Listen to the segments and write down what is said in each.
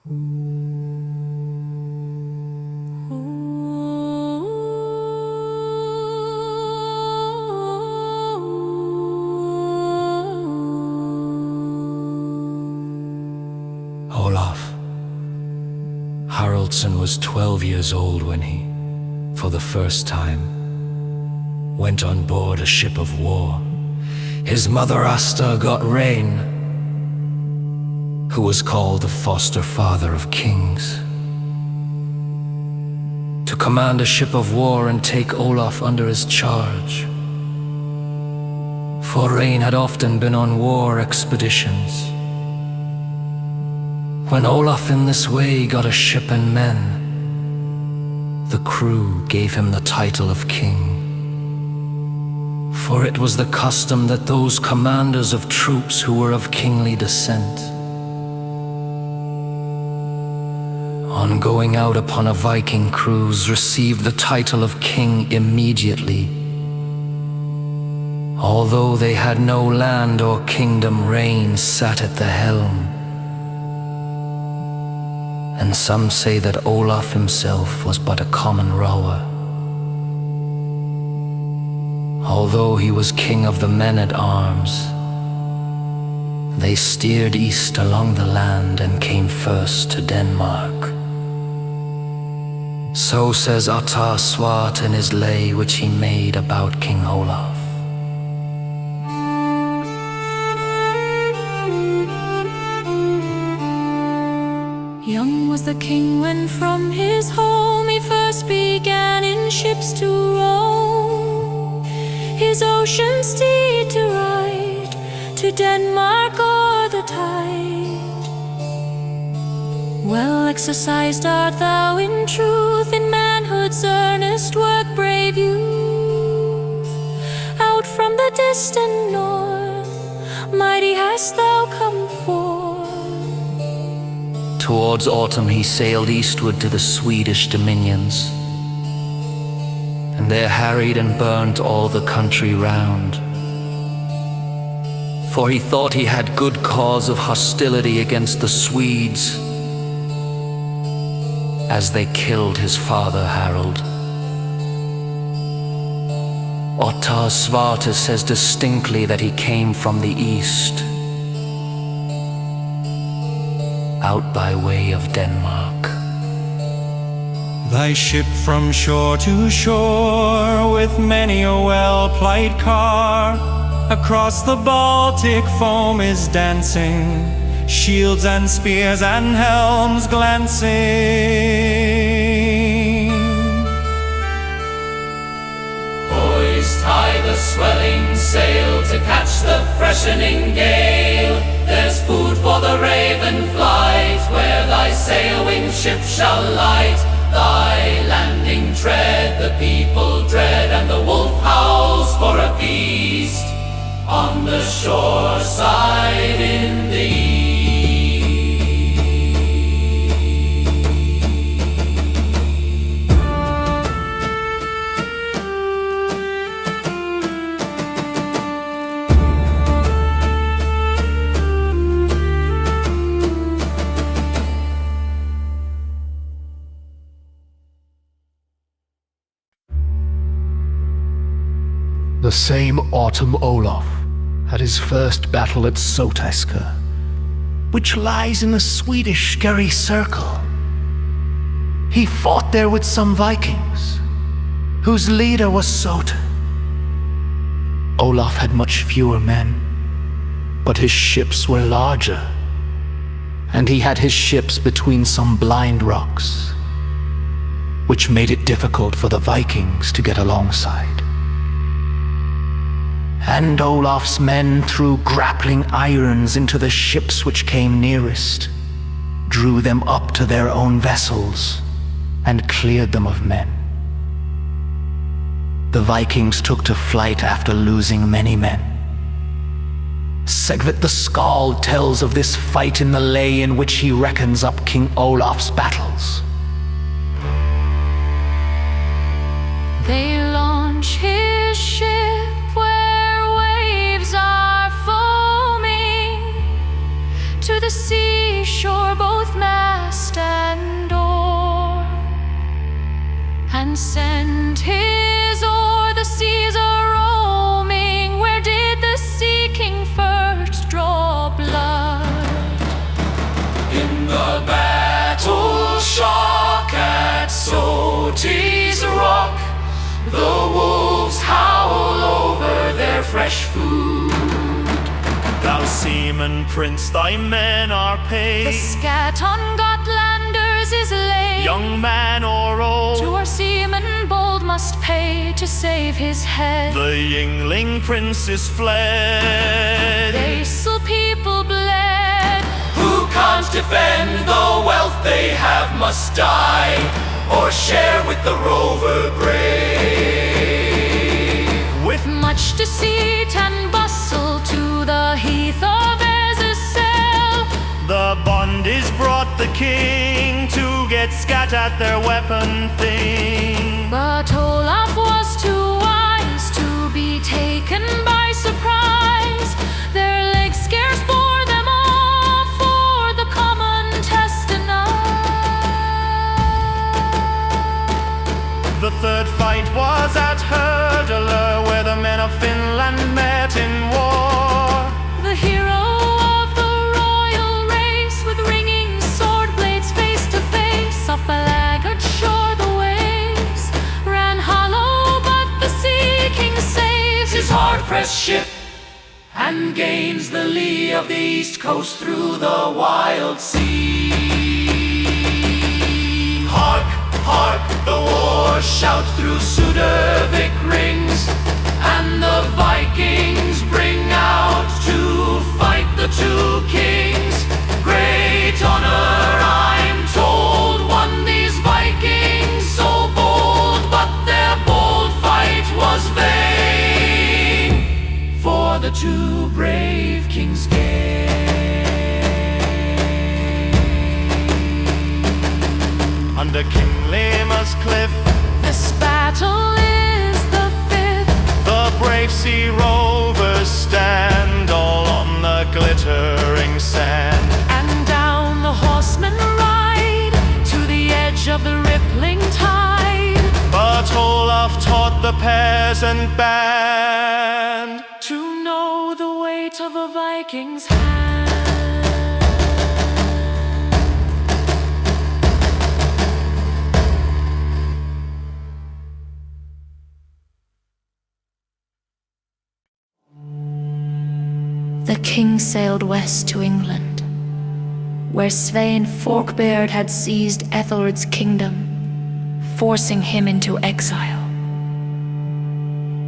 Olaf Haroldson was 12 years old when he, for the first time, went on board a ship of war. His mother Asta got Rain, who was called the foster father of kings, to command a ship of war and take Olaf under his charge. For Rain had often been on war expeditions. When Olaf in this way got a ship and men, the crew gave him the title of king. For it was the custom that those commanders of troops who were of kingly descent, on going out upon a Viking cruise, received the title of king immediately. Although they had no land or kingdom, Rain sat at the helm. And some say that Olaf himself was but a common rower. Although he was king of the men-at-arms, they steered east along the land and came first to Denmark. So says Ottar Svart in his lay which he made about King Olaf. Young was the king when from his home he first began in ships to roam, his ocean steed to ride, to Denmark o'er the tide. Well exercised art thou in truth, in manhood's earnest work, brave youth. Out from the distant north, mighty hast thou come forth. Towards autumn he sailed eastward to the Swedish dominions, and there harried and burnt all the country round. For he thought he had good cause of hostility against the Swedes, as they killed his father Harold. Ottar Svart says distinctly that he came from the east, out by way of Denmark. Thy ship from shore to shore, with many a well-plied car, across the Baltic foam is dancing, shields and spears and helms glancing. Hoist high the swelling sail to catch the freshening gale. There's food for the raven flight, where thy sail-winged ship shall light. Thy landing tread the people dread, and the wolf howls for a feast on the shore side in the east. The same autumn Olaf had his first battle at Sotaska, which lies in the Swedish Skerry Circle. He fought there with some Vikings, whose leader was Sot. Olaf had much fewer men, but his ships were larger, and he had his ships between some blind rocks, which made it difficult for the Vikings to get alongside. And Olaf's men threw grappling irons into the ships which came nearest, drew them up to their own vessels, and cleared them of men. The Vikings took to flight after losing many men. Segvit the Skald tells of this fight in the lay in which he reckons up King Olaf's battles. They launch his ship where waves are foaming, to the seashore both masts and sent his o'er the seas a-roaming. Where did the sea king first draw blood? In the battle shock at Soti's rock, the wolves howl over their fresh food. Thou seaman prince, thy men are The paid. scat on Gotlanders is laid. Young man or old, To our seaman bold must pay to save his head. the Yingling prince is fled. Vassal people bled. Who can't defend the wealth they have must die, or share with the rover brave. With much deceit and bustle to the heath of Ezersel, The bond is brought the king to get scat at their weapon thing. but Olaf was too wise to be taken by surprise. Their legs scarce bore them off for the common test enough. The third fight was at Hurdeler, where the men of Finland met in war. The hero of the royal race, with ringing sword blades face to face, off by laggard shore the waves ran hollow, but the sea king saves His hard-pressed ship and gains the lee of the east coast through the wild sea. Hark, hark, the war shout through Sudervik rings, and the Vikings bring out to fight the two kings. Great honor, I'm told, won these Vikings so bold, but their bold fight was vain, for the two brave kings gain. Under King Lima's cliff, This battle is the fifth. the brave sea rovers stand all on the glittering sand. And down the horsemen ride to the edge of the rippling tide, But Olaf taught the peasant band. to know the weight of a Viking's hand. The king sailed west to England, where Svein Forkbeard had seized Ethelred's kingdom, forcing him into exile.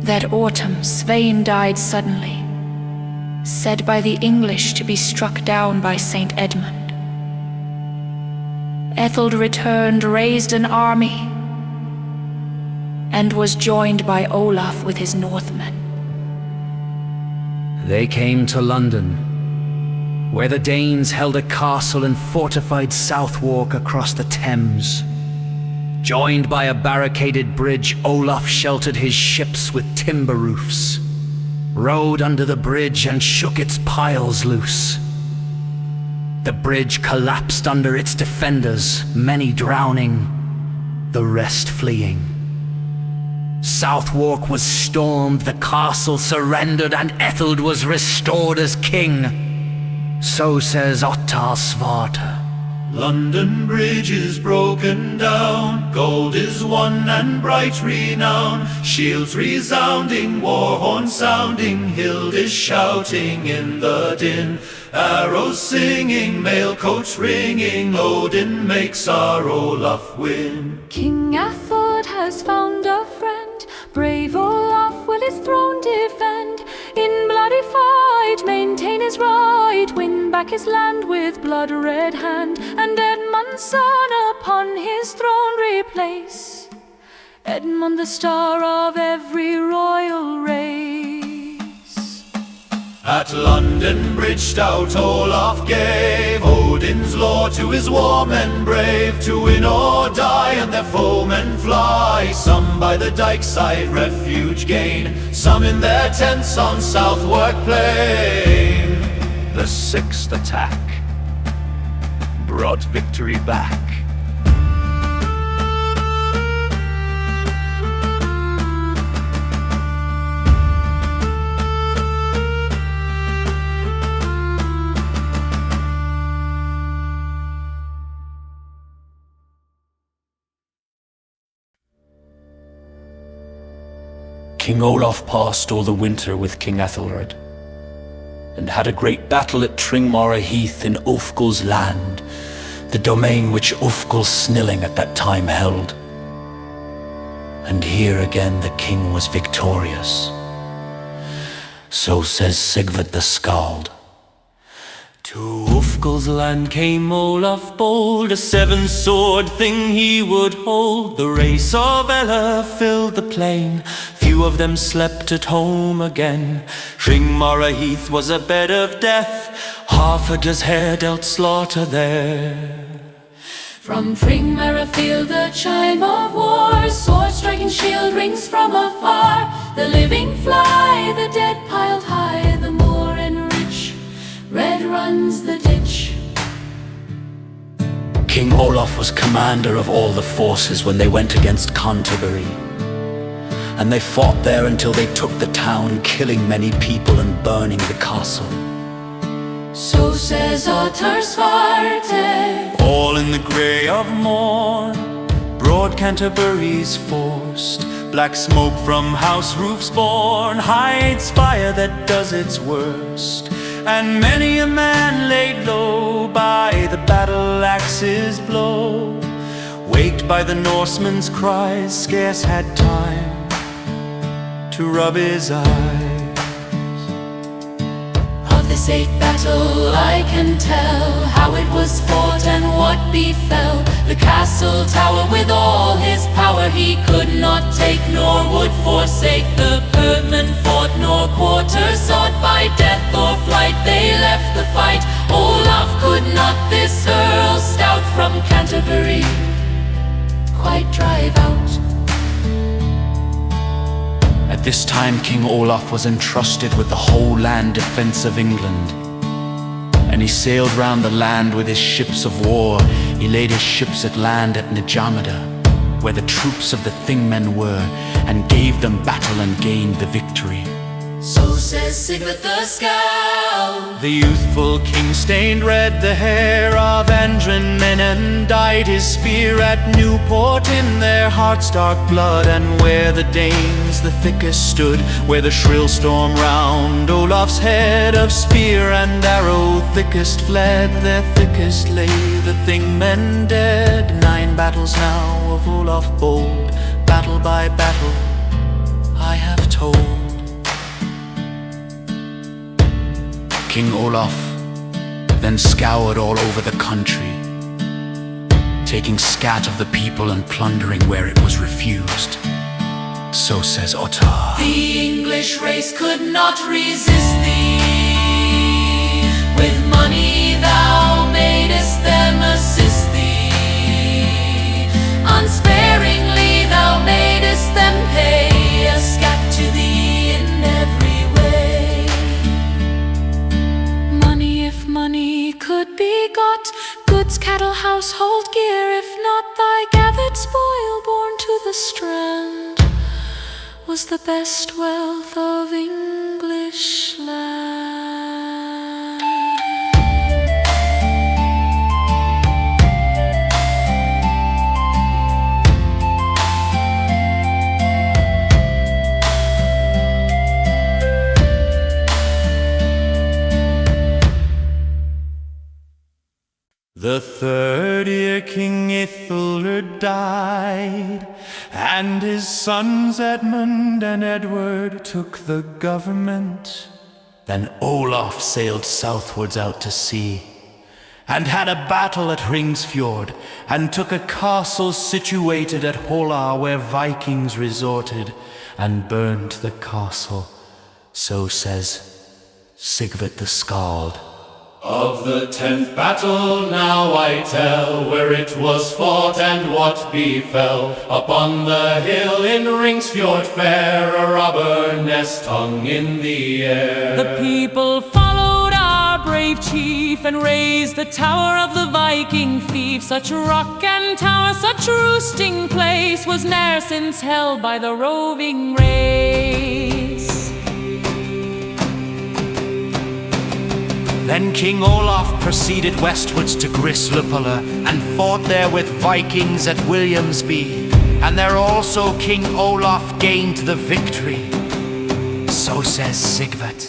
That autumn, Svein died suddenly, said by the English to be struck down by Saint Edmund. Etheld returned, raised an army, and was joined by Olaf with his Northmen. They came to London, where the Danes held a castle and fortified Southwark across the Thames. Joined by a barricaded bridge, Olaf sheltered his ships with timber roofs, rode under the bridge and shook its piles loose. The bridge collapsed under its defenders, many drowning, the rest fleeing. Southwark was stormed, the castle surrendered, and Etheld was restored as king. So says Ottar Svarte. London Bridge is broken down, gold is won and bright renown, shields resounding, war horns sounding, Hild is shouting in the din, arrows singing, mail coats ringing, Odin makes our Olaf win. King Athod has found a friend, brave Olaf will his throne defend. In bloody fight maintain his right, win back his land with blood-red hand, and Edmund's son upon his throne replace. Edmund the star of every royal race. At London Bridge stout Olaf gave Odin's law to his war men brave, to win or die and their foemen fly. Some by the dike side refuge gain, some in their tents on Southwark plain. The sixth attack brought victory back. King Olaf passed all the winter with King Ethelred, and had a great battle at Tringmara Heath in Ulfgul's land, the domain which Ulfgul Snilling at that time held. And here again the king was victorious. So says Sigurd the Skald. To Ulfgul's land came Olaf bold, a seven-sword thing he would hold. The race of Ella filled the plain, few of them slept at home again. Tringmara Heath was a bed of death, half a does hair dealt slaughter there. From Tringmara field the chime of war, sword striking shield rings from afar. The living fly, the dead piled high, the moor enrich, red runs the ditch. King Olaf was commander of all the forces when they went against Canterbury, and they fought there until they took the town, killing many people and burning the castle. So says Otter Svarte. All in the grey of morn, broad Canterbury's forced, black smoke from house roofs borne hides fire that does its worst. And many a man laid low by the battle axe's blow, waked by the Norseman's cries, scarce had time to rub his eyes. Of this eighth battle I can tell how it was fought and what befell. The castle tower with all his power he could not take nor would forsake. The Perthman fought nor quarter sought, by death or flight they left the fight. Olaf could not this earl stout from Canterbury quite drive out. At this time King Olaf was entrusted with the whole land defense of England, and he sailed round the land with his ships of war. He laid his ships at land at Nijamada, where the troops of the Thingmen were, and gave them battle and gained the victory. So says Sigurd the Skald. The youthful king stained red the hair of Andren men, and dyed his spear at Newport in their hearts' dark blood. And where the Danes the thickest stood, where the shrill storm round Olaf's head of spear and arrow thickest fled, there thickest lay the Thingmen dead. 9 battles now of Olaf bold, battle by battle I have told. King Olaf then scoured all over the country, taking scat of the people and plundering where it was refused. So says Ottar. The English race could not resist thee. With money thou madest them assist thee. Unsparingly thou madest them pay a scat to thee in every way. Money, if money could be got, goods, cattle, household gear, if not thy gathered spoil borne to the strand, was the best wealth of English land. The 3rd year King Ethelred died, and his sons Edmund and Edward took the government. Then Olaf sailed southwards out to sea, and had a battle at Ringsfjord, And took a castle situated at Hola, where Vikings resorted, and burned the castle. so says Sigurd the Skald. Of the 10th battle now I tell, where it was fought and what befell. Upon the hill in Ringsfjord fair, a robber nest hung in the air. The people followed our brave chief, and raised the tower of the Viking thief. Such rock and tower, such roosting place, was ne'er since held by the roving race. Then King Olaf proceeded westwards to Grislepala, and fought there with Vikings at Williamsby. and there also King Olaf gained the victory. So says Sigvat.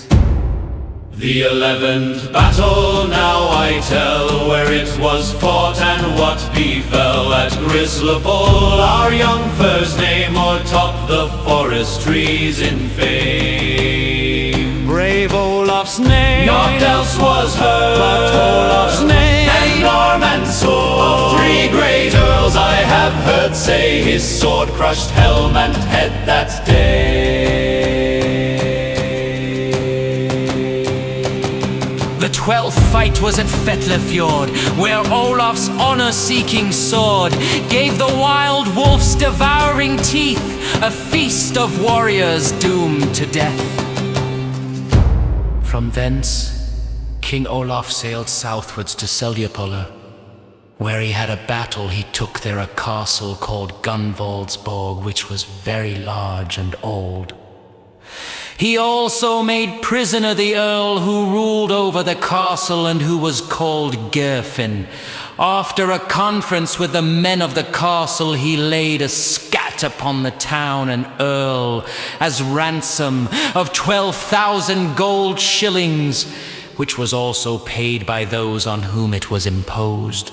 The 11th battle now I tell, where it was fought and what befell at Grislapole. Our young first name o'ertopped the forest trees in fame. Brave Olaf's name, Naught else was heard but Olaf's name. and Norman's sword. Of 3 great earls I have heard say, his sword crushed helm and head that day. The 12th fight was at Fetlafjord, where Olaf's honor-seeking sword gave the wild wolf's devouring teeth a feast of warriors doomed to death. From thence, King Olaf sailed southwards to Seljapola. Where he had a battle, he took there a castle called Gunvaldsborg, which was very large and old. He also made prisoner the earl who ruled over the castle and who was called Gerfin. After a conference with the men of the castle, he laid a scat upon the town and earl as ransom of 12,000 gold shillings, which was also paid by those on whom it was imposed.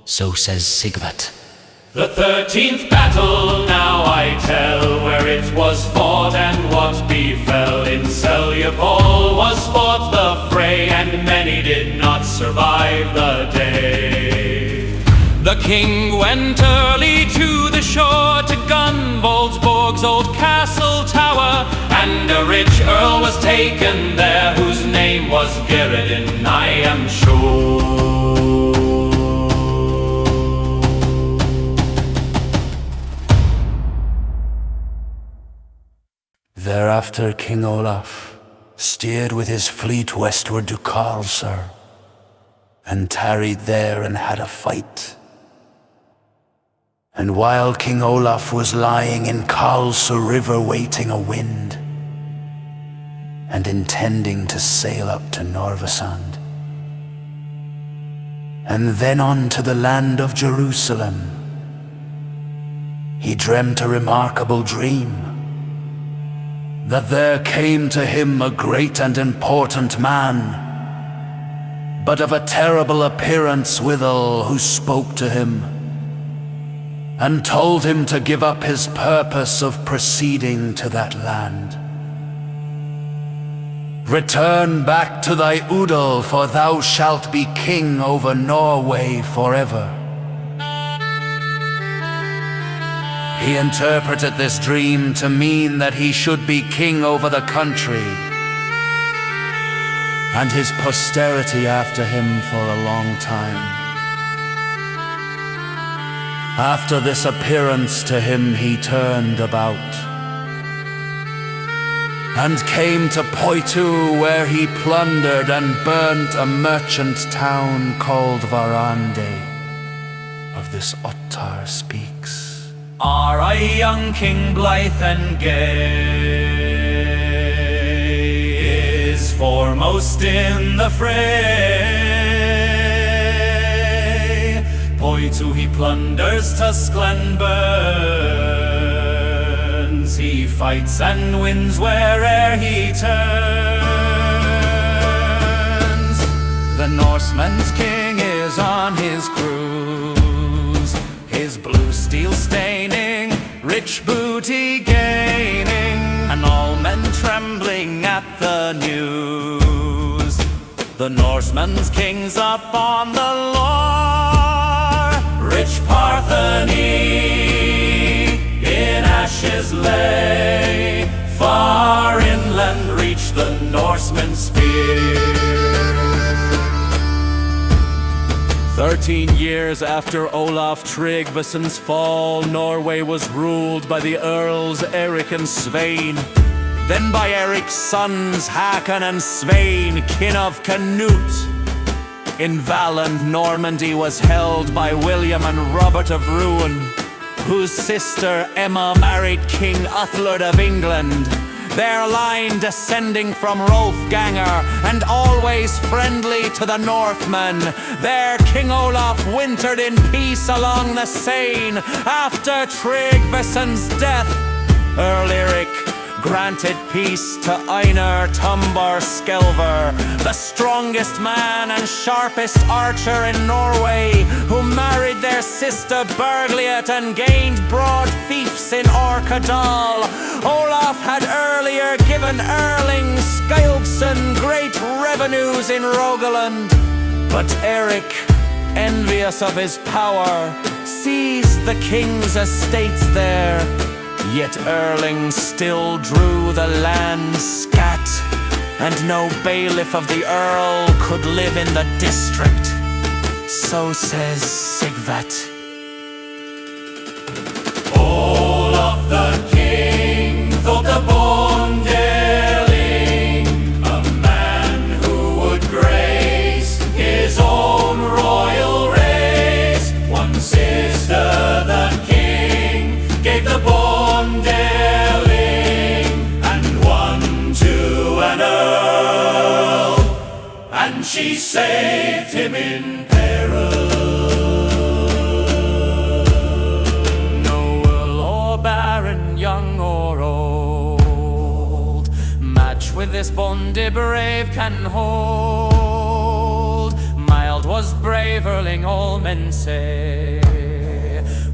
So says Sigvat. The 13th battle now I tell, where it was fought and what befell. In Seljapol was fought the fray, and many did not survive the day. The king went early to the shore, to Gunvaldsborg's old castle tower, And a rich earl was taken there, whose name was Geradin, I am sure. Thereafter King Olaf steered with his fleet westward to Karlsör, and tarried there and had a fight. And while King Olaf was lying in Karlsör river waiting a wind, and intending to sail up to Norvasand, and then on to the land of Jerusalem, he dreamt a remarkable dream, that there came to him a great and important man, but of a terrible appearance withal, who spoke to him, and told him to give up his purpose of proceeding to that land. Return back to thy Udal, for thou shalt be king over Norway forever. He interpreted this dream to mean that he should be king over the country, and his posterity after him for a long time. After this appearance to him, he turned about, and came to Poitu, where he plundered and burnt a merchant town called Varande. Of this Ottar speaks. Are I young King blithe and gay, is foremost in the fray. Poitu he plunders, Tuskland burns, he fights and wins where'er he turns. The Norseman's king is on his cruise, his blue steel staining, rich booty gaining, and all men trembling at the news. The Norseman's king's up on the Loire, rich Partheny in ashes lay. Far inland reached the Norseman's spear. 13 years after Olaf Tryggvason's fall, Norway was ruled by the Earls Eric and Svein. Then by Eric's sons Hakon and Svein, kin of Canute. In Valand, Normandy was held by William and Robert of Rouen, whose sister Emma married King Athlard of England. their line descending from Rolfganger, and always friendly to the Northmen. There King Olaf wintered in peace along the Seine after Tryggvason's death. Earl Eric granted peace to Einar Tumbor Skelver, the strongest man and sharpest archer in Norway, who married their sister Bergliot and gained broad fiefs in Orkadal. Olaf had earlier given Erling Skjalgsson great revenues in Rogaland, but Eric, envious of his power, seized the king's estates there. Yet Erling still drew the land scat, and no bailiff of the Earl could live in the district. So says Sigvat. Olaf the king thought the bonderling a man who would grace his own royal race. One sister the king gave the and one to an earl, and she saved him in peril. No earl or baron, young or old, match with this bondy brave can hold. Mild was brave Erling, all men say,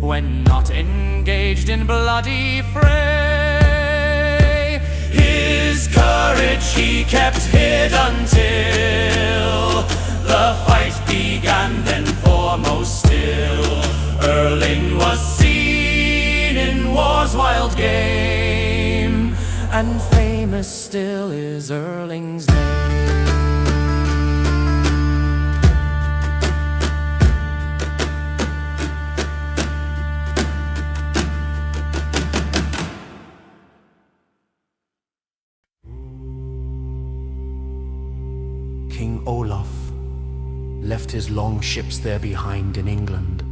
when not engaged in bloody fray. His courage he kept hid until the fight began, then foremost still Erling was seen in war's wild game, and famous still is Erling's name. King Olaf left his long ships there behind in England,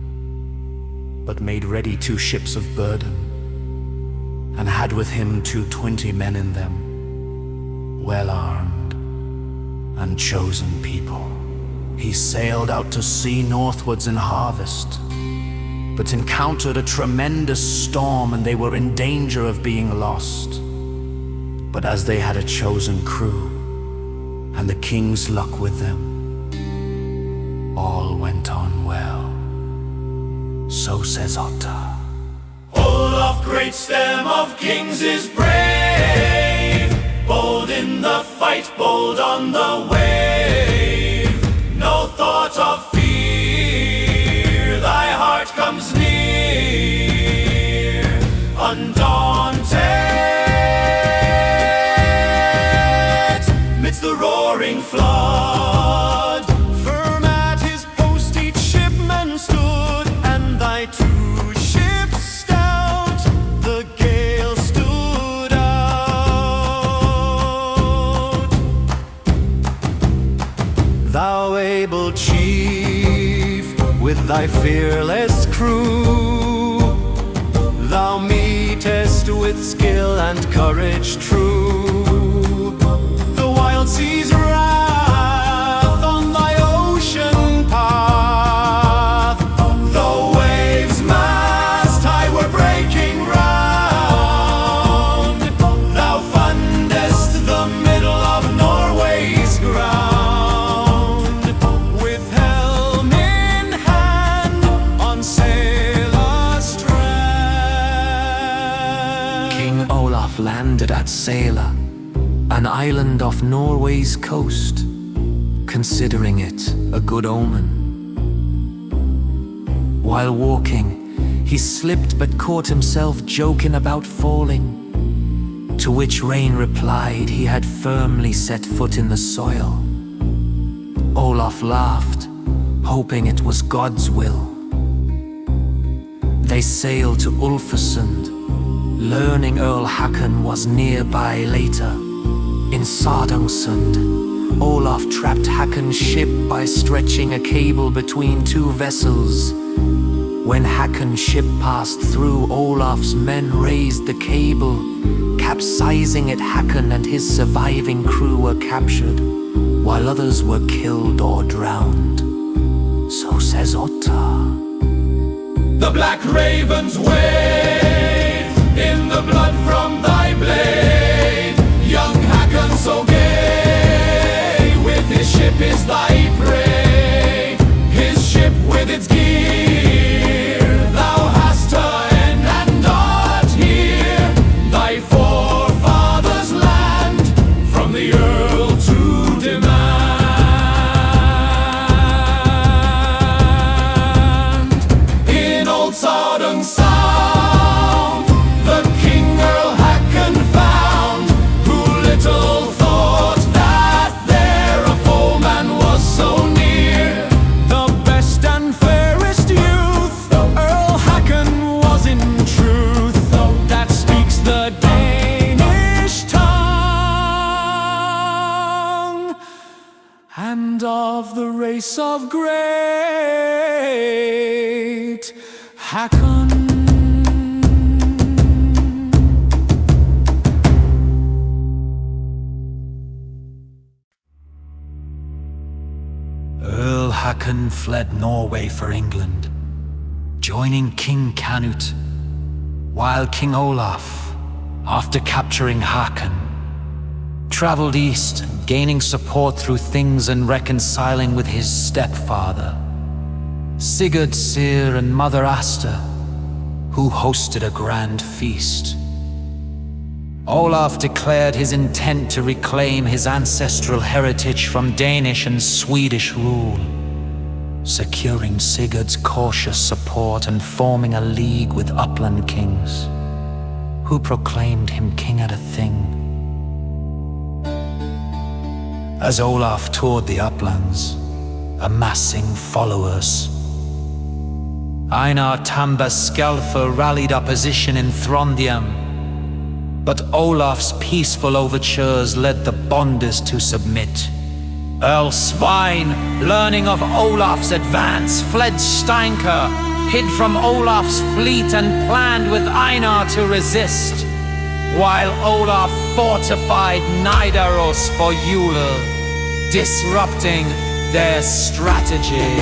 but made ready 2 ships of burden, and had with him 220 men in them, well armed and chosen people. He sailed out to sea northwards in harvest, but encountered a tremendous storm, and they were in danger of being lost. But as they had a chosen crew, and the king's luck with them, all went on well. So says Ottar. Olaf, great stem of kings, is brave, bold in the fight, bold on the wave. No thought of fear, thy heart comes near, undaunted. The roaring flood, firm at his post each shipman stood, and thy 2 ships stout the gale stood out. Thou able chief, with thy fearless crew, thou meetest with skill and courage true. Seas wrath on thy ocean path, the waves mast high were breaking round. Thou fundest the middle of Norway's ground, with helm in hand on Sailor strand. King Olaf landed at Sailor, an island off Norway's coast, considering it a good omen. While walking, he slipped but caught himself joking about falling, to which Rain replied he had firmly set foot in the soil. Olaf laughed, hoping it was God's will. They sailed to Ulfarsund, learning Earl Hakon was nearby later. In Sardungsund, Olaf trapped Hakon's ship by stretching a cable between 2 vessels. When Hakon's ship passed through, Olaf's men raised the cable, capsizing it. Hakon and his surviving crew were captured, while others were killed or drowned. So says Ottar. The black ravens wade in the blood from thy blade. Young Hakon so gay, with his ship is thy prey. His ship with its gear, thou hast to end and art here. Thy forefathers' land, from the earl to demand. In old Sodom Sound, the King Earl Hakon found, who little thought that there a foeman was so near. The best and fairest youth, Earl Hakon was in truth, that speaks the Danish tongue, and of the race of great Hakon. Earl Hakon fled Norway for England, joining King Canute, while King Olaf, after capturing Hakon, traveled east, gaining support through things and reconciling with his stepfather, Sigurd Syr and Mother Asta, who hosted a grand feast. Olaf declared his intent to reclaim his ancestral heritage from Danish and Swedish rule, securing Sigurd's cautious support and forming a league with upland kings, who proclaimed him king at a thing. As Olaf toured the uplands, amassing followers, Einar Tambarskjálfur rallied opposition in Throndheim, but Olaf's peaceful overtures led the Bonders to submit. Earl Svein, learning of Olaf's advance, fled Steinkjer, hid from Olaf's fleet and planned with Einar to resist, while Olaf fortified Nidaros for Yule, disrupting their strategy.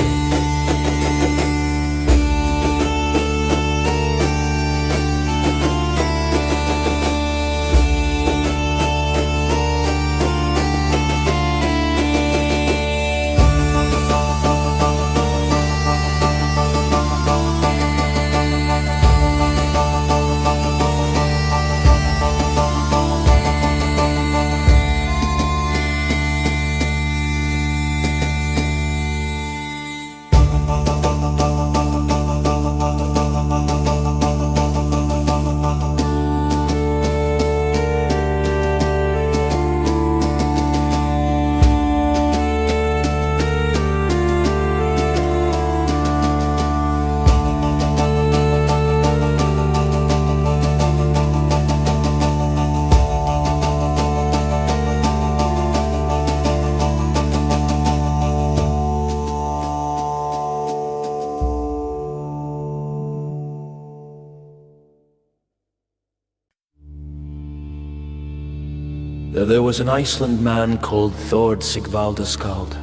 There was an Iceland man called Thord Sigvaldaskald,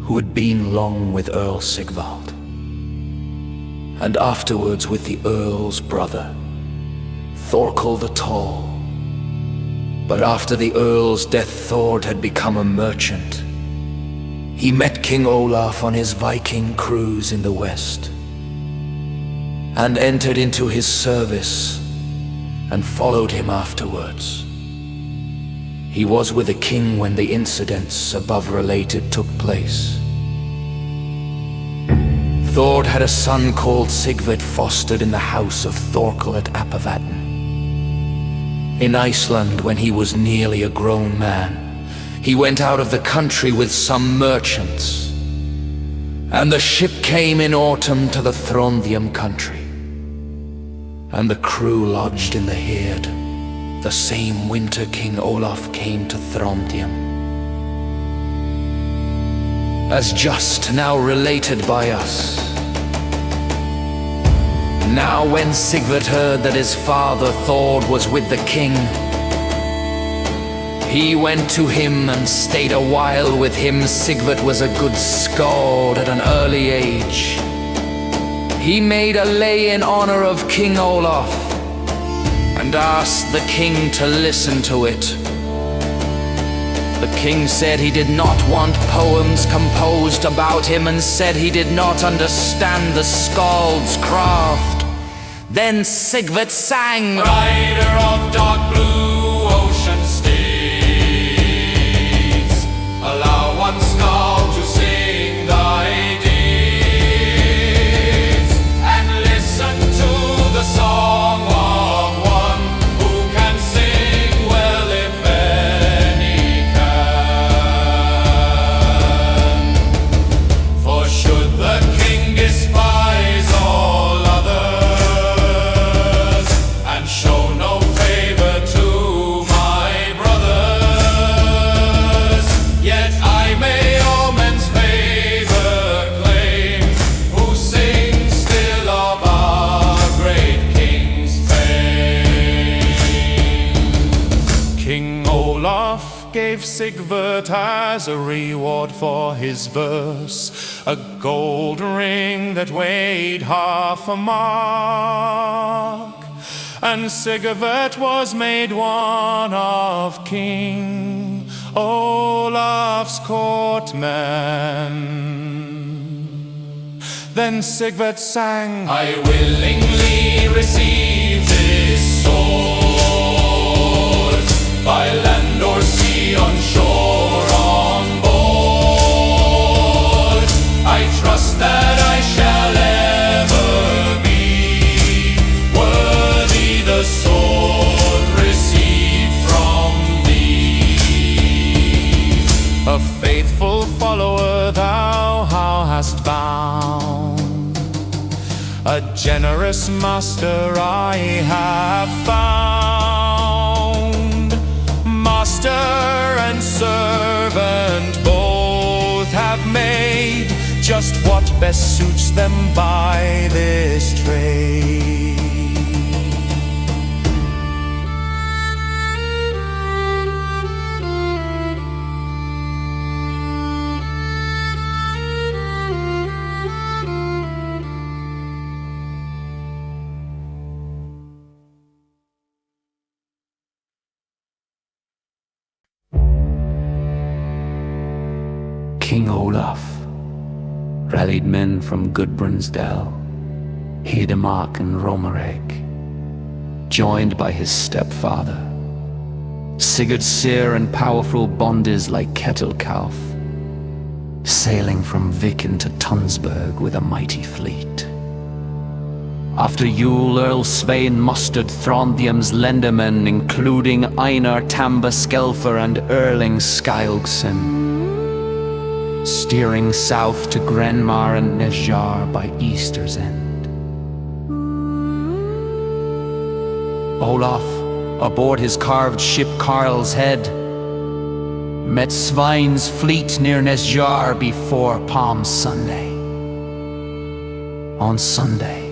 who had been long with Earl Sigvald, and afterwards with the Earl's brother, Thorkel the Tall. But after the Earl's death, Thord had become a merchant. He met King Olaf on his Viking cruise in the west, and entered into his service, and followed him afterwards. He was with the king when the incidents above related took place. Thord had a son called Sigvard, fostered in the house of Thorkel at Apavatn. In Iceland, when he was nearly a grown man, he went out of the country with some merchants, and the ship came in autumn to the Throndheim country, and the crew lodged in the Heard, the same winter King Olaf came to Throndheim. As just now related by us, Now when Sigvard heard that his father Thord was with the king, he went to him and stayed a while with him. Sigvard was a good skald at an early age. He made a lay in honor of King Olaf and asked the king to listen to it. The king said he did not want poems composed about him, and said he did not understand the skald's craft. Then Sigvard sang, Rider of dark blue ocean steeds, allow one skald to sing thy deeds, and listen to the song of one who can sing well if any can. For should the king despise all others, and show no favor to my brothers, yet I may all men's favor claim, who sing still of our great king's fame. King Olaf gave Sigvard as a reward for his verse a gold ring that weighed half a mark, and Sigvard was made one of King Olaf's courtmen. Then Sigvard sang, I willingly receive this sword, by land or sea, on shore, on board. I trust that I shall ever be worthy the sword received from thee. A faithful follower thou how hast bound, a generous master I have found. Master and servant both have made just what best suits them by this trade. King Olaf rallied men from Gudbrandsdal, Hedemark and Romerek, joined by his stepfather, Sigurd Syr and powerful bondes like Ketilkauf, sailing from Viken to Tunsberg with a mighty fleet. After Yule, Earl Svein mustered Throndheim's lendermen, including Einar Tamba Skelfer and Erling Skjalgsson, steering south to Grenmar and Nesjar by Easter's End. Olaf, aboard his carved ship Karl's Head, met Svein's fleet near Nesjar before Palm Sunday. On Sunday,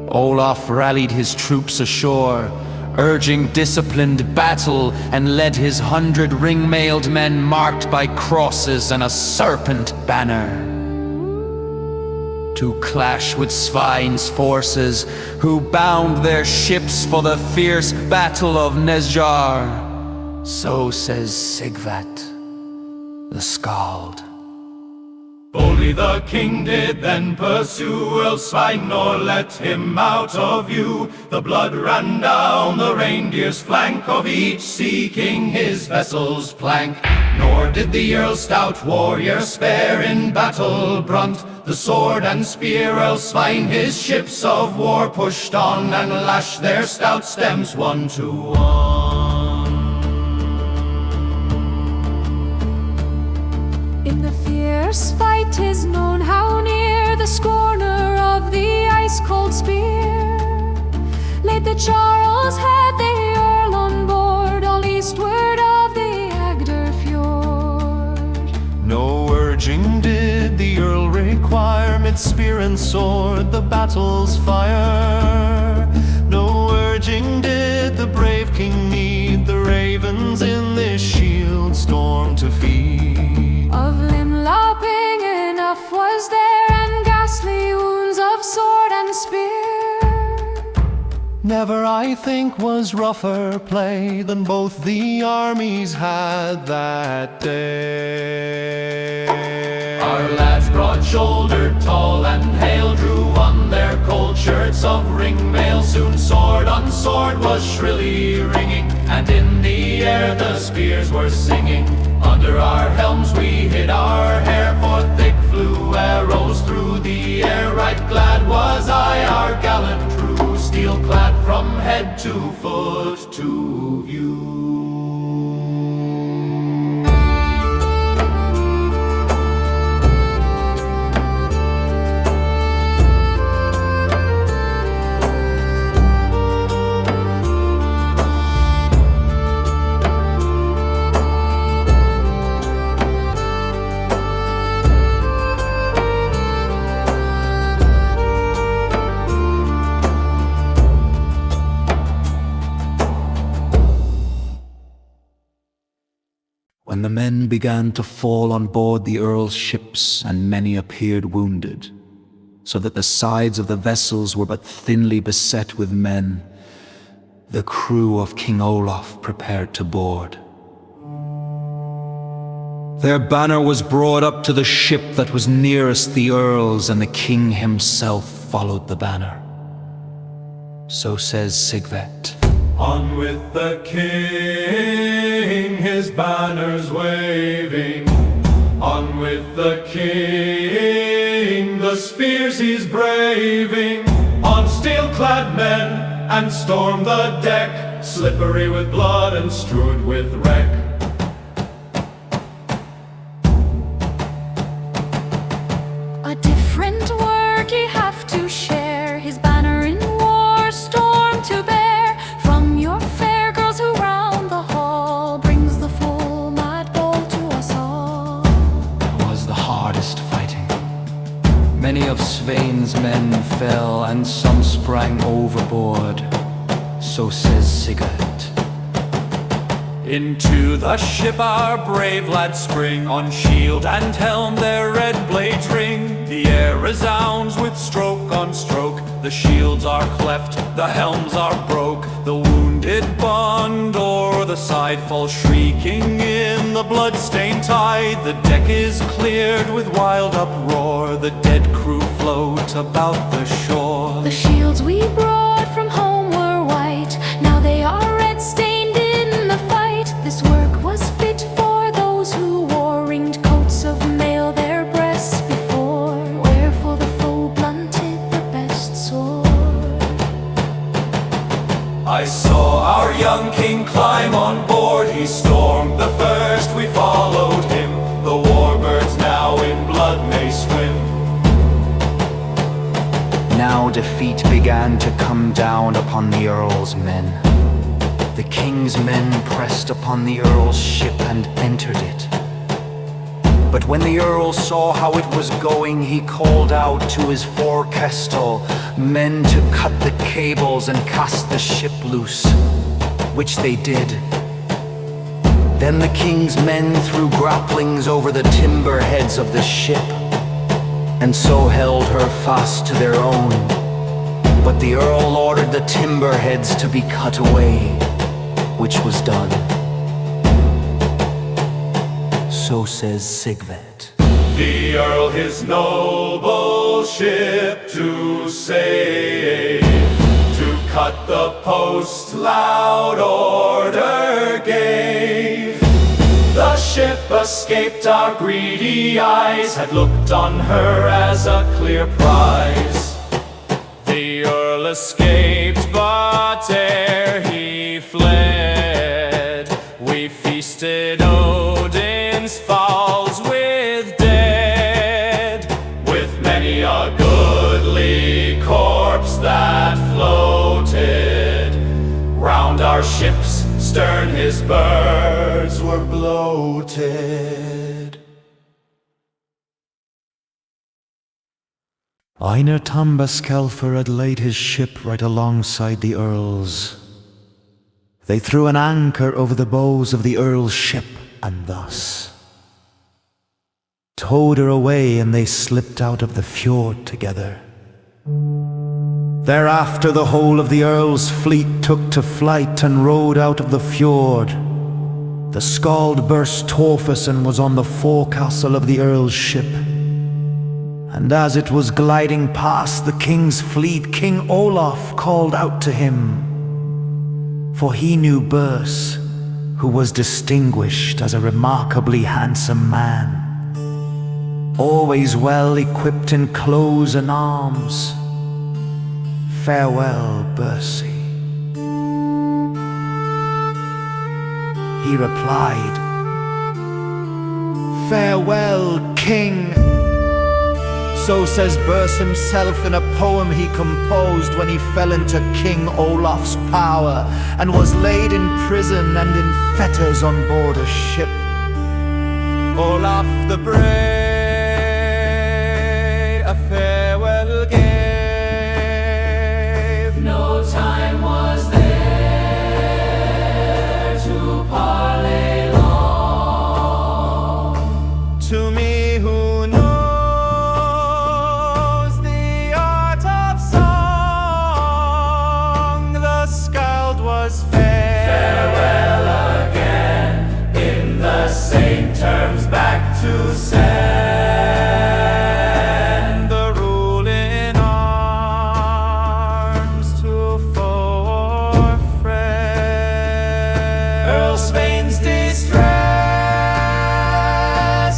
Olaf rallied his troops ashore, urging disciplined battle, and led his 100 ring-mailed men marked by crosses and a serpent banner to clash with Svein's forces, who bound their ships for the fierce battle of Nesjar. So says Sigvat, the Skald. Boldly the king did then pursue Earl Svein, nor let him out of view. The blood ran down the reindeer's flank, of each seeking his vessel's plank. Nor did the Earl's stout warrior spare in battle brunt. The sword and spear Earl Svein his ships of war pushed on, and lashed their stout stems one to one. In the fierce fight 'tis known how near the scorner of the ice-cold spear laid the Charles had the Earl on board, all eastward of the Agder fjord. No urging did the Earl require, its spear and sword, the battle's fire. No urging did the brave king need, the ravens in this shield storm to feed. Of limb lopping enough was there, and ghastly wounds of sword and spear. Never, I think, was rougher play than both the armies had that day. Our lads, broad-shouldered, tall and hale, drew on their cold shirts of ring mail. Soon sword on sword was shrilly ringing, and in the air the spears were singing. Under our helms we hid our hair, for thick flew arrows through the air. Right glad was I our gallant crew, steel-clad from head to foot to view. When the men began to fall on board the Earl's ships, and many appeared wounded, so that the sides of the vessels were but thinly beset with men, the crew of King Olaf prepared to board. Their banner was brought up to the ship that was nearest the Earl's, and the king himself followed the banner. So says Sigvet. On with the king, his banners waving. On with the king, the spears he's braving. On steel-clad men, and storm the deck, slippery with blood and strewed with wreck. A different work ye have to share, his banner in war storm to bear. From your fair girls who round the hall brings the full mad ball to us all. It was the hardest fighting. Many of Svein's men fell, and some sprang overboard. So says Sigurd. Into the ship our brave lads spring, on shield and helm their red blades ring. The air resounds with stroke on stroke, the shields are cleft, the helms are broke. The wounded bond o'er the side fall shrieking in the blood-stained tide. The deck is cleared with wild uproar, the dead crew float about the shore. The shields we brought from home were white, now they are red-stained in the fight. This work was fit for those who wore ringed coats of mail their breasts before, wherefore the foe blunted the best sword. I saw our young king climb on board, he stormed the first, we followed him. The warbirds now in blood may swim. Now defeat began to come down upon the Earl's men. The king's men pressed upon the Earl's ship and entered it. But when the Earl saw how it was going, he called out to his forecastle men to cut the cables and cast the ship loose, which they did. Then the king's men threw grapplings over the timber heads of the ship, and so held her fast to their own. But the Earl ordered the timber heads to be cut away, which was done. So says Sigvet. The Earl his noble ship to save, to cut the post loud order gave. The ship escaped, our greedy eyes had looked on her as a clear prize. The Earl escaped, but ere he fled, we feasted Odin's falls with dead, with many a goodly corpse that floated. Round our ship's stern his birds were bloated. Einar Tambaskelfer had laid his ship right alongside the Earl's. They threw an anchor over the bows of the Earl's ship, and thus towed her away, and they slipped out of the fjord together. Thereafter the whole of the Earl's fleet took to flight and rowed out of the fjord. The Skald burst Torfason was on the forecastle of the Earl's ship, and as it was gliding past the king's fleet, King Olaf called out to him, for he knew Burs, who was distinguished as a remarkably handsome man, always well equipped in clothes and arms. Farewell, Bursey. He replied, Farewell, King. So says Burs himself in a poem he composed when he fell into King Olaf's power and was laid in prison and in fetters on board a ship. Olaf the Brave a farewell gave. No time was there to parley long. To me who knows the art of song, the Skald was fair. Farewell again, in the same terms back to send. The rule in arms to foe or friend. Earl Svein's distress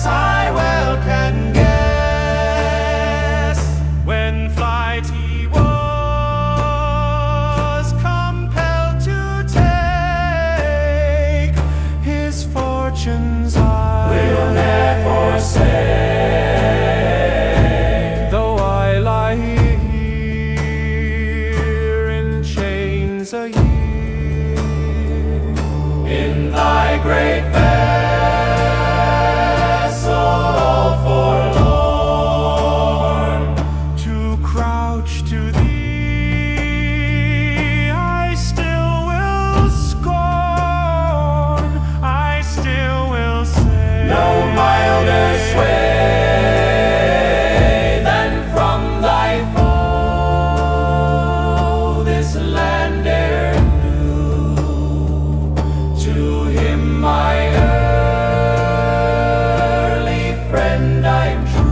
I well can guess. When flight he was compelled to take, his fortunes I Will ne'er forsake. though I lie here in chains a year. In thy great vessel all forlorn, To crouch to thee I still will scorn, I still will say, no milder sway than from thy foe this land e'er knew. To him my early friend I'm true.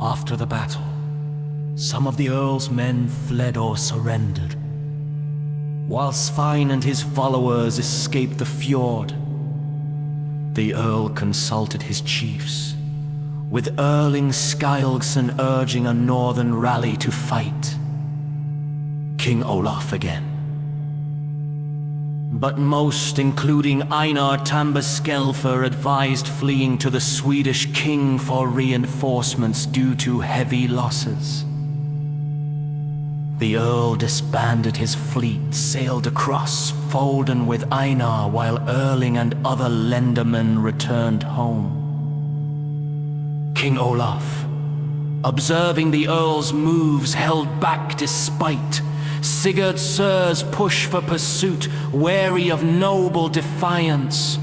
After the battle, some of the Earl's men fled or surrendered, while Svein and his followers escaped the fjord. The Earl consulted his chiefs, with Erling Skjalgsson urging a northern rally to fight King Olaf again. But most, including Einar Tambaskelfer, advised fleeing to the Swedish king for reinforcements due to heavy losses. The Earl disbanded his fleet, sailed across Folden with Einar, while Erling and other lendermen returned home. King Olaf, observing the Earl's moves, held back despite Sigurd Sir's push for pursuit, wary of noble defiance.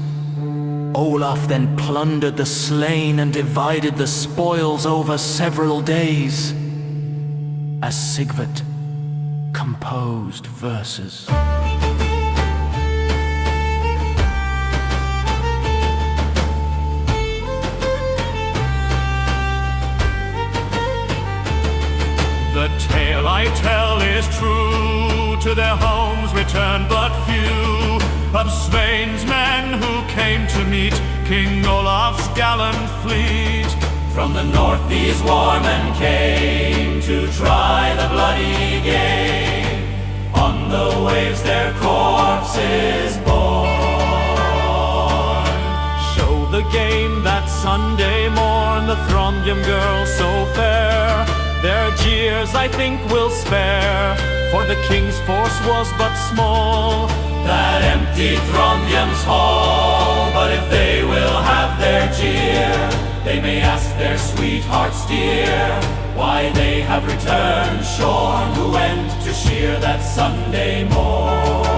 Olaf then plundered the slain and divided the spoils over several days, as Sigvard composed verses. The tale I tell is true, to their homes returned but few, of Svein's men who came to meet King Olaf's gallant fleet. From the north these war men came to try the bloody game. On the waves their corpses bore. the game that Sunday morn, the Throndheim girls so fair, their jeers I think will spare, for the king's force was but small. That emptied Throndheim's hall, but if they will have their jeer, they may ask their sweethearts dear, why they have returned shorn, who went to shear that Sunday morn.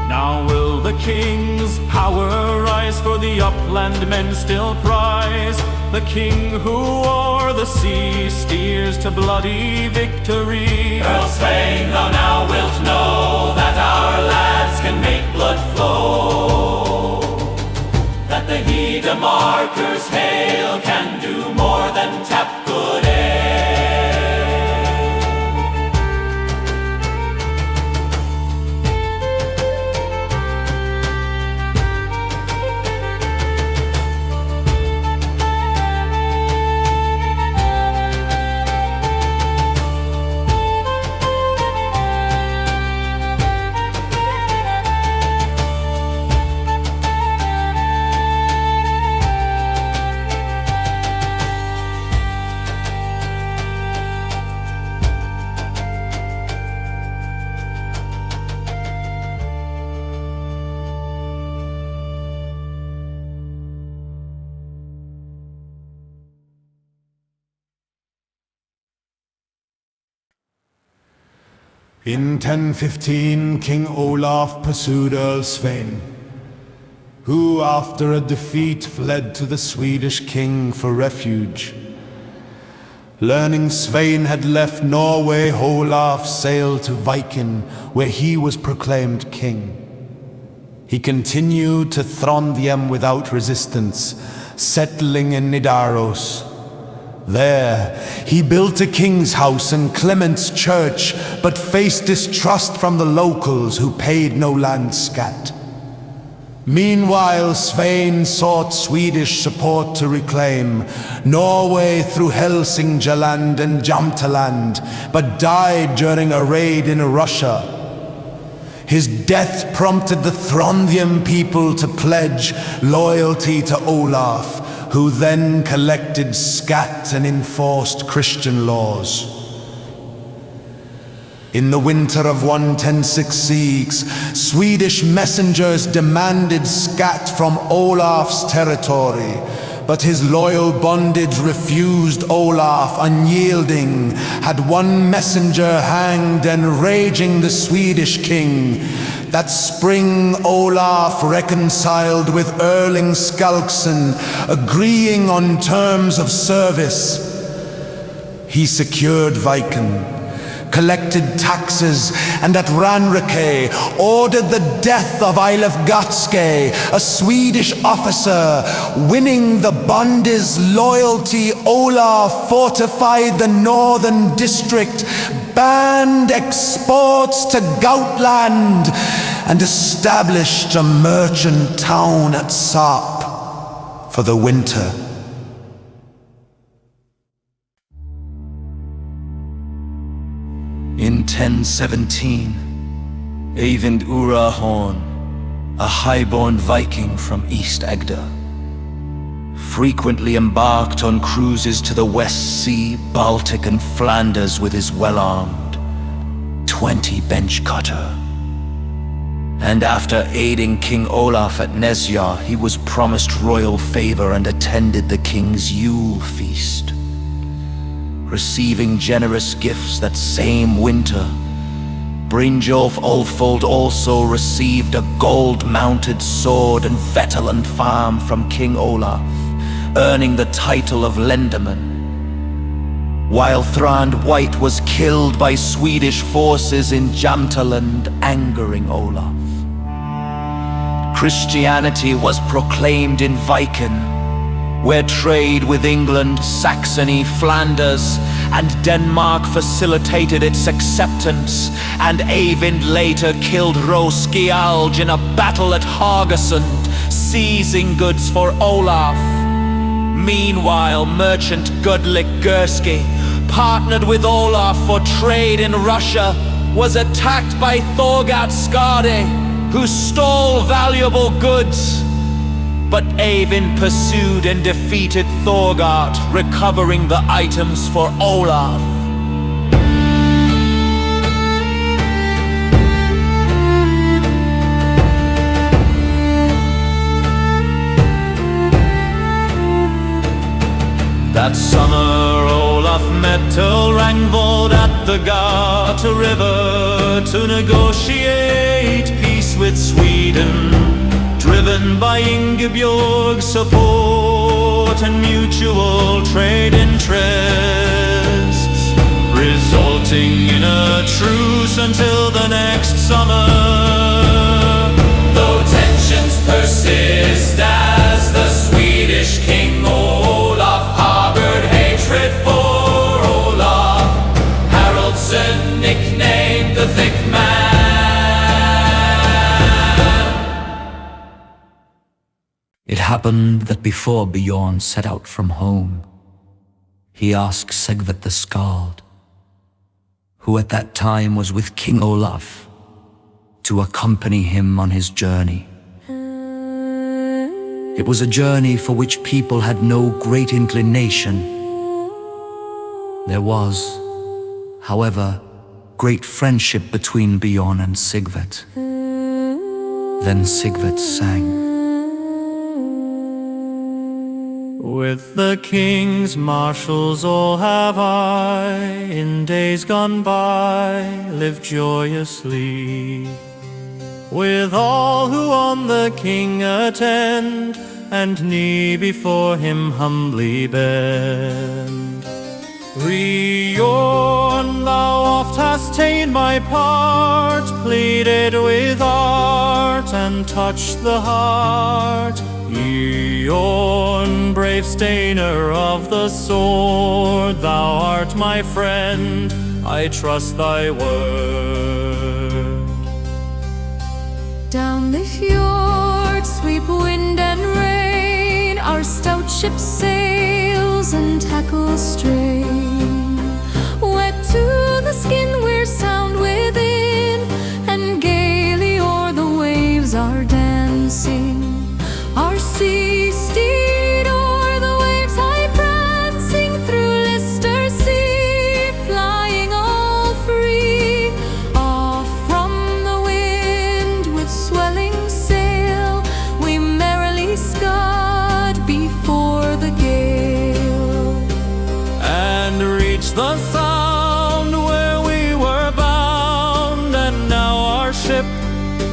Now will the king's power rise, for the upland men still prize the king who o'er the sea steers to bloody victory. Earl Svein, thou now wilt know that our lads can make blood flow, that the Heda markers hail can do more than tap good ale. In 1015, King Olaf pursued Earl Svein, who after a defeat fled to the Swedish king for refuge. Learning Svein had left Norway, Olaf sailed to Viken, where he was proclaimed king. He continued to Throndheim without resistance, settling in Nidaros. There, he built a king's house and Clement's church, but faced distrust from the locals who paid no land scat. Meanwhile, Svein sought Swedish support to reclaim Norway through Hälsingland and Jämtland, but died during a raid in Russia. His death prompted the Throndheim people to pledge loyalty to Olaf, who then collected scat and enforced Christian laws. In the winter of 1066, Swedish messengers demanded scat from Olaf's territory, but his loyal bondage refused Olaf, unyielding, had one messenger hanged and raging the Swedish king. That spring Olaf reconciled with Erling Skalkson, agreeing on terms of service. He secured Viken, collected taxes, and at Ranrike ordered the death of Eilif Gatske, a Swedish officer. Winning the bonde's loyalty, Olaf fortified the northern district, banned exports to Gautland, and established a merchant town at Sarp for the winter. In 1017, Eyvind Urahorn, a highborn Viking from East Agder, frequently embarked on cruises to the West Sea, Baltic and Flanders with his well-armed 20 bench cutter. And after aiding King Olaf at Nesjar, he was promised royal favor and attended the king's Yule feast. Receiving generous gifts that same winter, Brynjolf Ulfold also received a gold-mounted sword and Veteland farm from King Olaf, earning the title of Lenderman. While Thrand White was killed by Swedish forces in Jämtland, angering Olaf. Christianity was proclaimed in Viken, where trade with England, Saxony, Flanders, and Denmark facilitated its acceptance, and Eyvind later killed Roskjalg in a battle at Haugesund, seizing goods for Olaf. Meanwhile, merchant Gudlik Gurski, partnered with Olaf for trade in Russia, was attacked by Thorgerd Skadi, who stole valuable goods. But Eyvind pursued and defeated Thorgart, recovering the items for Olaf. That summer Olaf met Ragnvald at the Gata River to negotiate peace with Sweden, driven by Ingebjorg's support and mutual trade interests, resulting in a truce until the next summer. Though tensions persist as the Swedish king Olaf harbored hatred for Olaf Haroldson, nicknamed the Thick Man. It happened that before Bjorn set out from home, he asked Sigvat the Skald, who at that time was with King Olaf, to accompany him on his journey. It was a journey for which people had no great inclination. There was, however, great friendship between Bjorn and Sigvat. Then Sigvat sang. With the king's marshals all have I, in days gone by, lived joyously. With all who on the king attend, and knee before him humbly bend. Bjorn, thou oft hast ta'en my part, pleaded with art, and touched the heart. Bjorn, brave stainer of the sword, thou art my friend, I trust thy word. Down the fjord sweep wind and rain, our stout ship sails and tackles strain. Wet to the skin we're sound within, and gaily o'er the waves are dancing. Our sea steed o'er the waves high prancing, through Lister sea flying all free. Off from the wind with swelling sail, we merrily scud before the gale, And reached the sound where we were bound, and now our ship,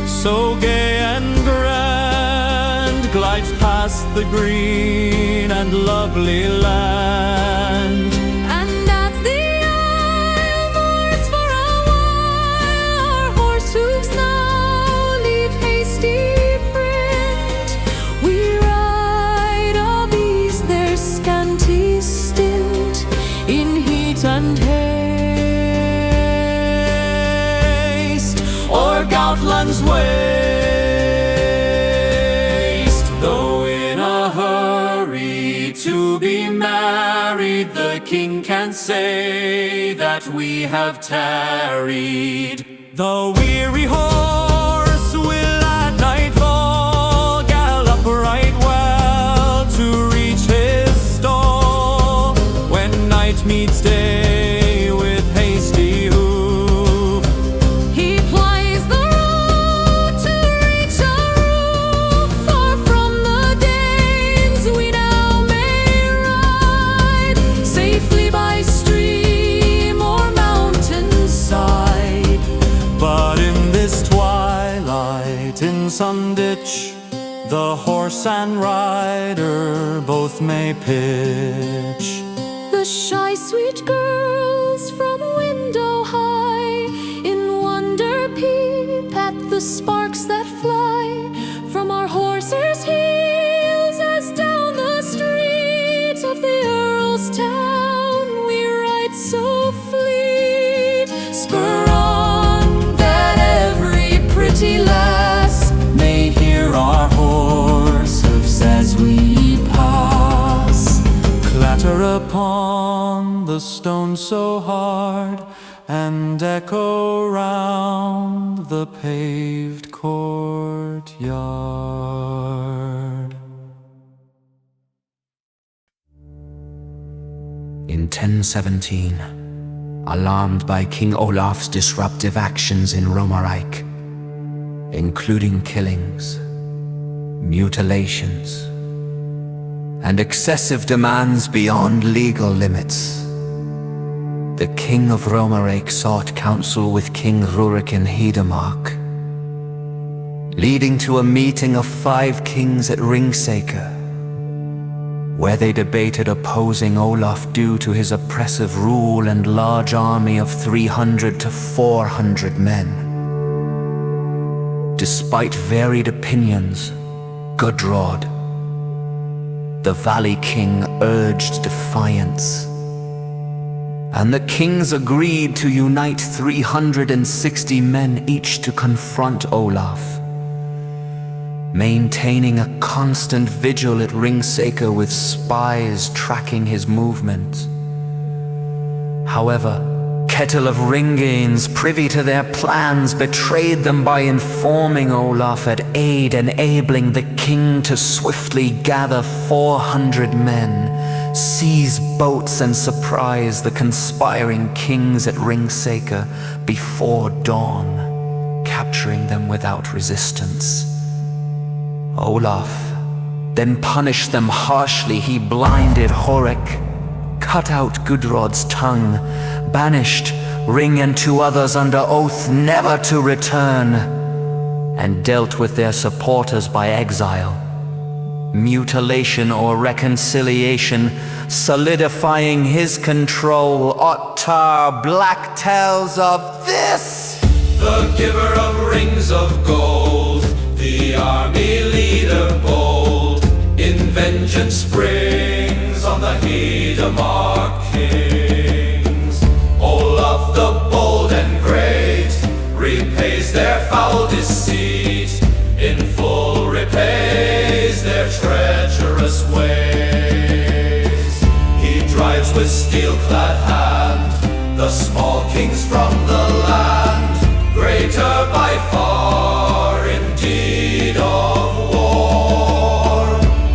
so gay and grand, glides past the green and lovely land. and at the isle moors for a while, our horse hooves now leave hasty print. We ride of ease their scanty stint, in heat and haste, O'er Gautland's waste, Though in a hurry to be married, the king can say that we have tarried. the weary horse will at nightfall gallop right well to reach his stall. When night meets day with hasty hoof, he plies the road to reach our roof. Far from the Danes we now may ride, safely by stream or mountainside. but in this twilight, in some ditch, the horse and rider both may pitch. The shy sweet girls from window high in wonder peep at the sparks that fly from our horses' heels, as down the street of the Earl's town we ride so fleet. Spur on, that every pretty lass May hear our horse hoofs as we pass, clatter upon the stone so hard, and echo round the paved corridor. 1017, alarmed by King Olaf's disruptive actions in Romerike, including killings, mutilations, and excessive demands beyond legal limits, the King of Romerike sought counsel with King Rurik in Hedemark, leading to a meeting of 5 kings at Ringsaker, where they debated opposing Olaf due to his oppressive rule and large army of 300 to 400 men. Despite varied opinions, Gudrod, the Valley King, urged defiance, and the kings agreed to unite 360 men each to confront Olaf, maintaining a constant vigil at Ringsaker with spies tracking his movements. However, Kettle of Ringains, privy to their plans, betrayed them by informing Olaf at aid, enabling the king to swiftly gather 400 men, seize boats and surprise the conspiring kings at Ringsaker before dawn, capturing them without resistance. Olaf then punished them harshly. He blinded Horik, cut out Gudrod's tongue, banished Ring and 2 others under oath never to return, and dealt with their supporters by exile, mutilation or reconciliation, solidifying his control. Ottar Black tells of this. The giver of rings of gold, the army leader bold, in vengeance springs on the Hedemark kings. Olaf the bold and great repays their foul deceit, in full repays their treacherous ways. He drives with steel-clad hand the small kings from the land, greater by far in deed of war.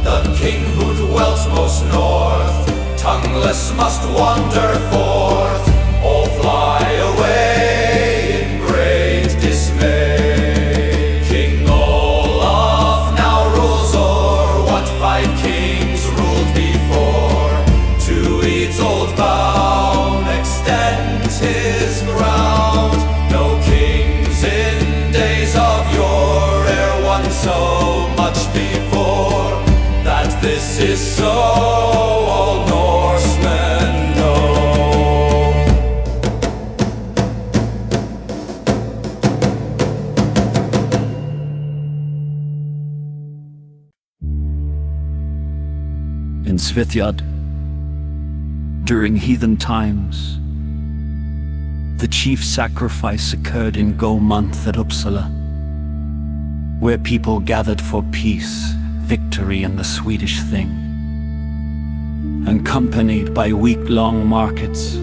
The king who dwelt most north, tongueless must wander forth, or fly away in great dismay. King Olaf now rules o'er what 5 kings ruled before. To Ede's old bound extends his ground. No kings in days of yore e'er won so much before. That this is so, all Norsemen know. In Svithjad, during heathen times, the chief sacrifice occurred in Go month at Uppsala, where people gathered for peace, victory, and the Swedish thing, accompanied by week-long markets.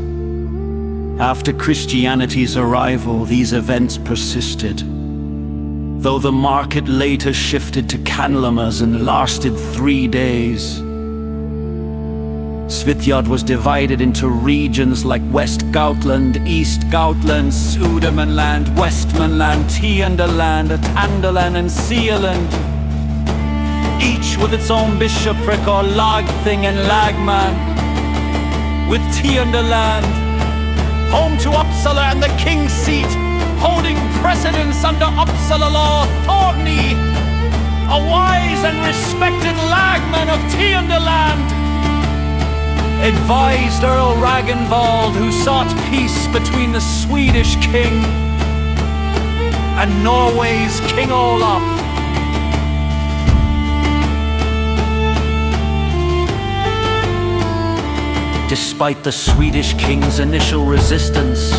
After Christianity's arrival, these events persisted, though the market later shifted to Canlamas and lasted 3 days. Svithjad was divided into regions like West Gautland, East Gautland, Sudermanland, Westmanland, Tiendaland, Atandaland, and Sealand, each with its own bishopric or lagthing and lagman, with Tiendaland home to Uppsala and the king's seat, holding precedence under Uppsala law. Thorny, a wise and respected lagman of Tiendaland, advised Earl Ragnvald, who sought peace between the Swedish king and Norway's King Olaf. Despite the Swedish king's initial resistance,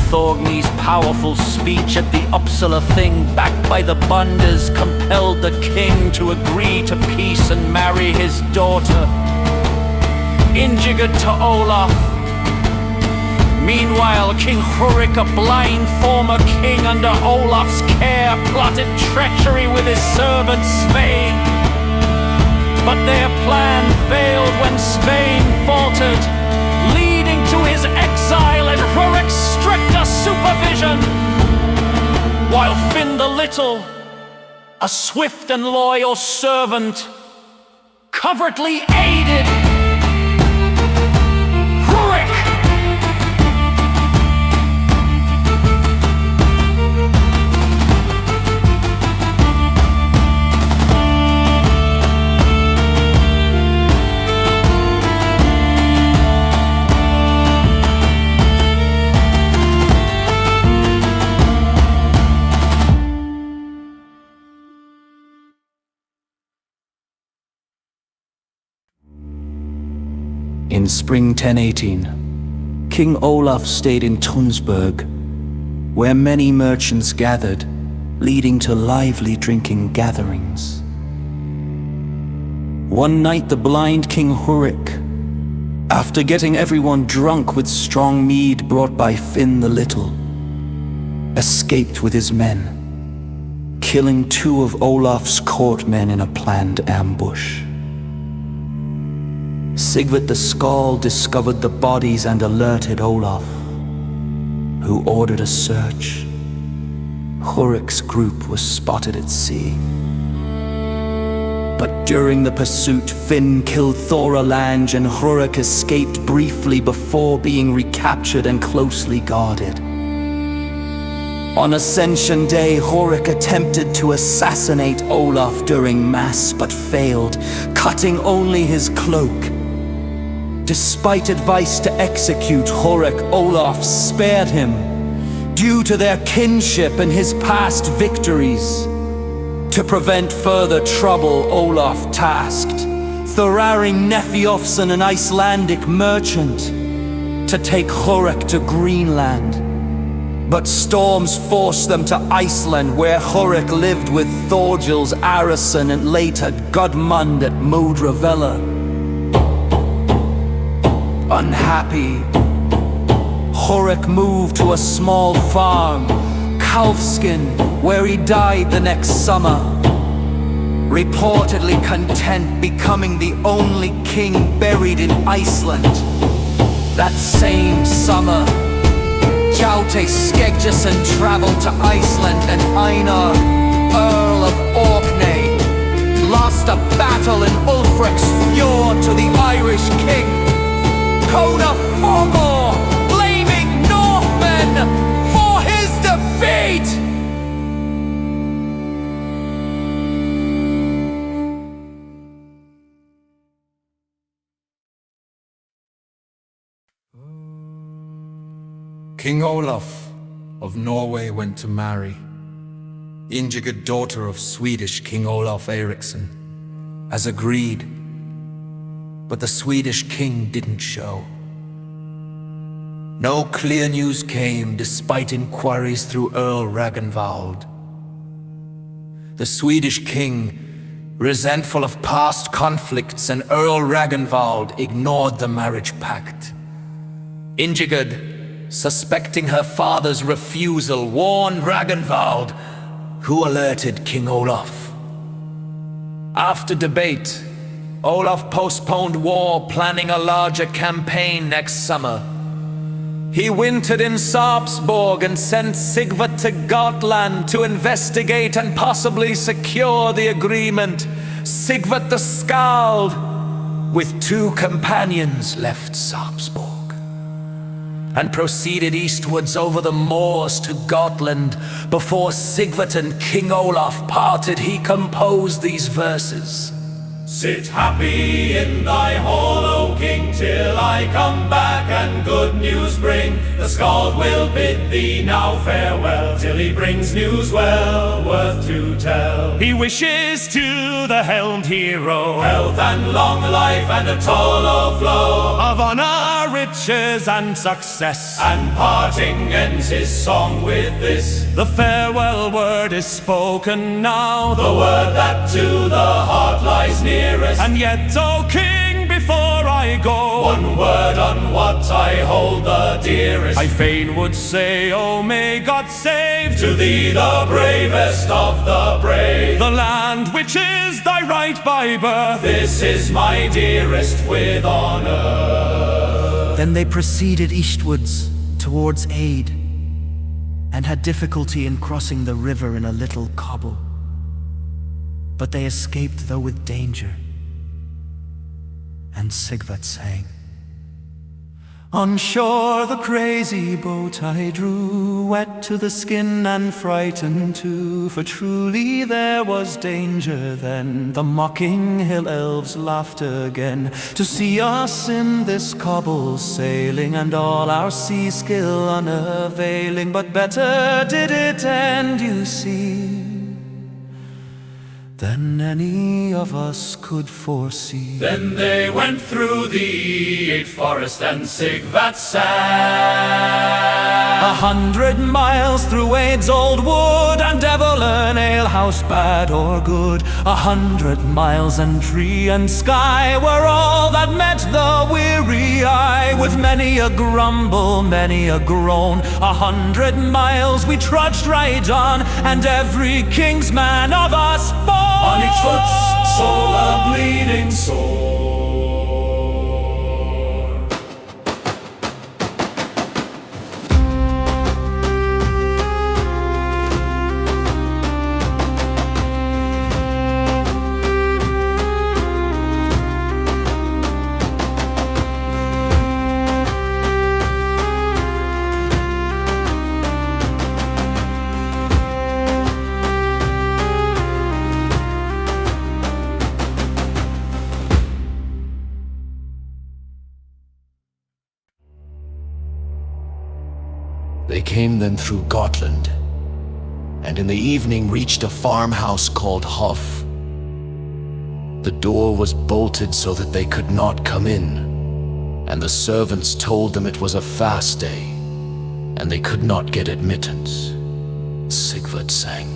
Thorgny's powerful speech at the Uppsala thing, backed by the Bundes, compelled the king to agree to peace and marry his daughter Ingjigerd to Olaf. Meanwhile, King Hurik, a blind former king under Olaf's care, plotted treachery with his servant Svein. But their plan failed when Svein faltered, stricter supervision, while Finn the Little, a swift and loyal servant, covertly aided Rurik. In spring 1018, King Olaf stayed in Tunsberg, where many merchants gathered, leading to lively drinking gatherings. One night the blind King Hurik, after getting everyone drunk with strong mead brought by Finn the Little, escaped with his men, killing 2 of Olaf's courtmen in a planned ambush. Sigvard the Skald discovered the bodies and alerted Olaf, who ordered a search. Hurik's group was spotted at sea. But during the pursuit, Finn killed Thora Lange and Hurik escaped briefly before being recaptured and closely guarded. On Ascension Day, Hurik attempted to assassinate Olaf during Mass but failed, cutting only his cloak. Despite advice to execute Hurik, Olaf spared him, due to their kinship and his past victories. To prevent further trouble, Olaf tasked Thoraring Nefjofsson, an Icelandic merchant, to take Hurik to Greenland. But storms forced them to Iceland, where Hurik lived with Thorgils Arason and later Gudmund at Modravella. Unhappy, Hurik moved to a small farm, Kalfskin, where he died the next summer. Reportedly content becoming the only king buried in Iceland. That same summer, Hjalti Skegjesson traveled to Iceland, and Einar, Earl of Orkney, lost a battle in Ulfric's fjord to the Irish king, Kona Fogor, blaming Northmen for his defeat! King Olaf of Norway went to marry Ingigerd, daughter of Swedish King Olaf Eriksson, as agreed. But the Swedish king didn't show. No clear news came despite inquiries through Earl Ragnvald. The Swedish king, resentful of past conflicts, and Earl Ragnvald ignored the marriage pact. Ingigerd, suspecting her father's refusal, warned Ragnvald, who alerted King Olaf. After debate, Olaf postponed war, planning a larger campaign next summer. He wintered in Sarpsborg and sent Sigvard to Gotland to investigate and possibly secure the agreement. Sigvard the Skald, with 2 companions, left Sarpsborg and proceeded eastwards over the moors to Gotland. Before Sigvard and King Olaf parted, he composed these verses. Sit happy in thy hall, O king, till I come back and good news bring. The Skald will bid thee now farewell, till he brings news well worth to tell. He wishes to the helmed hero Health and long life and a toll flow of honor, riches and success. And parting ends his song with this. The farewell word is spoken now, The word that to the heart lies nearest. And yet, O king, before I go, one word on what I hold the dearest. I fain would say, oh, may God save to thee the bravest of the brave, the land which is thy right by birth. This is my dearest with honor. Then they proceeded eastwards towards aid. and had difficulty in crossing the river in a little cobble. But they escaped, though with danger. And Sigvat sang. On shore the crazy boat I drew, wet to the skin and frightened too, for truly there was danger then. The mocking hill elves laughed again to see us in this cobble sailing, and all our sea skill unavailing. But better did it end, you see, than any of us could foresee. Then they went through the 8 forest and Sigvat sang. 100 miles through Wade's old wood, and devil an alehouse, bad or good. 100 miles, and tree and sky were all that met the weary eye. With many a grumble, many a groan, 100 miles we trudged right on, and every king's man of us born. On each foot, soul a bleeding sore. They came then through Gotland, and in the evening reached a farmhouse called Huff. The door was bolted so that they could not come in, and the servants told them it was a fast day, and they could not get admittance. Sigvat sang.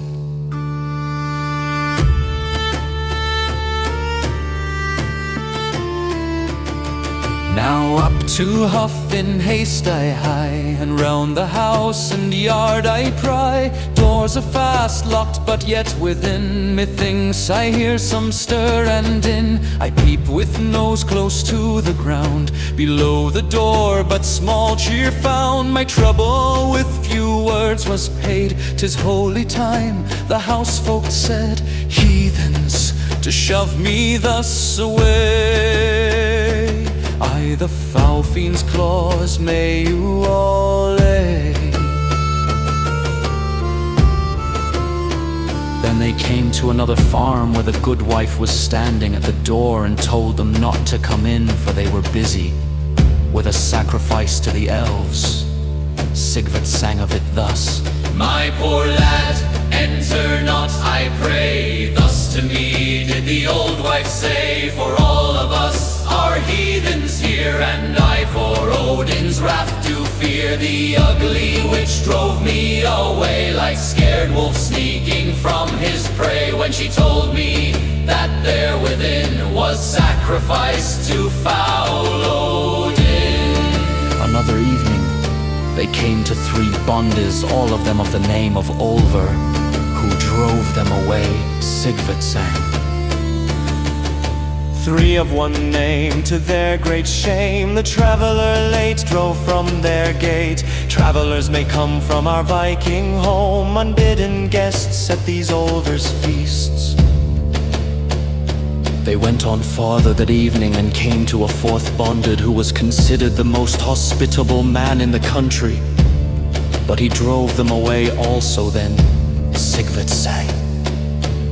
Now up to Huff in haste I hie, and round the house and yard I pry. Doors are fast locked, but yet within, methinks I hear some stir and din. I peep with nose close to the ground, below the door but small cheer found. My trouble with few words was paid, 'tis holy time, the housefolk said. Heathens, to shove me thus away, I the foul fiend's claws may you all lay. Then they came to another farm where the good wife was standing at the door, and told them not to come in, for they were busy with a sacrifice to the elves. Sigvat sang of it thus. My poor lad, enter not, I pray. Thus to me did the old wife say, for all of us are heathens here, and I for Odin's wrath do fear. The ugly witch drove me away, like scared wolf sneaking from his prey, when she told me that there within was sacrifice to foul Odin. Another evening they came to 3 bondes, all of them of the name of Olver, who drove them away. Sigvat sang. 3 of one name, to their great shame, the traveler late drove from their gate. Travelers may come from our Viking home, unbidden guests at these Olvers' feasts. They went on farther that evening, and came to a 4th bonded, who was considered the most hospitable man in the country. But he drove them away also then. Sigvat sang.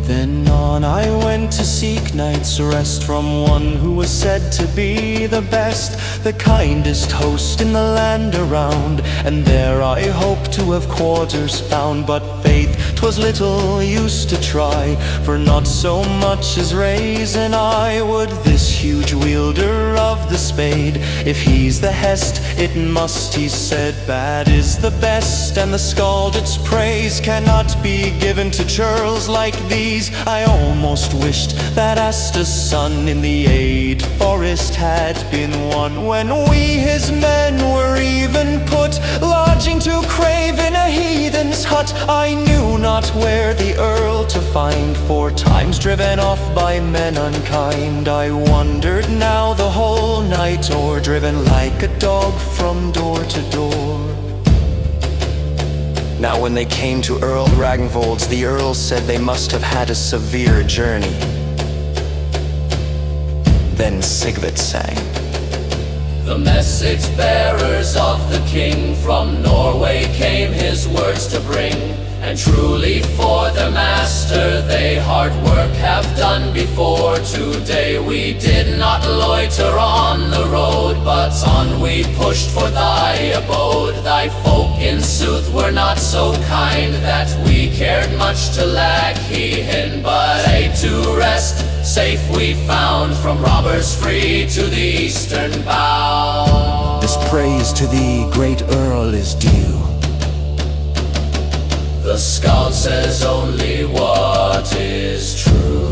Then on I went to seek night's rest from one who was said to be the best, the kindest host in the land around, and there I hoped to have quarters found. But faith, 'twas little use to try, for not so much as raise an eye would this huge wielder of the spade. If he's the hest, it must, he said, bad is the best, and the scalded's praise cannot be given to churls like these. I almost wished that Asta's son in the 8 forest had been one, when we his men were even put lodging to crave in a heathen's hut. I knew not where the earl to find, 4 times driven off by men unkind. I wondered now the whole night o'er, driven like a dog from door to door. Now when they came to Earl Ragnvold's, the Earl said they must have had a severe journey. Then Sigvat sang. The message bearers of the king from Norway came his words to bring, and truly for their master they hard work have done before. Today we did not loiter on the road, but on we pushed for thy abode. Thy folk in sooth were not so kind that we cared much to lag he-hin, but lay to rest. Safe we found from robbers free to the eastern bound. This praise to thee, great Earl, is due. The skald says only what is true.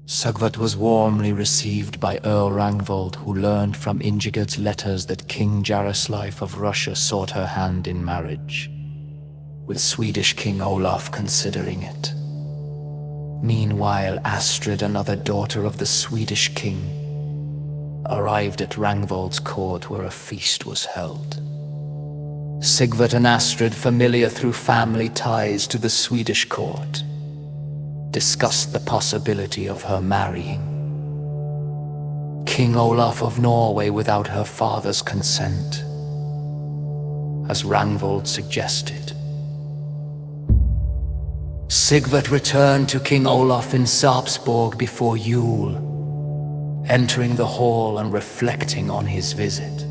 Sigvat was warmly received by Earl Ragnvold, who learned from Ingigerd's letters that King Jaroslav of Russia sought her hand in marriage, with Swedish King Olaf considering it. Meanwhile, Astrid, another daughter of the Swedish king, arrived at Ragnvold's court where a feast was held. Sigvat and Astrid, familiar through family ties to the Swedish court, discussed the possibility of her marrying King Olaf of Norway without her father's consent, as Ragnvold suggested. Sigvat returned to King Olaf in Sarpsborg before Yule, entering the hall and reflecting on his visit.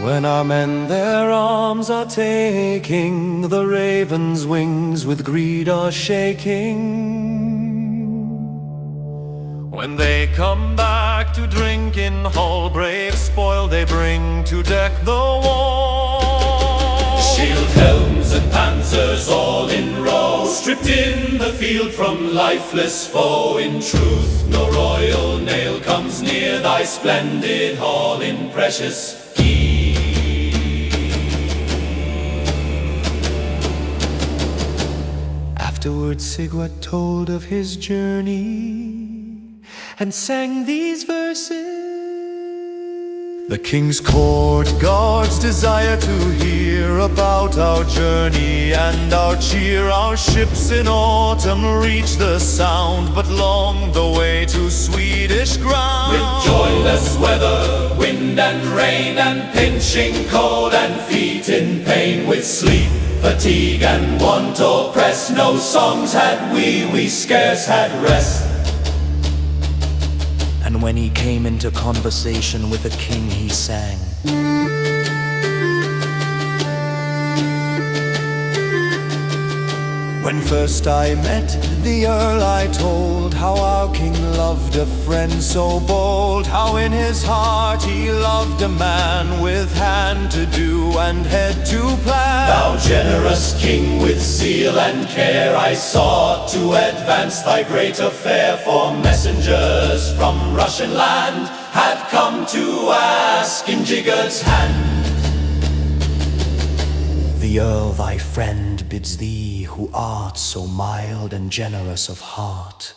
When our men their arms are taking, the raven's wings with greed are shaking. When they come back to drink in hall, brave spoil they bring to deck the wall. Shield, helms and panzers all in row, stripped in the field from lifeless foe. In truth, no royal nail comes near thy splendid hall in precious gear. Afterwards Sigvat told of his journey and sang these verses. The king's court guards desire to hear about our journey and our cheer. Our ships in autumn reach the sound, but long the way to Swedish ground. With joyless weather, wind and rain, and pinching cold, and feet in pain, with sleep, fatigue and want oppressed, no songs had we scarce had rest. And when he came into conversation with the king, he sang. When first I met the Earl, I told how our king loved a friend so bold, how in his heart he loved a man with hand to do and head to plan. Thou generous king, with zeal and care I sought to advance thy great affair, for messengers from Russian land had come to ask Ingigerd's hand. The Earl thy friend bids thee, who art so mild and generous of heart,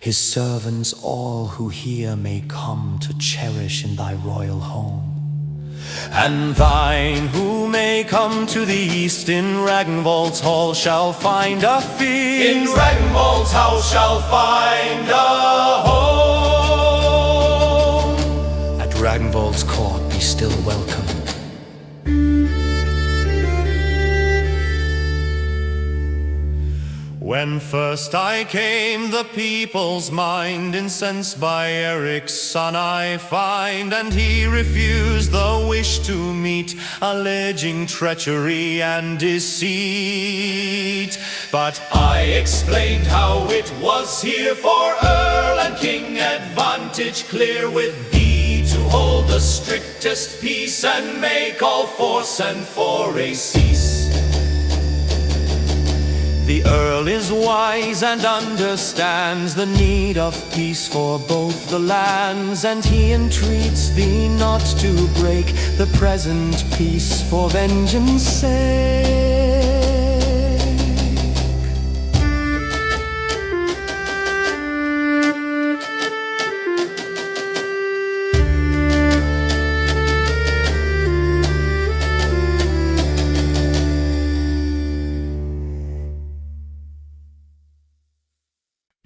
his servants all who here may come to cherish in thy royal home. And thine who may come to the east in Ragnvold's hall shall find a feast. In Ragnvold's house shall find a home. At Ragnvold's court be still welcome. When first I came, the people's mind incensed by Eric's son I find, and he refused the wish to meet, alleging treachery and deceit. But I explained how it was here for Earl and King, advantage clear with thee to hold the strictest peace and make all force and foray cease. The Earl is wise and understands the need of peace for both the lands, and he entreats thee not to break the present peace for vengeance sake.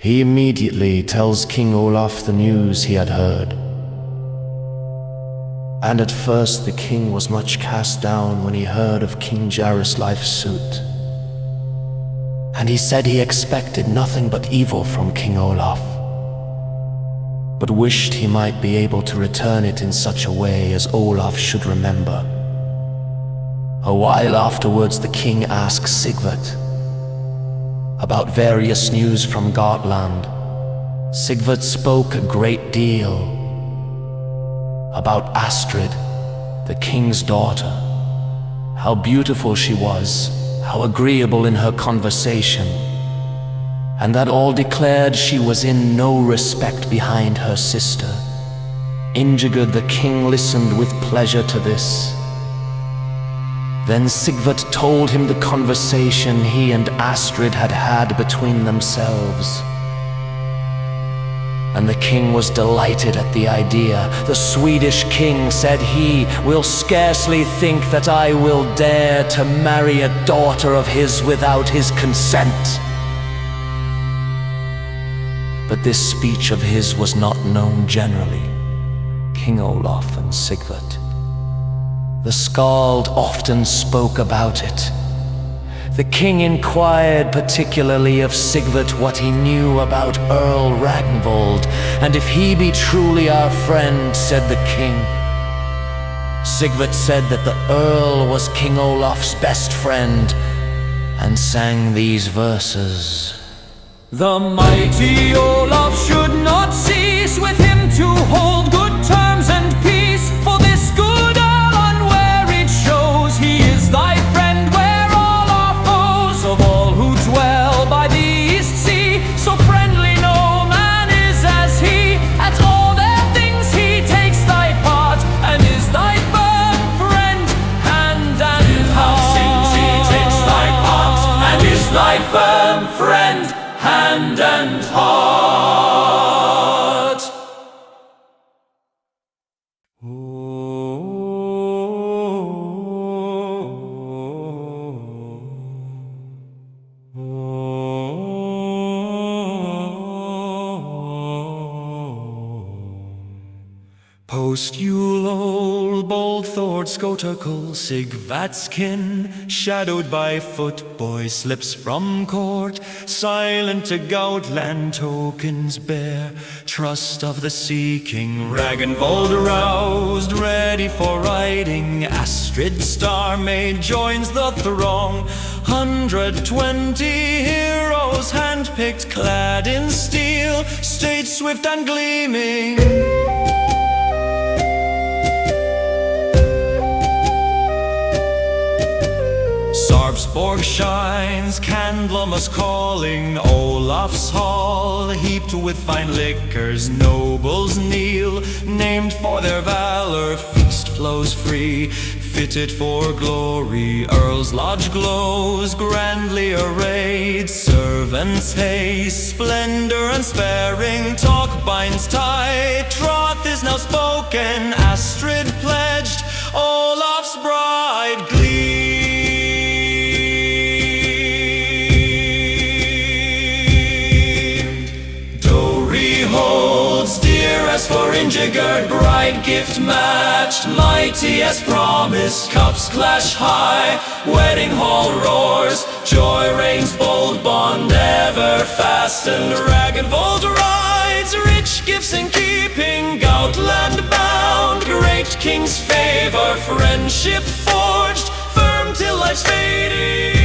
He immediately tells King Olaf the news he had heard. And at first the king was much cast down when he heard of King Jaroslife's suit. And he said he expected nothing but evil from King Olaf, but wished he might be able to return it in such a way as Olaf should remember. A while afterwards the king asked Sigvat about various news from Gotland. Sigvat spoke a great deal about Astrid, the king's daughter, how beautiful she was, how agreeable in her conversation, and that all declared she was in no respect behind her sister. Ingigerd the king listened with pleasure to this. Then Sigvat told him the conversation he and Astrid had had between themselves. And the king was delighted at the idea. The Swedish king, said he, will scarcely think that I will dare to marry a daughter of his without his consent. But this speech of his was not known generally, King Olaf and Sigvat. The skald often spoke about it. The king inquired particularly of Sigvat what he knew about Earl Ragnvald, and if he be truly our friend, said the king. Sigvat said that the Earl was King Olaf's best friend, and sang these verses. The mighty Olaf should not cease with him to hold good terms and peace, for this good Earl unwearied shows he is thy friend where all are foes of all who dwell by the East Sea. So friendly no man is as he, at all their things he takes thy part, and is thy firm friend, hand and heart. Things he takes thy part, and is thy firm friend, hand and heart. Post-Yule old bold Thord Skotakul Sigvatskin, shadowed by footboy slips from court, silent to Gautland tokens bear, trust of the sea king Ragnvald aroused, ready for riding. Astrid star maid joins the throng, 120 heroes handpicked, clad in steel, state swift and gleaming. Sarpsborg shines, Candlemas calling, Olaf's hall heaped with fine liquors, nobles kneel, named for their valor, feast flows free, fitted for glory, Earl's lodge glows, grandly arrayed, servants haste, splendor unsparing, talk binds tight, troth is now spoken, Astrid pledged, Olaf's bride gleamed. Holds dear as for Ingigerd, bride gift matched, mighty as promised, cups clash high, wedding hall roars, joy reigns, bold bond ever fastened, Ragnvald rides, rich gifts in keeping, Gautland bound, great king's favor, friendship forged, firm till life's fading.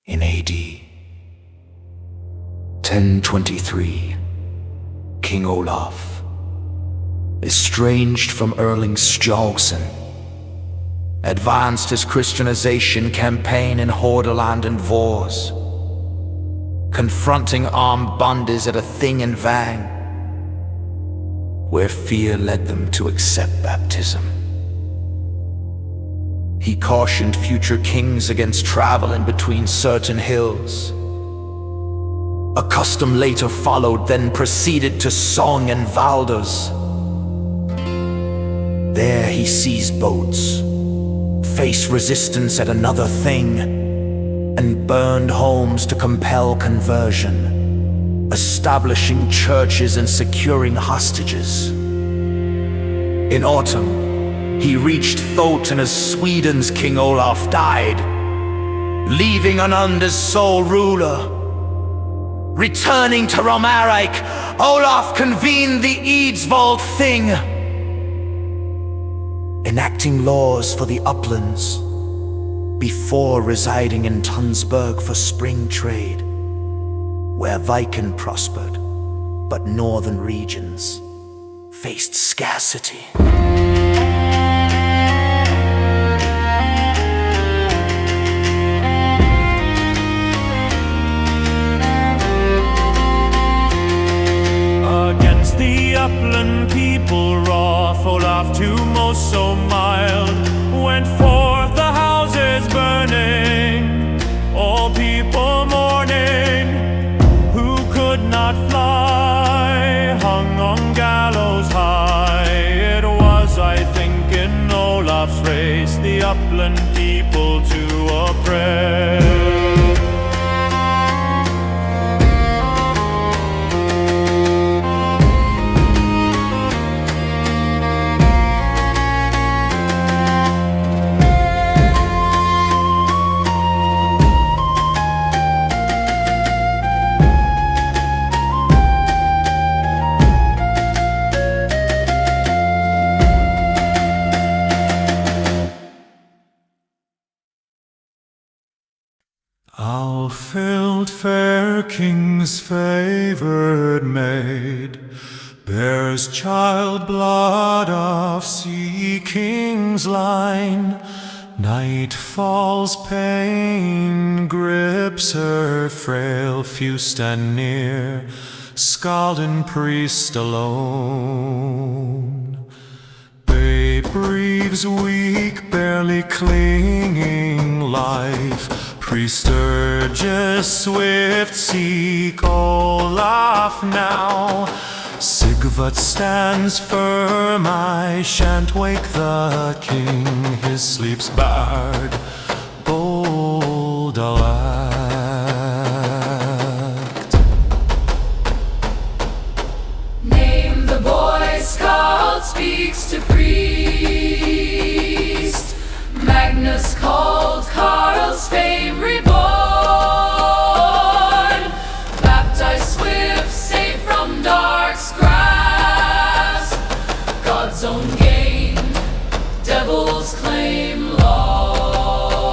In AD 1023, King Olaf, estranged from Erling Skjalgsson, advanced his Christianization campaign in Hordaland and Vors, confronting armed bandits at a thing in Vang, where fear led them to accept baptism. He cautioned future kings against traveling between certain hills. A custom later followed, then proceeded to Song and Valders. There he seized boats, faced resistance at another thing, and burned homes to compel conversion, establishing churches and securing hostages. In autumn, he reached Thoten as Sweden's King Olaf died, leaving Anunda's sole ruler. Returning to Romarik, Olaf convened the Eidsvold Thing, enacting laws for the uplands before residing in Tunsberg for spring trade, where Viken prospered, but northern regions faced scarcity. Against the upland people wroth, Olaf too most so mild, went forth the houses burning, all people mourning, who could not fly, hung on gallows high. It was, I think, in Olaf's race, the upland people to oppress. Alfhild, fair king's favored maid, bears child blood of sea king's line. Night falls, pain grips her frail, few stand near, skald and priest alone. Babe breathes weak, barely clinging life. Priest urges swift, seek Olaf now. Sigvat stands firm, I shan't wake the king. His sleep's barred, bold elect. Name the boy, Skald speaks to priest. Magnus called, Karl's fame reborn. Baptized swift, safe from dark's grasp. God's own gain, devil's claim lost.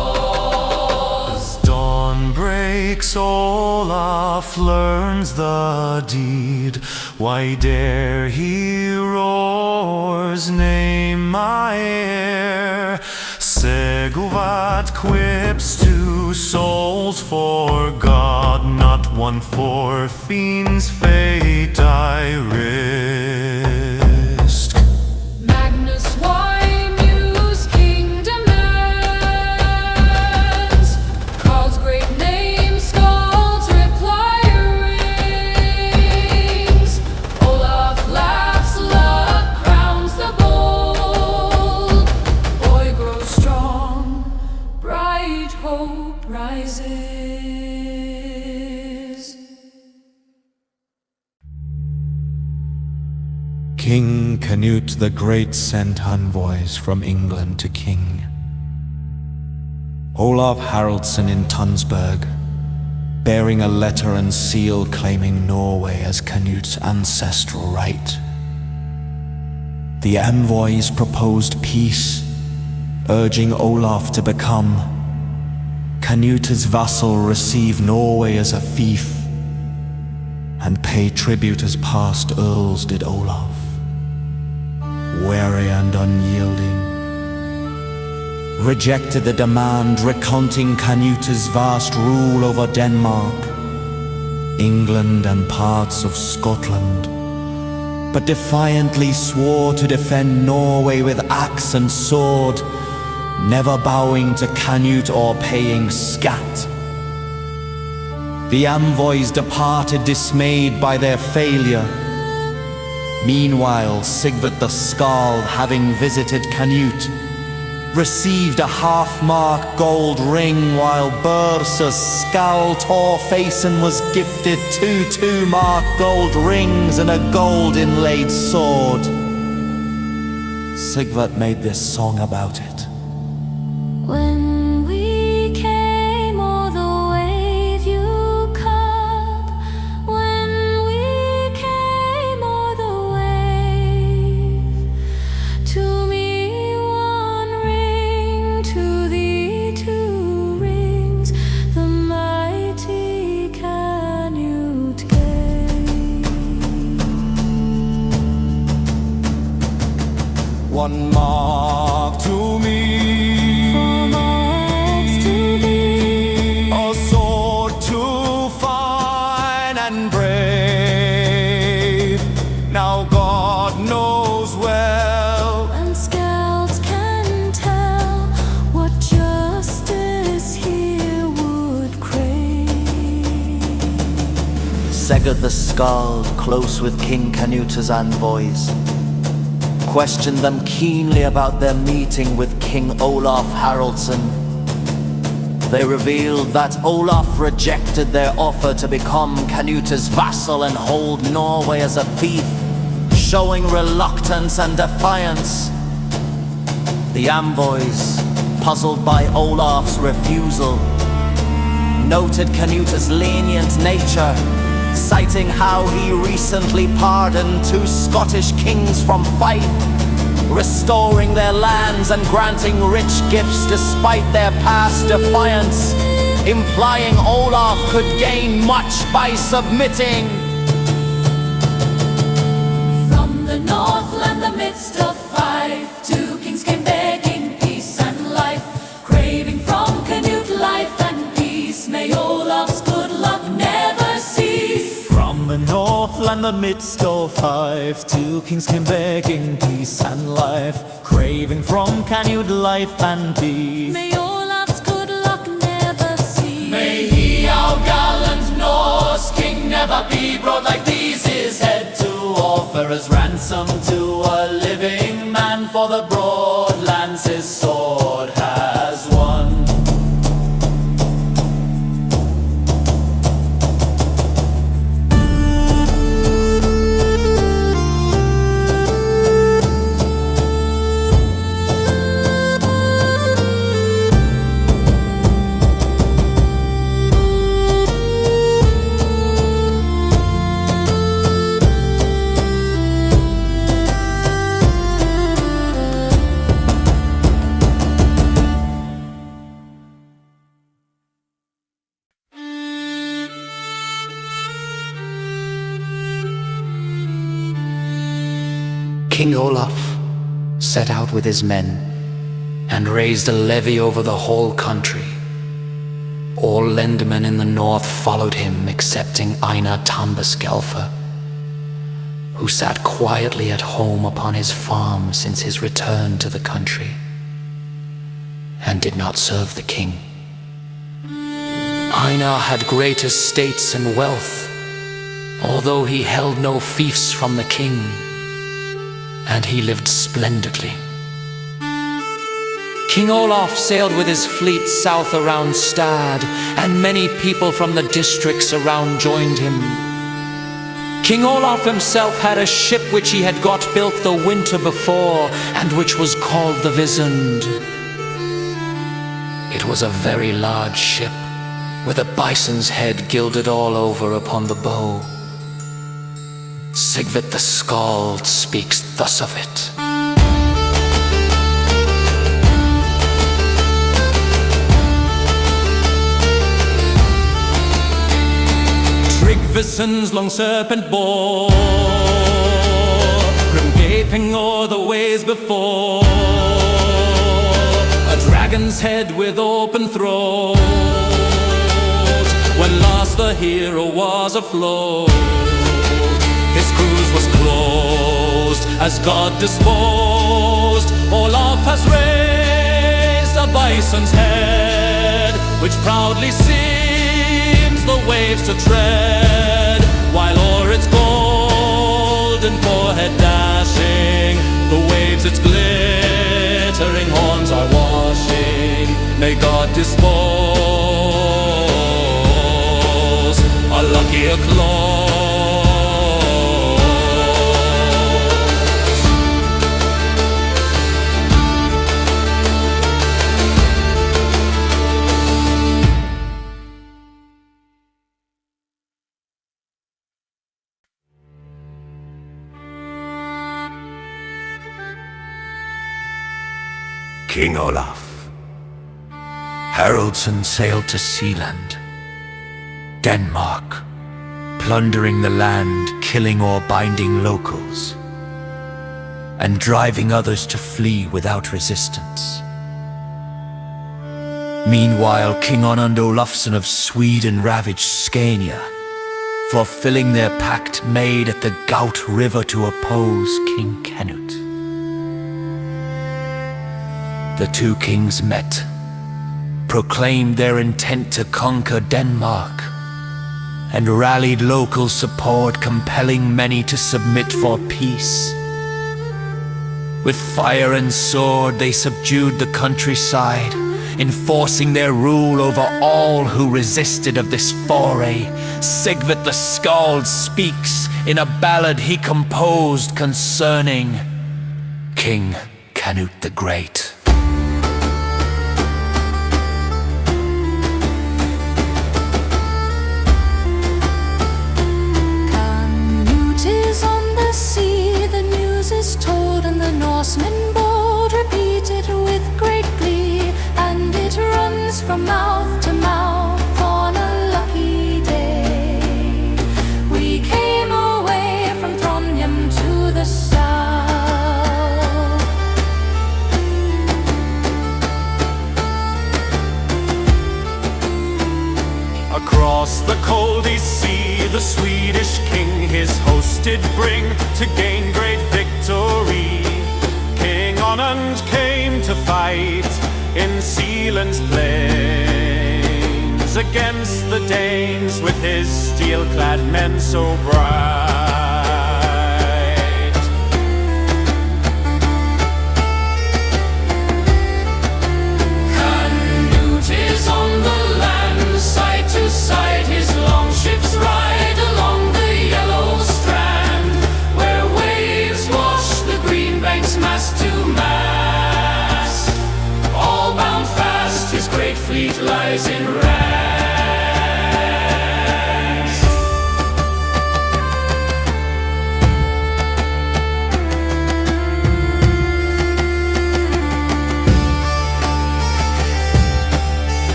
Dawn breaks, Olaf learns the deed. Why dare he roars, name my heir? Sigvat quips, 2 souls for God, not one for fiend's fate I risk. Magnus, why muse king demands? Calls great names, Skald's reply rings. Olaf laughs, luck crowns the bold. Boy grows strong, bright hope rises. King Canute the Great sent envoys from England to King Olaf Haroldson in Tunsberg, bearing a letter and seal claiming Norway as Canute's ancestral right. The envoys proposed peace, urging Olaf to become Canute's vassal receive Norway as a fief, and pay tribute as past earls did Olaf, wary and unyielding, rejected the demand recounting Canute's vast rule over Denmark, England and parts of Scotland, but defiantly swore to defend Norway with axe and sword, never bowing to Canute or paying scat. The envoys departed dismayed by their failure. Meanwhile, Sigvat the Skald, having visited Canute, received a half-mark gold ring, while Bursa's Skald Thorfeysen was gifted 2 2-mark gold rings and a gold inlaid sword. Sigvat made this song about it. When we came o'er the wave you caught, when we came o'er the wave, to me 1 ring, to thee 2 rings, the mighty Canute gave. 1 mark to me, now God knows well, and scouts can tell what justice here would crave. Saga the Skald, close with King Canute's envoys, questioned them keenly about their meeting with King Olaf Haroldson. They revealed that Olaf rejected their offer to become Canute's vassal and hold Norway as a fief, showing reluctance and defiance. The envoys, puzzled by Olaf's refusal, noted Canute's lenient nature, citing how he recently pardoned 2 Scottish kings from Fife, restoring their lands and granting rich gifts despite their past defiance, implying Olaf could gain much by submitting. From the Northland, the midst of Fife, 2 kings came begging peace and life, craving from Canute life and peace. May Olaf's good luck never cease. from the Northland, the midst of Fife, 2 kings came begging peace and life, craving from Canute life and peace. May Olaf's good luck never cease. May he, our gallant Norse king, never be brought like these, his head to offer as ransom to a living man, for the broad lands his sword has won. King Olaf set out with his men and raised a levy over the whole country. All lendermen in the north followed him, excepting Einar Tambaskelfer, who sat quietly at home upon his farm since his return to the country, and did not serve the king. Einar had great estates and wealth, although he held no fiefs from the king, and he lived splendidly. King Olaf sailed with his fleet south around Stad, and many people from the districts around joined him. King Olaf himself had a ship which he had got built the winter before, and which was called the Visund. It was a very large ship, with a bison's head gilded all over upon the bow. Sigvat the Skald speaks thus of it. Vissen's long serpent bore, grim gaping o'er the ways before, a dragon's head with open throat, when last the hero was afloat. His cruise was closed, as God disposed. Olaf has raised a bison's head, which proudly seems the waves to tread, while o'er its golden forehead dashing, the waves its glittering horns are washing. May God dispose a luckier close. King Olaf Haroldson sailed to Sealand, Denmark, plundering the land, killing or binding locals, and driving others to flee without resistance. Meanwhile, King Onund Olafsson of Sweden ravaged Scania, fulfilling their pact made at the Gout River to oppose King Canute. The two kings met, proclaimed their intent to conquer Denmark, and rallied local support, compelling many to submit for peace. With fire and sword they subdued the countryside, enforcing their rule over all who resisted of this foray. Sigvat the Skald speaks in a ballad he composed concerning King Canute the Great. Norsemen bold repeat it with great glee, and it runs from mouth to mouth on a lucky day. We came away from Trondheim to the south. Across the cold sea, the Swedish king his host did bring to gain great victory. King Onund came to fight in Sealand's plains against the Danes with his steel-clad men so bright. Canute is on the land, side to side his long ships ride along the yellow strand, where waves wash the green banks mast to mast. All bound fast, his great fleet lies in rest.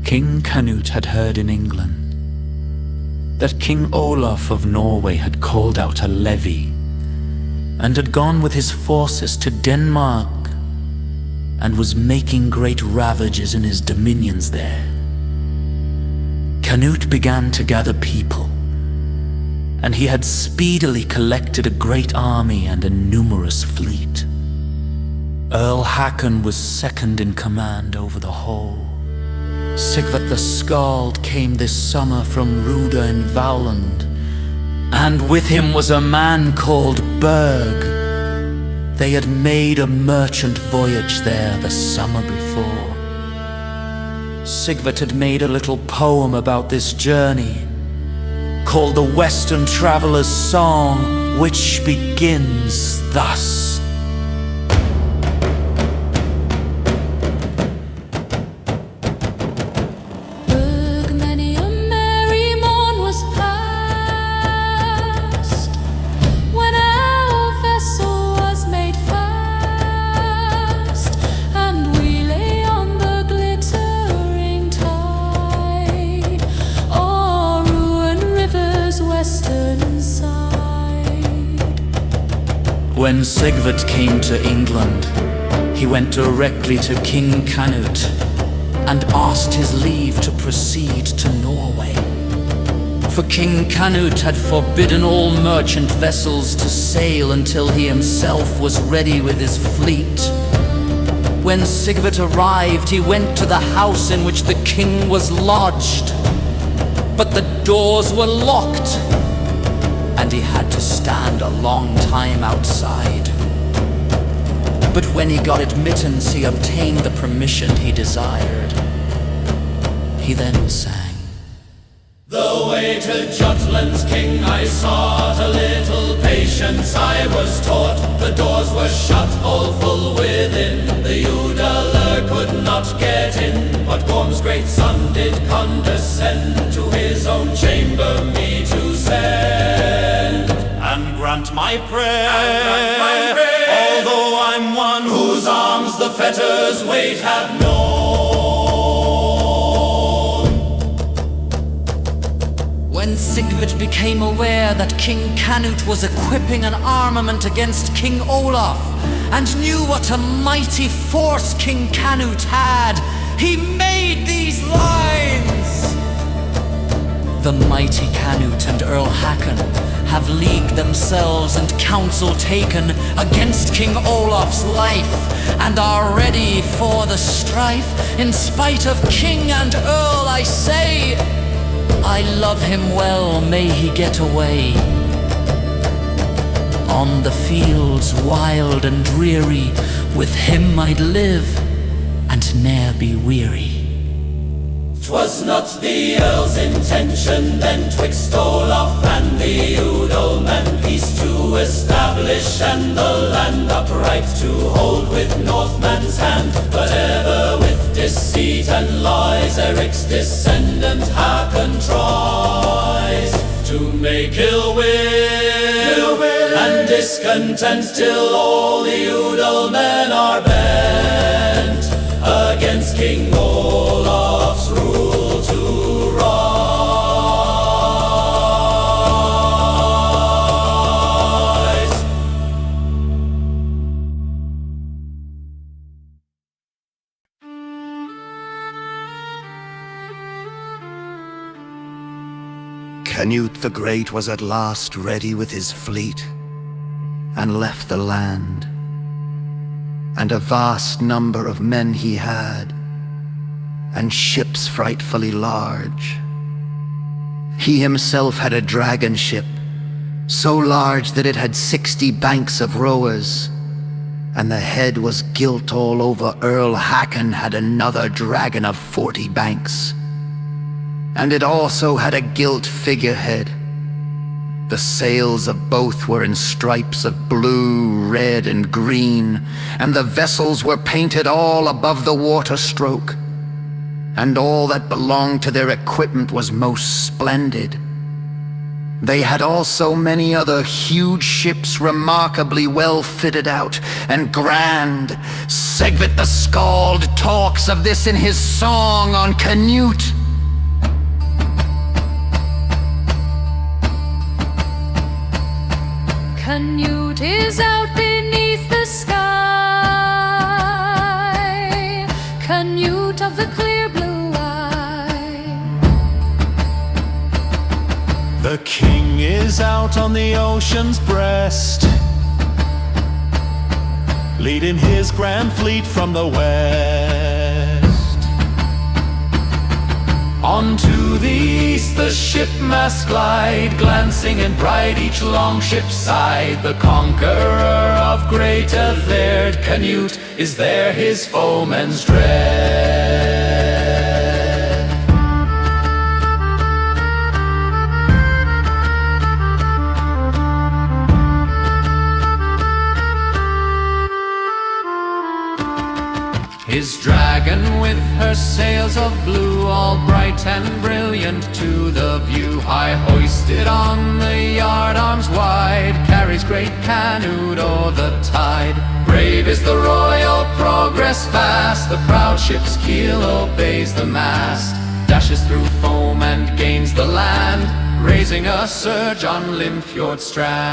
King Canute had heard in England that King Olaf of Norway had called out a levy and had gone with his forces to Denmark and was making great ravages in his dominions there. Canute began to gather people, and he had speedily collected a great army and a numerous fleet. Earl Hakon was second in command over the whole. Sigvat the Skald came this summer from Ruda in Vowland, And with him was a man called Berg. They had made a merchant voyage there the summer before. Sigvat had made a little poem about this journey, called the Western Traveler's Song, which begins thus. Many a merry morn was past, when our vessel was made fast, and we lay on the glittering tide, o'er ruined rivers western side. When Sigvat came to England, he went directly to King Canute and asked his leave to proceed to Norway. For King Canute had forbidden all merchant vessels to sail until he himself was ready with his fleet. When Sigvat arrived, he went to the house in which the king was lodged, but the doors were locked, and he had to stand a long time outside. But when he got admittance, he obtained the permission he desired. He then sang. The way to Jutland's king I sought, a little patience I was taught. The doors were shut, all full within. The Udaler could not get in, but Gorm's great son did condescend to his own chamber me to send. And grant my prayer, although I'm one Whose arms the fetters weight have known. When Sigvat became aware that King Canute was equipping an armament against King Olaf, and knew what a mighty force King Canute had, he made these lines. The mighty Canute and Earl Hakon have leagued themselves and counsel taken against King Olaf's life, and are ready for the strife. In spite of king and earl, I say, I love him well, may he get away. On the fields wild and dreary, with him I'd live and ne'er be weary. 'Twas not the Earl's intention then, twixt Olaf and the Udalman, peace to establish and the land upright to hold with Northman's hand, but ever with deceit and lies Eric's descendant Hakon tries to make ill will and discontent, till all the Udalmen are bent against King Olaf's rule to rise. Canute the Great was at last ready with his fleet, and left the land. And a vast number of men he had, and ships frightfully large. He himself had a dragon ship, so large that it had 60 banks of rowers, and the head was gilt all over. Earl Hakon had another dragon of 40 banks, and it also had a gilt figurehead. The sails of both were in stripes of blue, red, and green, and the vessels were painted all above the water stroke, and all that belonged to their equipment was most splendid. They had also many other huge ships remarkably well fitted out and grand. Sigvat the Skald talks of this in his song on Canute. Canute is out beneath the sky, Canute of the clear blue eye. The king is out on the ocean's breast, leading his grand fleet from the west. On to the east the ship shipmasts glide, glancing and bright each longship's side. The conqueror of great Ethelred, Canute, is there his foeman's dread. His dragon with her sails of blue, all bright and brilliant to the view, high hoisted on the yardarms wide, carries great Canute o'er the tide. Brave is the royal progress fast, the proud ship's keel obeys the mast, dashes through foam and gains the land, raising a surge on Limfjord strand.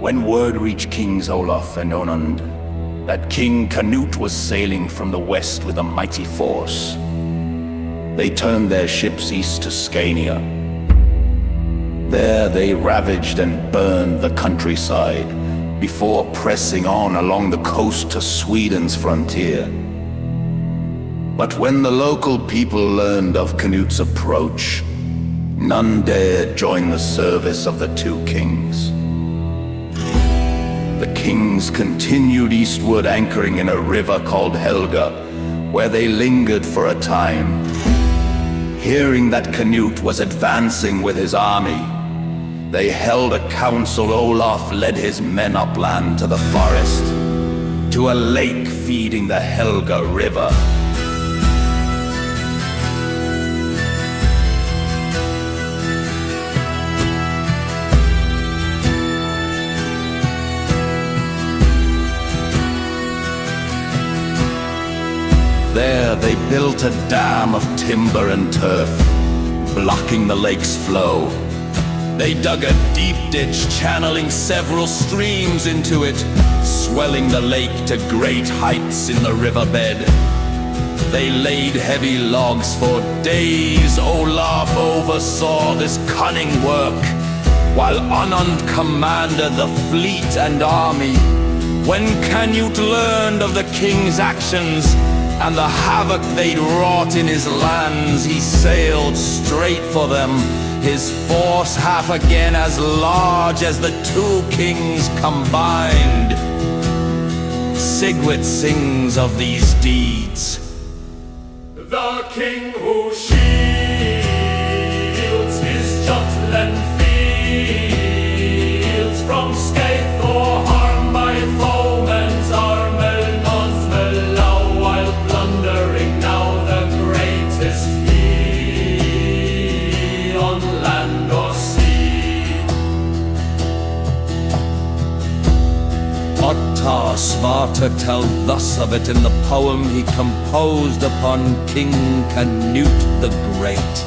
When word reached Kings Olaf and Onund that King Canute was sailing from the west with a mighty force, they turned their ships east to Scania. There they ravaged and burned the countryside before pressing on along the coast to Sweden's frontier. But when the local people learned of Canute's approach, none dared join the service of the two kings. The kings continued eastward, anchoring in a river called Helga, where they lingered for a time. Hearing that Canute was advancing with his army, they held a council. Olaf led his men upland to the forest, to a lake feeding the Helga River. There they built a dam of timber and turf, blocking the lake's flow. They dug a deep ditch, channeling several streams into it, swelling the lake to great heights in the riverbed. They laid heavy logs for days. Olaf oversaw this cunning work, while Onund commanded the fleet and army. When Canute learned of the king's actions and the havoc they'd wrought in his lands, he sailed straight for them, his force half again as large as the two kings combined. Sigurd sings of these deeds. The king who shields his Jutland fields from scathe or harm by foemen's armor. Ottar Svarter tells thus of it in the poem he composed upon King Canute the Great.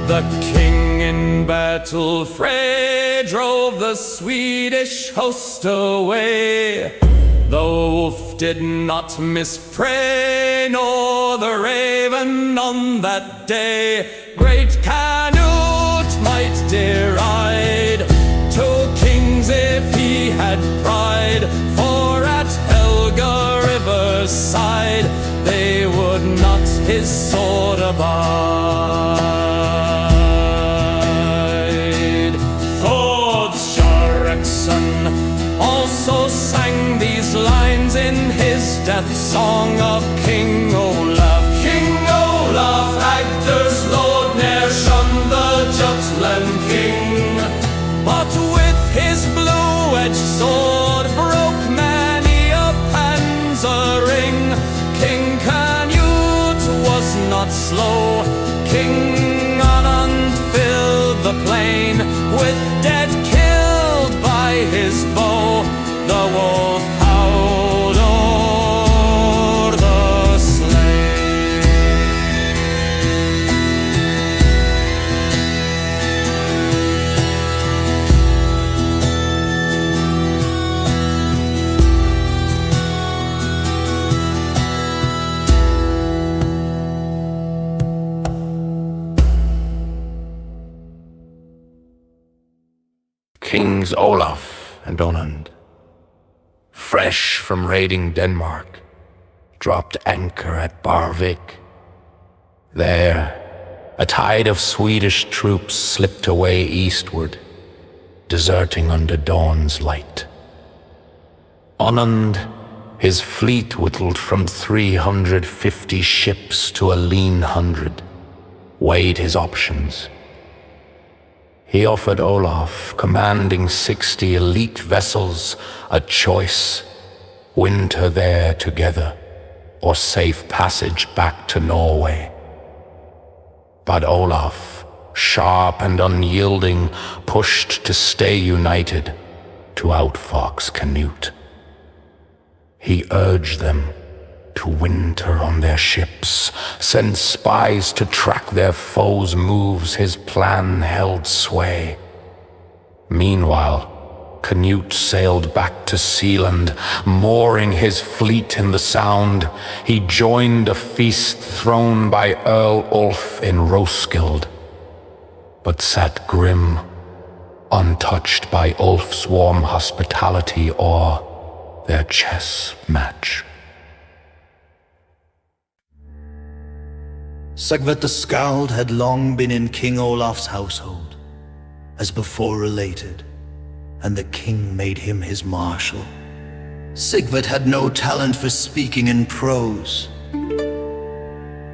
The king in battle fray drove the Swedish host away. The wolf did not miss prey, nor the raven on that day. Great Canute might deride two kings if he had pride, for at Helga river's side they would not his sword abide. Thord Sharrekson death song of King Olaf. King Olaf, Agder's lord, ne'er shunned the Jutland king, but with his blue-edged sword broke many a panzering. King Canute was not slow. King Anand filled the plain with dead killed by his bow. The wolf howled o'er the slain. Kings Olaf and Onund, fresh from raiding Denmark, dropped anchor at Barvik. There, a tide of Swedish troops slipped away eastward, deserting under dawn's light. Onund, his fleet whittled from 350 ships to a lean 100, weighed his options. He offered Olaf, commanding 60 elite vessels, a choice: winter there together, or safe passage back to Norway. But Olaf, sharp and unyielding, pushed to stay united, to outfox Canute. He urged them to winter on their ships, send spies to track their foes' moves. His plan held sway. Meanwhile, Canute sailed back to Sealand, mooring his fleet in the Sound. He joined a feast thrown by Earl Ulf in Roskilde, but sat grim, untouched by Ulf's warm hospitality or their chess match. Sigvat the Skald had long been in King Olaf's household, as before related, and the king made him his marshal. Sigvat had no talent for speaking in prose,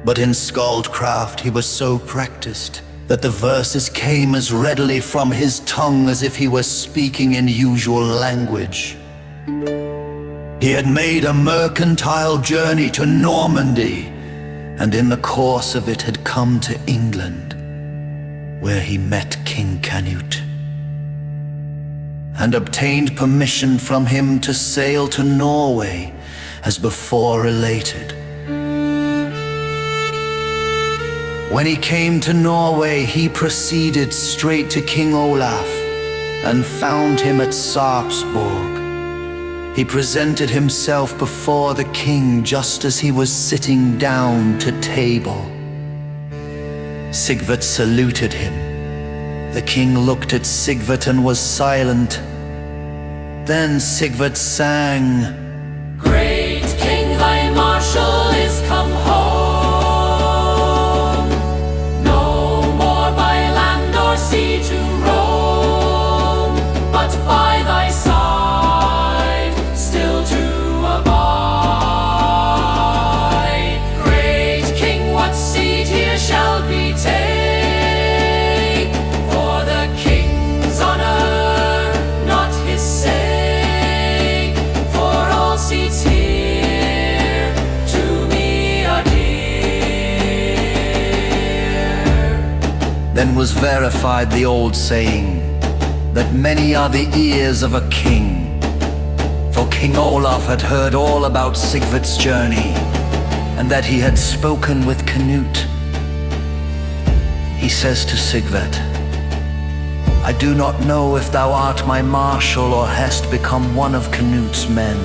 but in skaldcraft he was so practiced that the verses came as readily from his tongue as if he were speaking in usual language. He had made a mercantile journey to Normandy, and in the course of it had come to England, where he met King Canute, and obtained permission from him to sail to Norway, as before related. When he came to Norway, he proceeded straight to King Olaf, and found him at Sarpsborg. He presented himself before the king just as he was sitting down to table. Sigvat saluted him. The king looked at Sigvat and was silent. Then Sigvat sang, Great King, thy marshal is come home. No more by land or sea to roam, but by thy side. Then was verified the old saying, that many are the ears of a king. For King Olaf had heard all about Sigvat's journey, and that he had spoken with Canute. He says to Sigvat, I do not know if thou art my marshal or hast become one of Canute's men.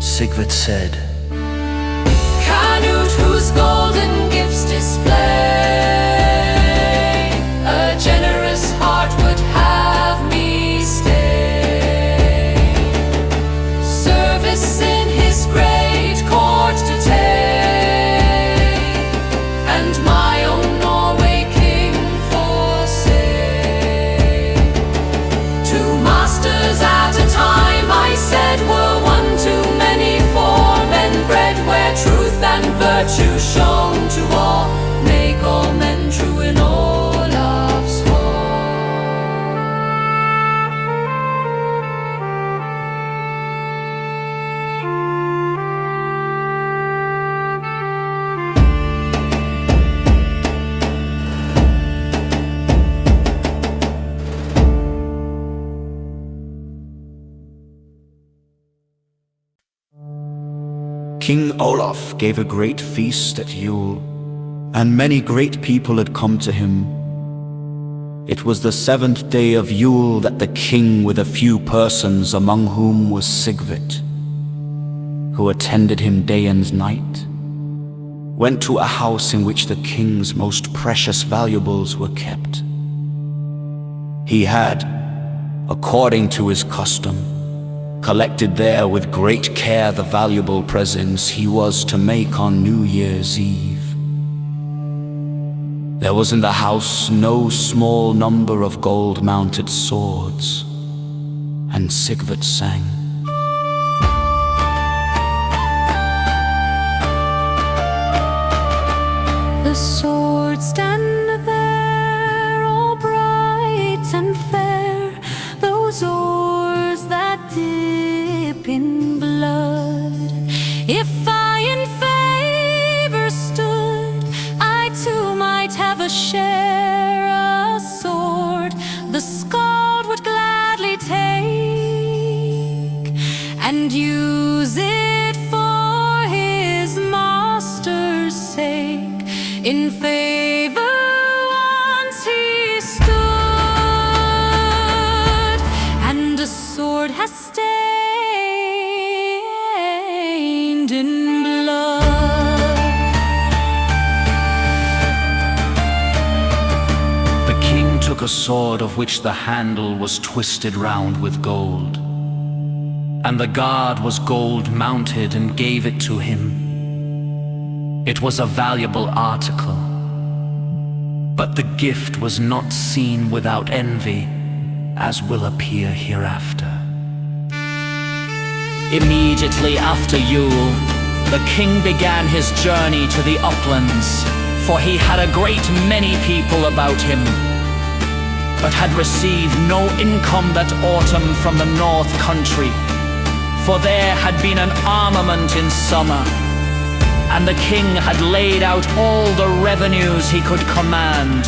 Sigvat said, Canute, whose golden gifts display, a generous heart would have me stay. Service in his great court to take, and my own Norway king forsake. 2 masters at a time, I said, were one too many. King Olaf gave a great feast at Yule, and many great people had come to him. It was the 7th day of Yule that the king, with a few persons, among whom was Sigvat, who attended him day and night, went to a house in which the king's most precious valuables were kept. He had, according to his custom, collected there with great care the valuable presents he was to make on New Year's Eve. There was in the house no small number of gold-mounted swords, and Sigvat sang. The swords stand there, all bright and fair, those oars that dip in blood. If I in favor stood, I too might have a share. A sword the skald would gladly take, and use it for his master's sake. In favor once he stood, and a sword has stained in blood. The king took a sword of which the handle was twisted round with gold, and the guard was gold mounted, and gave it to him. It was a valuable article, but the gift was not seen without envy, as will appear hereafter. Immediately after Yule, the king began his journey to the uplands, for he had a great many people about him, but had received no income that autumn from the north country, for there had been an armament in summer, and the king had laid out all the revenues he could command.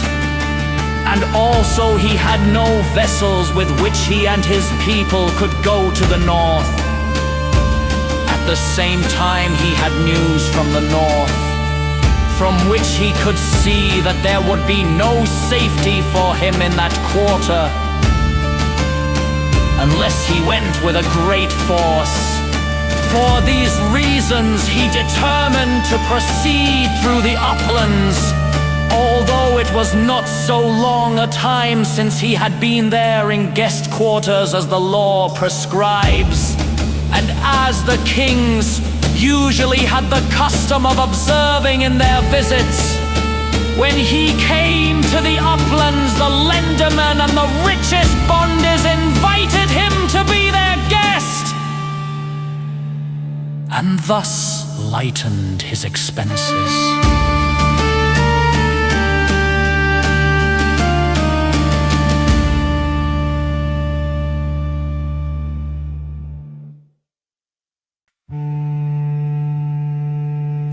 And also he had no vessels with which he and his people could go to the north. At the same time he had news from the north, from which he could see that there would be no safety for him in that quarter, unless he went with a great force. For these reasons he determined to proceed through the uplands, although it was not so long a time since he had been there in guest quarters as the law prescribes, and as the kings usually had the custom of observing in their visits. When he came to the uplands, the lenderman and the richest bonders invited him to be their guest, and thus lightened his expenses.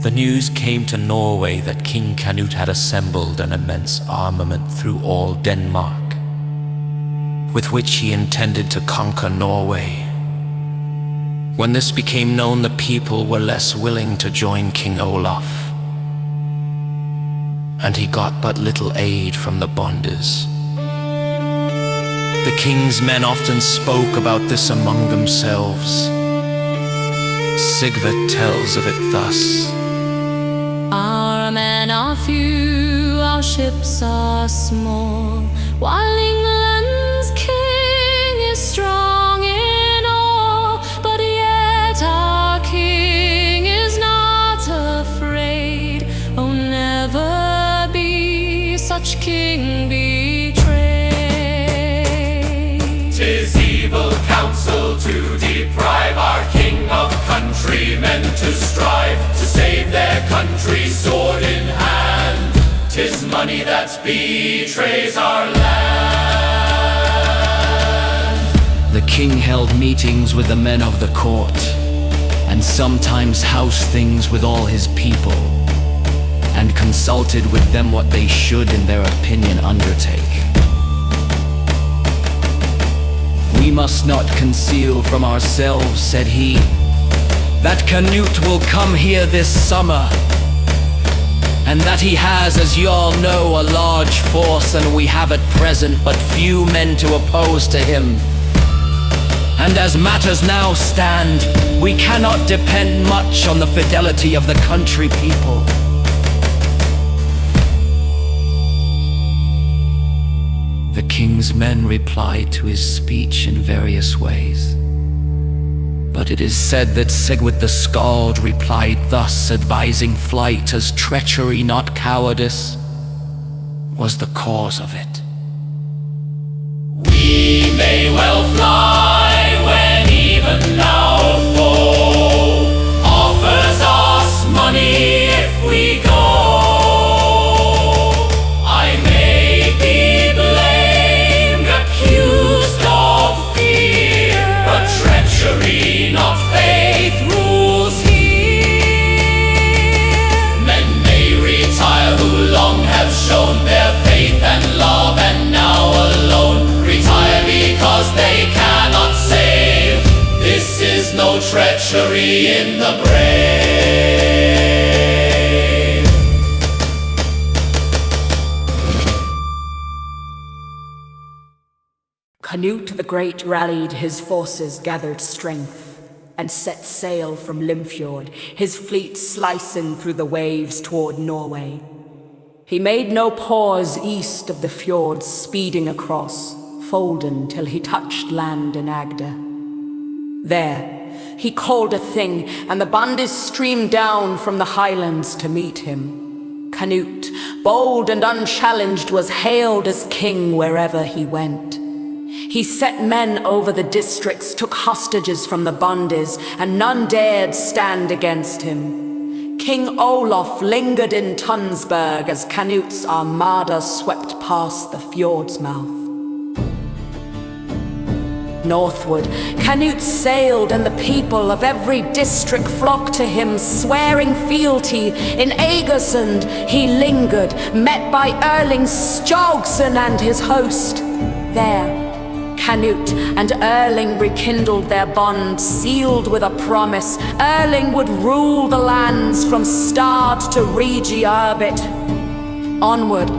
The news came to Norway that King Canute had assembled an immense armament through all Denmark, with which he intended to conquer Norway. When this became known, the people were less willing to join King Olaf, and he got but little aid from the bonders. The king's men often spoke about this among themselves. Sigvat tells of it thus. Our men are few, our ships are small, while England's king is strong in all. But yet our king is not afraid. Oh, never be such king betrayed. 'Tis evil counsel to deprive our king of countrymen to strive to save their country sword in hand. 'Tis money that betrays our land. The king held meetings with the men of the court, and sometimes house things with all his people, and consulted with them what they should in their opinion undertake. We must not conceal from ourselves, said he, that Canute will come here this summer, and that he has, as you all know, a large force, and we have at present but few men to oppose to him. And as matters now stand, we cannot depend much on the fidelity of the country people. The king's men replied to his speech in various ways. But it is said that Sigurd the Scald replied thus, advising flight as treachery, not cowardice, was the cause of it. We may well fly when even now a foe offers us money if we go. I may be blamed, accused of fear, but treachery, not faith, rules here. Men may retire who long have shown their faith and love, and now alone retire because they cannot save. This is no treachery in the brave. Canute the Great rallied his forces, gathered strength, and set sail from Limfjord, his fleet slicing through the waves toward Norway. He made no pause east of the fjords, speeding across, Folden till he touched land in Agder. There, he called a thing, and the bandits streamed down from the highlands to meet him. Canute, bold and unchallenged, was hailed as king wherever he went. He set men over the districts, took hostages from the bandits, and none dared stand against him. King Olaf lingered in Tunsberg as Canute's armada swept past the fjord's mouth. Northward, Canute sailed, and the people of every district flocked to him, swearing fealty. In Egersund he lingered, met by Erling Skjalgsson and his host. There, Canute and Erling rekindled their bond, sealed with a promise. Erling would rule the lands from Stad to Regiarbit. Onward,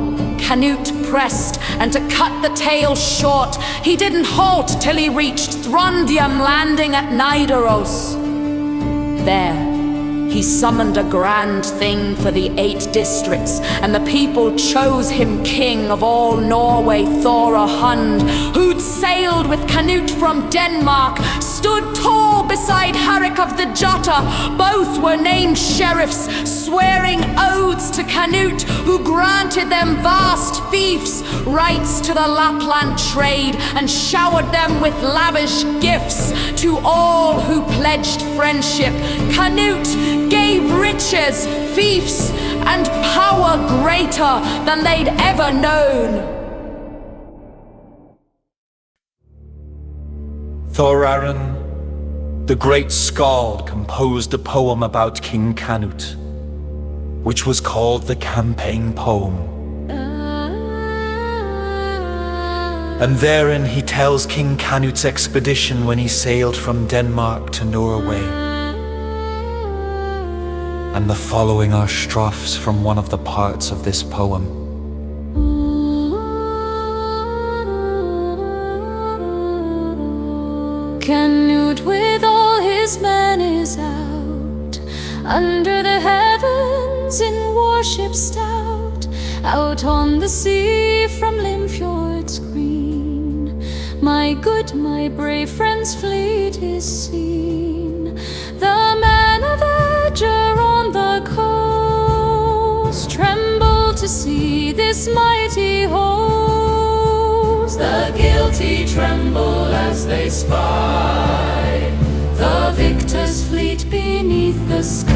Canute pressed, and to cut the tale short, he didn't halt till he reached Throndheim, landing at Nidaros. There, he summoned a grand thing for the 8 districts, and the people chose him king of all Norway. Thora Hund, who'd sailed with Canute from Denmark, stood tall beside Harik of the Jota. Both were named sheriffs, swearing oaths to Canute, who granted them vast fiefs, rights to the Lapland trade, and showered them with lavish gifts. To all who pledged friendship, Canute gave riches, fiefs, and power greater than they'd ever known. Thorarin, the great Skald, composed a poem about King Canute, which was called the Campaign Poem. And therein he tells King Canute's expedition when he sailed from Denmark to Norway. And the following are strophes from one of the parts of this poem. Canute with all his men is out, under the heavens in warship stout, out on the sea from Limfjord's green. My good, my brave friend's fleet is seen, the men of Edger on the coast tremble to see this mighty host. The guilty tremble as they spy the victor's fleet beneath the sky.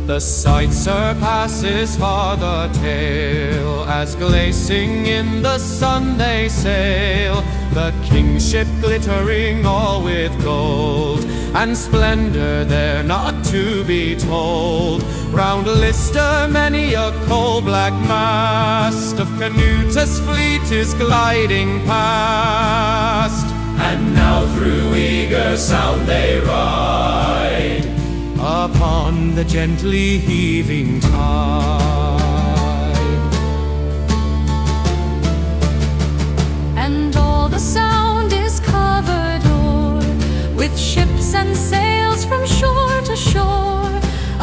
The sight surpasses far the tale, as glazing in the sun they sail, the kingship glittering all with gold and splendor there not to to be told. Round Lister many a coal-black mast of Canute's fleet is gliding past. And now through eager sound they ride Upon the gently heaving tide. And all the sound is covered o'er with ships and sails from shore to shore.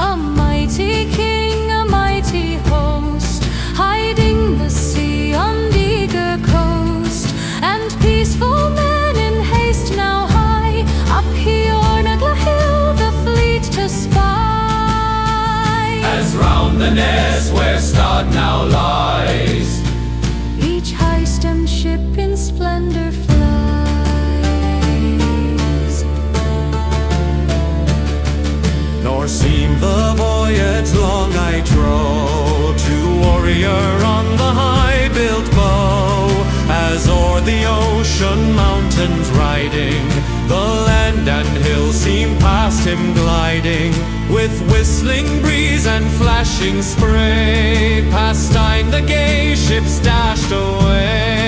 A mighty king, a mighty host, hiding the sea on the eager coast. And peaceful men in haste now high up Hiornagla hill the fleet to spy. as round the ness where Stad now lies. Each high-stemmed ship in splendor flies. Nor seemed the voyage long I drove to warrior on the high-built bow, as o'er the ocean mountains riding, the land and hill seemed past him gliding, with whistling breeze and flashing spray. Past Stein the gay ships dashed away.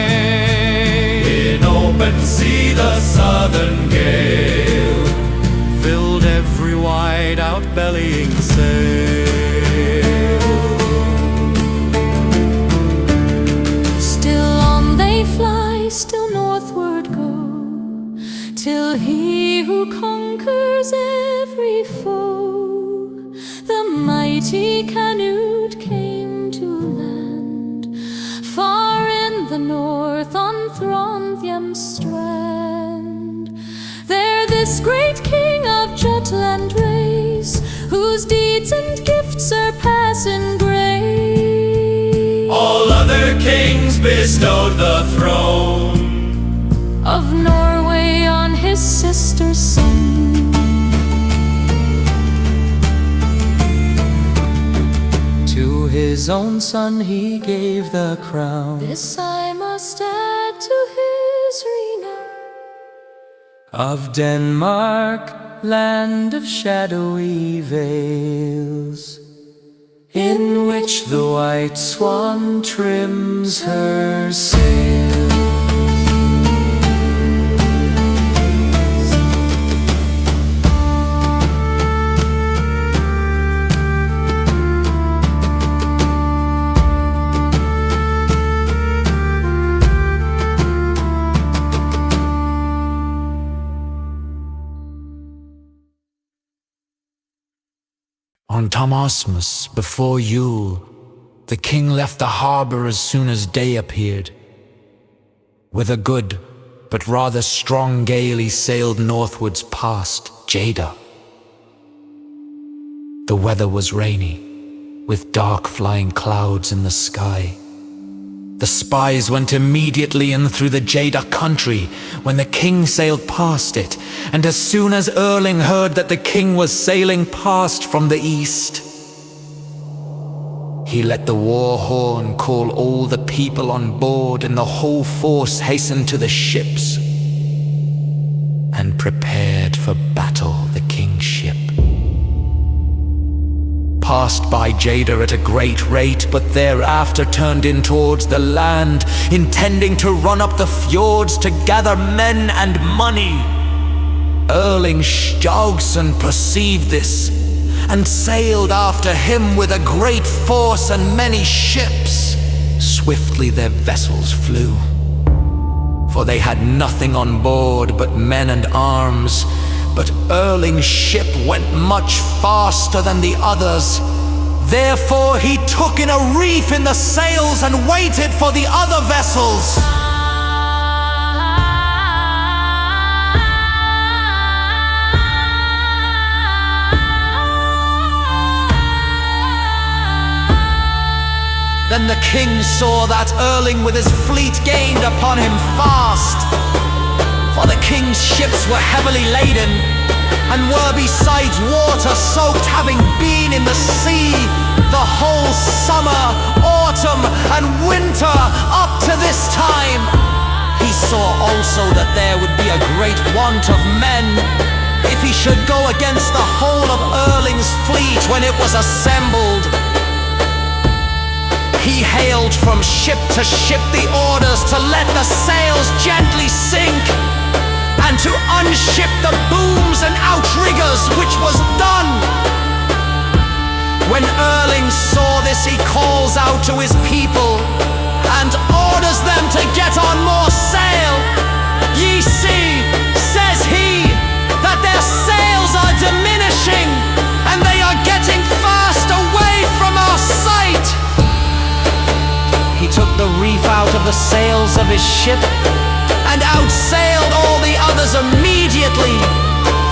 In open sea the southern gale Filled every wide out-bellying sail. Still on they fly, still northward go, till he who conquers every foe, the mighty Canute, came to land far in the north on Throndheim's strand. There this great king of Jutland race, whose deeds and gifts surpass in grace, all other kings bestowed the throne of Norway on his sister's son. To his own son he gave the crown This I must add to his renown. of Denmark, land of shadowy vales, in which the white swan trims her sails. On Tomasmus, before Yule, the king left the harbor as soon as day appeared. With a good, but rather strong gale he sailed northwards past Jada. The weather was rainy, with dark flying clouds in the sky. The spies went immediately in through the Jada country when the king sailed past it, and as soon as Erling heard that the king was sailing past from the east, he let the war horn call all the people on board, and the whole force hastened to the ships and prepared for battle the king's ship. Passed by Jada at a great rate, but thereafter turned in towards the land, intending to run up the fjords to gather men and money. Erling Skjalgsson perceived this, and sailed after him with a great force and many ships. Swiftly their vessels flew, for they had nothing on board but men and arms. But Erling's ship went much faster than the others. Therefore he took in a reef in the sails and waited for the other vessels. Then the king saw that Erling with his fleet gained upon him fast. For the king's ships were heavily laden, and were besides water-soaked, having been in the sea the whole summer, autumn, and winter up to this time. He saw also that there would be a great want of men, if he should go against the whole of Erling's fleet when it was assembled. He hailed from ship to ship the orders to let the sails gently sink, and to unship the booms and outriggers, which was done. When Erling saw this, he calls out to his people and orders them to get on more sail. Ye see, says he, that their sails are diminishing, and they are getting fast away from our sight. He took the reef out of the sails of his ship and outsailed all the others immediately,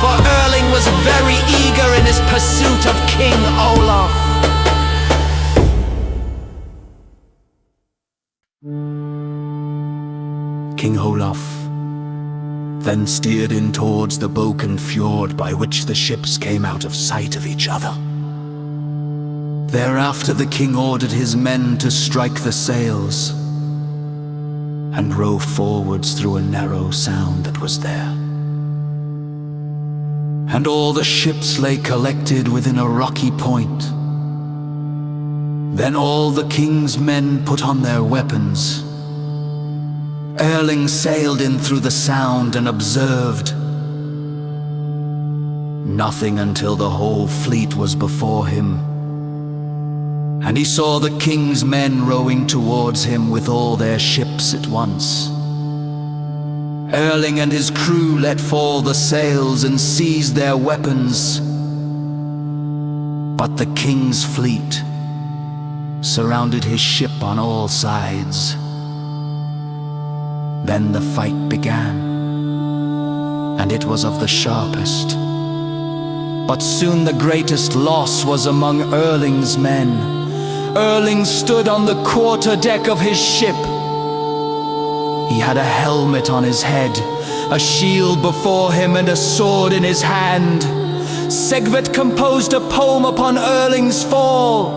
for Erling was very eager in his pursuit of King Olaf. King Olaf then steered in towards the broken fjord by which the ships came out of sight of each other. Thereafter the king ordered his men to strike the sails and row forwards through a narrow sound that was there. And all the ships lay collected within a rocky point. Then all the king's men put on their weapons. Erling sailed in through the sound and observed nothing until the whole fleet was before him. And he saw the king's men rowing towards him with all their ships at once. Erling and his crew let fall the sails and seized their weapons. But the king's fleet surrounded his ship on all sides. Then the fight began, and it was of the sharpest. But soon the greatest loss was among Erling's men. Erling stood on the quarter deck of his ship. He had a helmet on his head, a shield before him, and a sword in his hand. Sigvat composed a poem upon Erling's fall,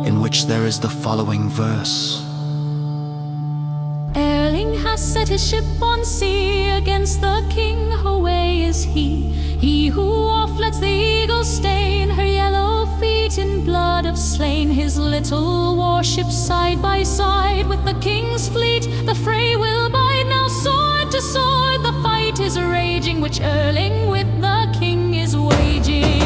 in which there is the following verse. Erling has set his ship on sea against the king. Away is he who oft lets the eagle stain her yellow feet in blood of slain. His little warship side by side with the king's fleet, the fray will bide. Now sword to sword the fight is raging, which Erling with the king is waging.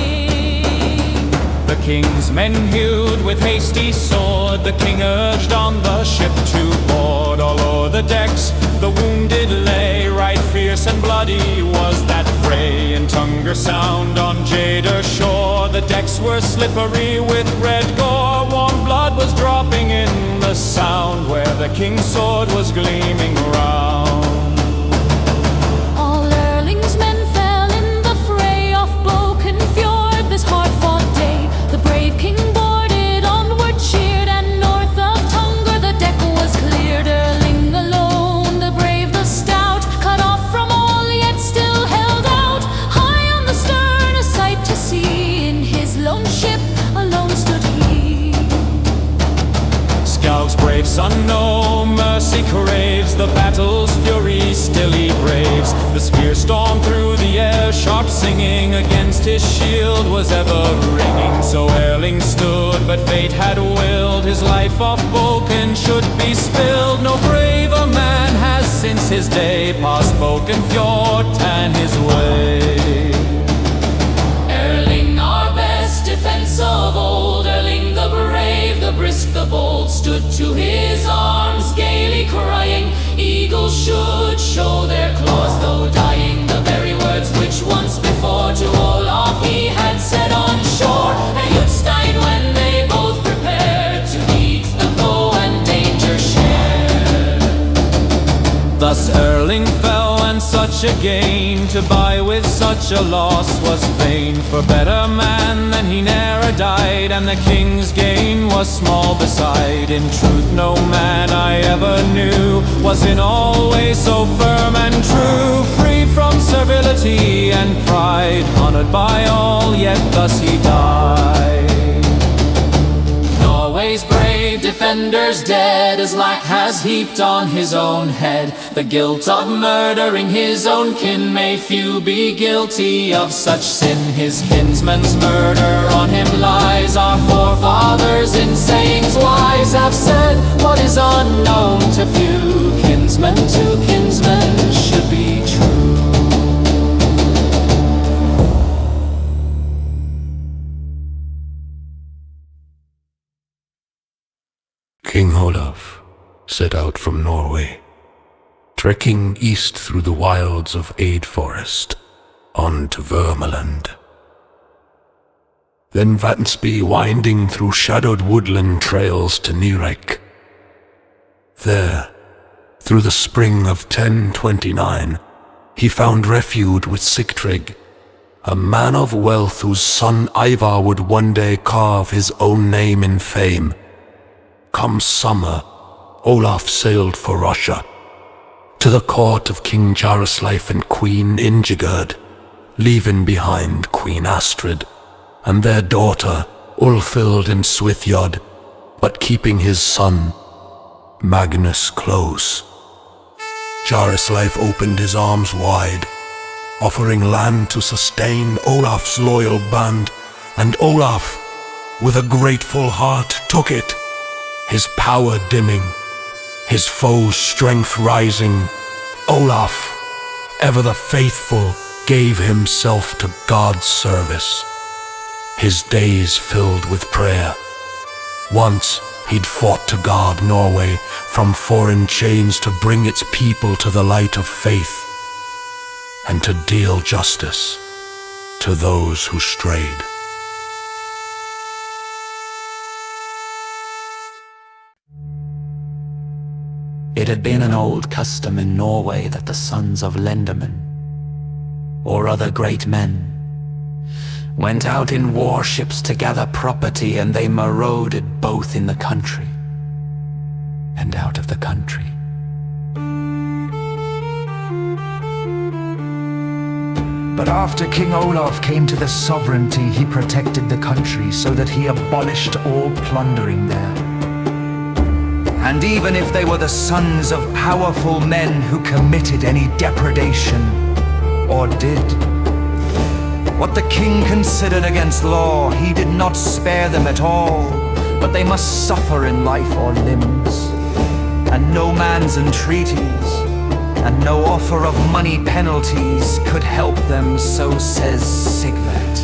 The king's men hewed with hasty sword, the king urged on the ship to board. All o'er the decks the wounded lay, right fierce and bloody was that fray. In Tungar Sound on Jader shore, the decks were slippery with red gore. Warm blood was dropping in the sound, where the king's sword was gleaming round. All Erling's men fell in the fray off Boken Fjord this hard-fought day. The brave king boarded, onward cheered, and north of Tungar the deck was cleared. Erling alone, the brave, the stout, cut off from all, yet still held out. High on the stern, a sight to see, in his lone ship alone stood he. Scout's brave son no mercy craves, the battle's fury still he braves. The spear stormed through the air, sharp singing, against his shield was ever ringing. So Erling stood, but fate had willed his life off Boken should be spilled. No braver man has since his day past Boken Fjord and his way. Erling, our best defense of old, Erling the brave, the brisk, the bold, stood to his arms, gaily crying, eagles should show their claws, though dying. The very words which once before to Olaf he had said on shore at Jutstein, when they both prepared to meet the foe and danger share. Thus Erling fell, and such a gain to buy with such a loss was vain. For better man than he ne'er died, and the king's gain was small beside. In truth no man I ever knew was in all ways so firm and true, free from servility and pride, honored by all, yet thus he died. Norway's brave defender defenders dead, as lack has heaped on his own head the guilt of murdering his own kin. May few be guilty of such sin. His kinsman's murder on him lies. Our forefathers in sayings wise have said what is unknown to few. Kinsman to kinsman should be true. King Olaf set out from Norway, trekking east through the wilds of Ade Forest, on to Vermeland. Then Vatnsby winding through shadowed woodland trails to Nyrek. There, through the spring of 1029, he found refuge with Sigtrygg, a man of wealth whose son Ivar would one day carve his own name in fame. Come summer, Olaf sailed for Russia, to the court of King Jaroslav and Queen Ingigerd, leaving behind Queen Astrid and their daughter Ulfhild and Svithjod, but keeping his son Magnus close. Jaroslav opened his arms wide, offering land to sustain Olaf's loyal band, and Olaf, with a grateful heart, took it. His power dimming, his foe's strength rising, Olaf, ever the faithful, gave himself to God's service. His days filled with prayer. Once he'd fought to guard Norway from foreign chains, to bring its people to the light of faith, and to deal justice to those who strayed. It had been an old custom in Norway that the sons of lendermen, or other great men, went out in warships to gather property, and they marauded both in the country and out of the country. But after King Olaf came to the sovereignty, he protected the country so that he abolished all plundering there. And even if they were the sons of powerful men who committed any depredation, or did, what the king considered against law, he did not spare them at all, but they must suffer in life or limbs. And no man's entreaties, and no offer of money penalties could help them, so says Sigvat.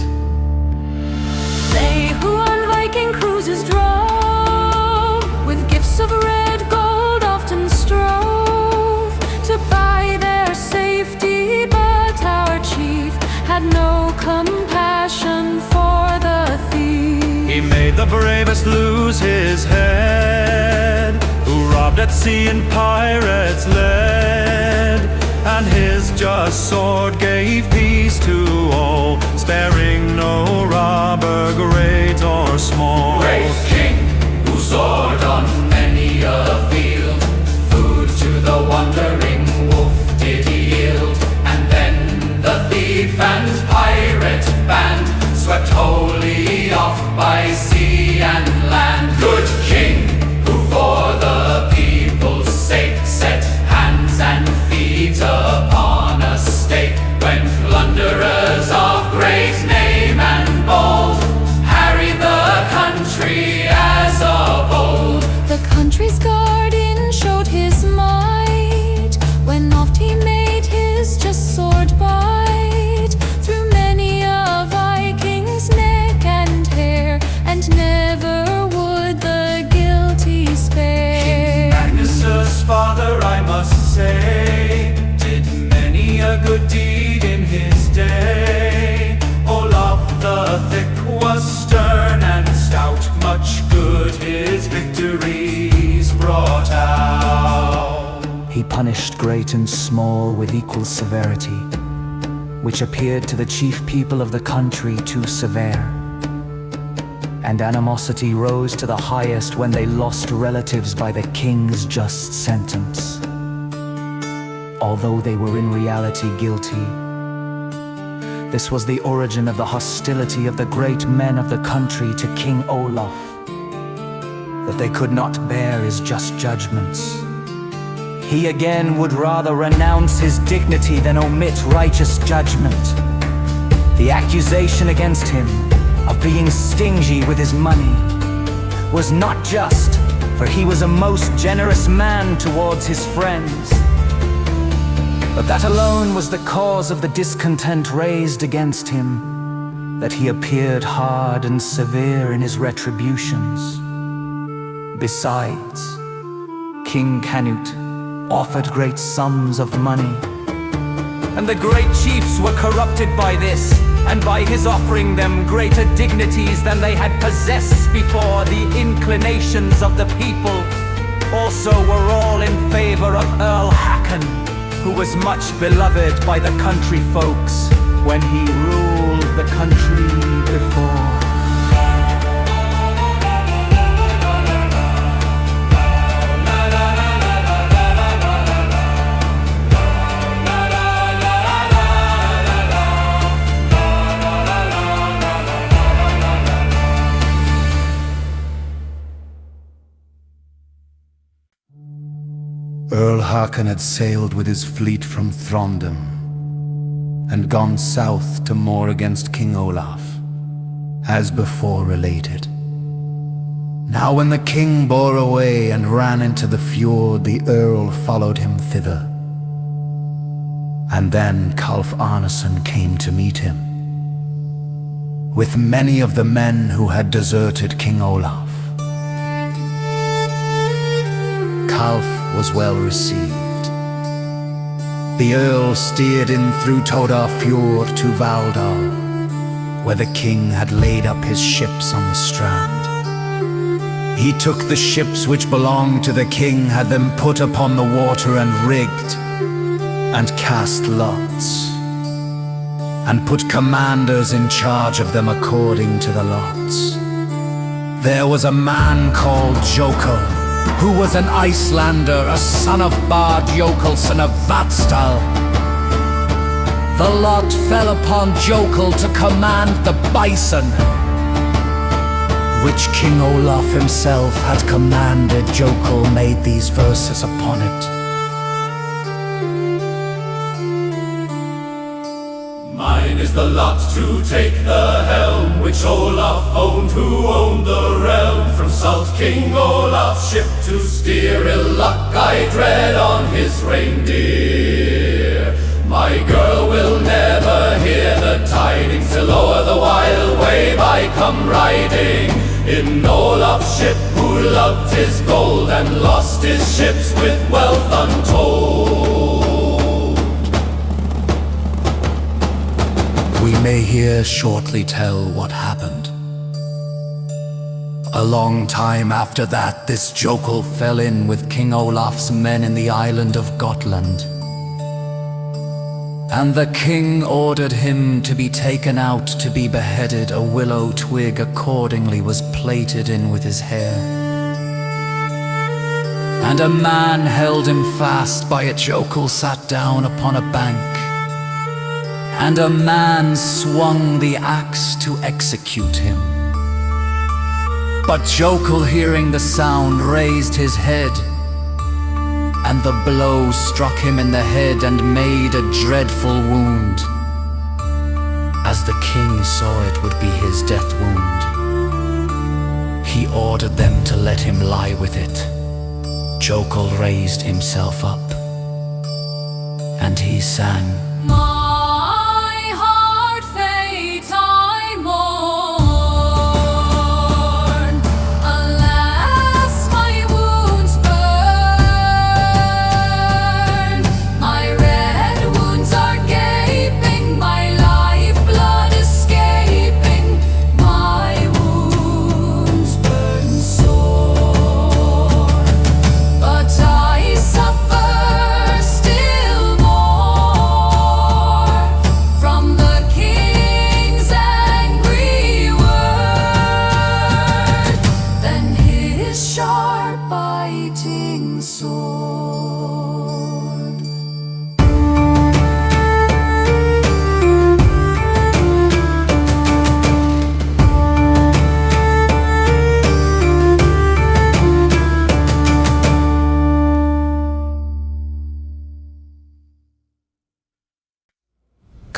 They who on Viking cruises drove, with gifts of red gold often strove to buy their safety, but our chief had no compassion for the thief. He made the bravest lose his head, who robbed at sea and pirates led, and his just sword gave peace to all, sparing no robber, great or small. Great king, who soared on many a field, food to the wandering wolf did he yield, and then the thief and pirate band swept wholly off by sea and land. Good king, who for the people's sake set hands and feet upon a stake, when plunderers of great name and bold harried the country as of old. The country's guardian showed his might, when oft he made his just sword bite through many a Viking's neck and hair, and never would the guilty spare. Magnus's father, I must say, did many a good deed in his day. Olaf the Thick was stern and stout, much good his victories brought out. He punished great and small with equal severity, which appeared to the chief people of the country too severe. And animosity rose to the highest when they lost relatives by the king's just sentence, although they were in reality guilty. This was the origin of the hostility of the great men of the country to King Olaf. that they could not bear his just judgments. He again would rather renounce his dignity than omit righteous judgment. The accusation against him of being stingy with his money was not just, for he was a most generous man towards his friends. But that alone was the cause of the discontent raised against him, that he appeared hard and severe in his retributions. Besides, King Canute offered great sums of money, and the great chiefs were corrupted by this, and by his offering them greater dignities than they had possessed before. The inclinations of the people also were all in favor of Earl Hakon, who was much beloved by the country folks when he ruled the country before. Earl Hakon had sailed with his fleet from Throndheim and gone south to war against King Olaf, as before related. Now when the king bore away and ran into the fjord, the earl followed him thither. And then Kalf Arneson came to meet him, with many of the men who had deserted King Olaf. Kalf was well received. The earl steered in through Todar Fjord to Valdal, where the king had laid up his ships on the strand. He took the ships which belonged to the king, had them put upon the water and rigged, and cast lots, and put commanders in charge of them according to the lots. There was a man called Jokel, who was an Icelander, a son of Bard Jokelson of Vatstal. The lot fell upon Jokel to command the bison, which King Olaf himself had commanded. Jokel made these verses upon it. Mine is the lot to take the helm, which Olaf owned, who owned the realm. From salt King Olaf's ship to steer, ill luck I dread on his reindeer. My girl will never hear the tidings, till o'er the wild wave I come riding. In Olaf's ship, who loved his gold and lost his ships with wealth untold. We may here shortly tell what happened. A long time after that, this Jokel fell in with King Olaf's men in the island of Gotland. And the king ordered him to be taken out to be beheaded. A willow twig accordingly was plaited in with his hair, and a man held him fast by it. Jokel sat down upon a bank, and a man swung the axe to execute him. But Jokel, hearing the sound, raised his head, and the blow struck him in the head and made a dreadful wound. As the king saw it would be his death wound, he ordered them to let him lie with it. Jokel raised himself up, and he sang, My hard fate I mourn. Alas, my wounds burn. My red wounds are gaping, my lifeblood escaping. My wounds burn sore, but I suffer still more.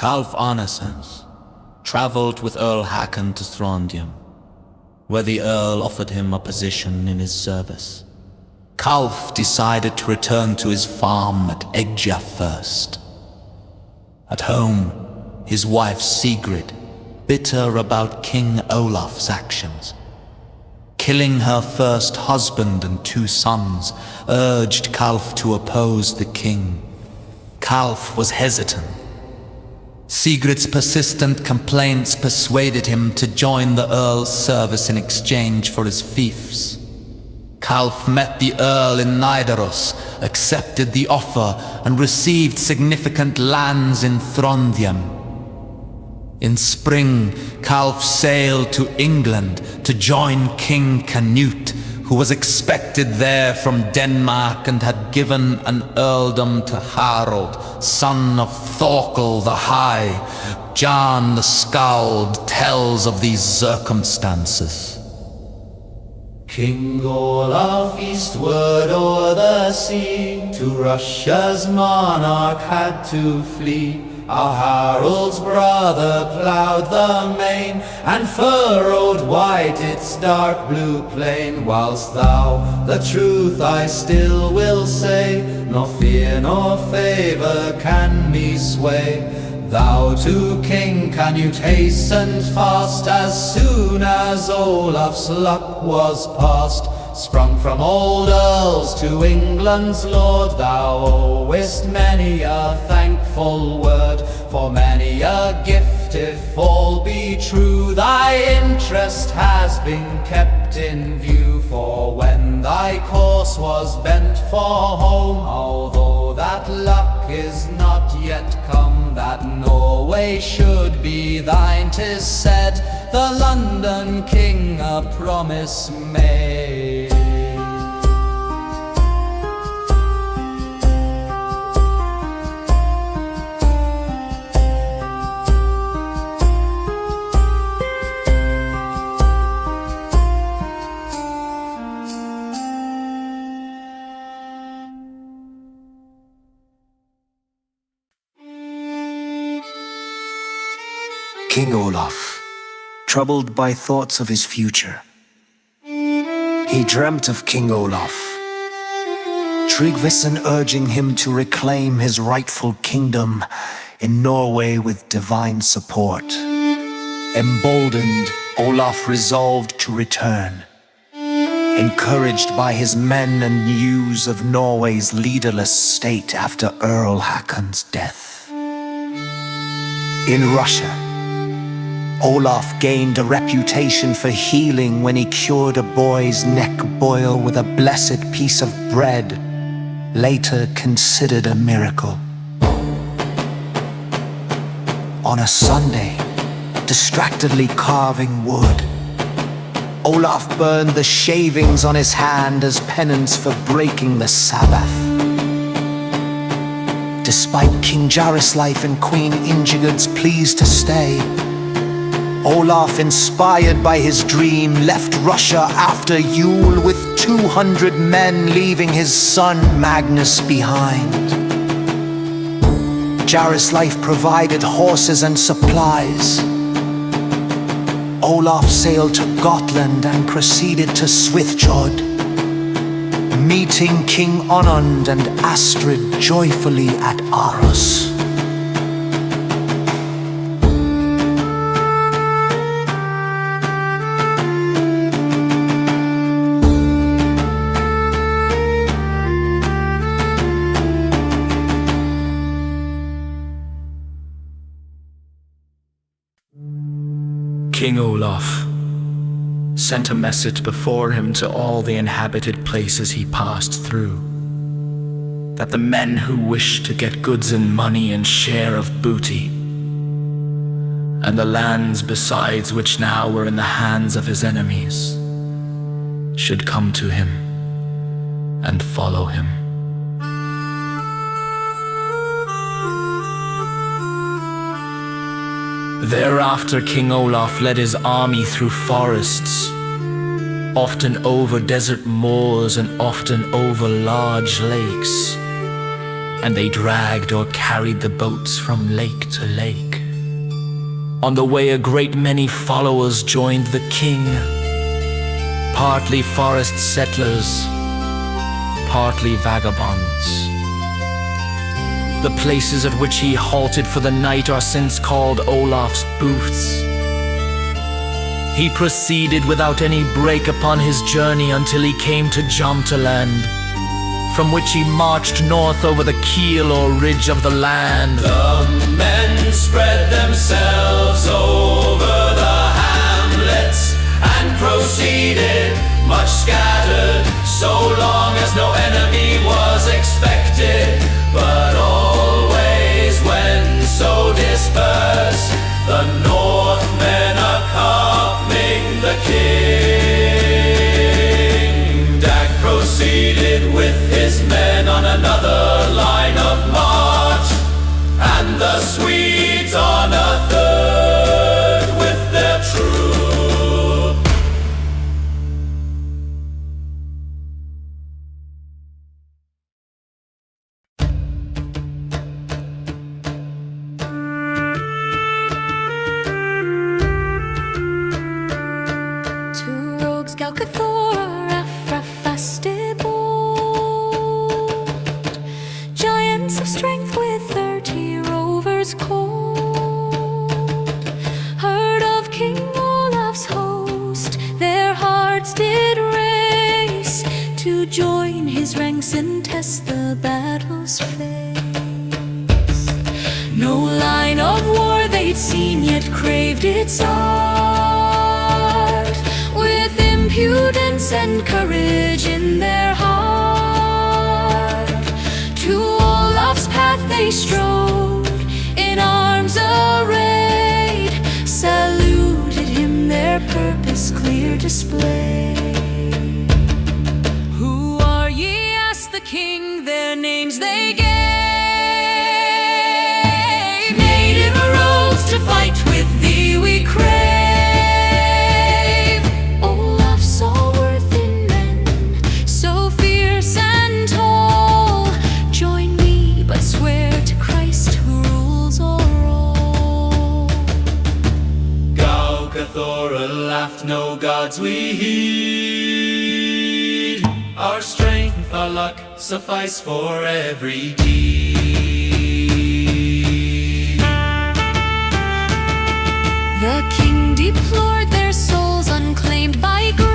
Calf Arnesens travelled with Earl Hakon to Throndheim, where the Earl offered him a position in his service. Calf decided to return to his farm at Eggja first. At home, his wife Sigrid, bitter about King Olaf's actions, killing her first husband and 2 sons, urged Calf to oppose the king. Calf was hesitant. Sigrid's persistent complaints persuaded him to join the Earl's service in exchange for his fiefs. Calf met the Earl in Nidaros, accepted the offer, and received significant lands in Throndheim. In spring, Calf sailed to England to join King Canute, who was expected there from Denmark and had given an earldom to Harold, son of Thorkel the High. Jan the Scald tells of these circumstances. King Olaf eastward o'er the sea, to Russia's monarch had to flee. Our Harold's brother ploughed the main, and furrowed white its dark blue plain. Whilst thou, the truth I still will say, nor fear nor favour can me sway. Thou to King Canute hastened fast, as soon as Olaf's luck was past. Sprung from old earls to England's lord, thou owest many a thankful word. For many a gift, if all be true, thy interest has been kept in view. For when thy course was bent for home, although that luck is not yet come, that Norway should be thine, 'tis said, the London king a promise made. King Olaf, troubled by thoughts of his future. He dreamt of King Olaf, Tryggvason urging him to reclaim his rightful kingdom in Norway with divine support. Emboldened, Olaf resolved to return. Encouraged by his men and news of Norway's leaderless state after Earl Hakon's death. In Russia, Olaf gained a reputation for healing when he cured a boy's neck boil with a blessed piece of bread, later considered a miracle. On a Sunday, distractedly carving wood, Olaf burned the shavings on his hand as penance for breaking the Sabbath. Despite King Jaroslav and Queen Ingigerd's pleas to stay, Olaf, inspired by his dream, left Russia after Yule with 200 men, leaving his son Magnus behind. Jaroslav provided horses and supplies. Olaf sailed to Gotland and proceeded to Svithjord, meeting King Onund and Astrid joyfully at Aros. King Olaf sent a message before him to all the inhabited places he passed through, that the men who wished to get goods and money and share of booty, and the lands besides which now were in the hands of his enemies, should come to him and follow him. Thereafter King Olaf led his army through forests, often over desert moors and often over large lakes, and they dragged or carried the boats from lake to lake. On the way, a great many followers joined the king, partly forest settlers, partly vagabonds. The places at which he halted for the night are since called Olaf's booths. He proceeded without any break upon his journey until he came to Jomtaland, from which he marched north over the keel or ridge of the land. The men spread themselves over the hamlets and proceeded, much scattered, so long as no enemy was expected. But always when so dispersed, the Northmen accompanying the king, Dag proceeded with his men on another line of march, and the Swedes on a third with their troop. Two rogues Galcathor, Afrafasted bold, giants of strength with 30 rovers cold, heard of King Olaf's host, their hearts did race to join his ranks and test the battle's face. No line of war they'd seen yet craved its art, with impudence and courage in their heart. To Olaf's path they strode, in arms arrayed, saluted him, their purpose clear displayed. Who are ye? asked the king, their names they gave. Native rogues, to fight with thee we crave. Olaf saw worth in men, so fierce and tall. Join me, but swear to Christ who rules o'er all. Galcathor laughed, no gods we heed. Our strength, our luck, suffice for every deed. The king deplored their souls unclaimed by grace,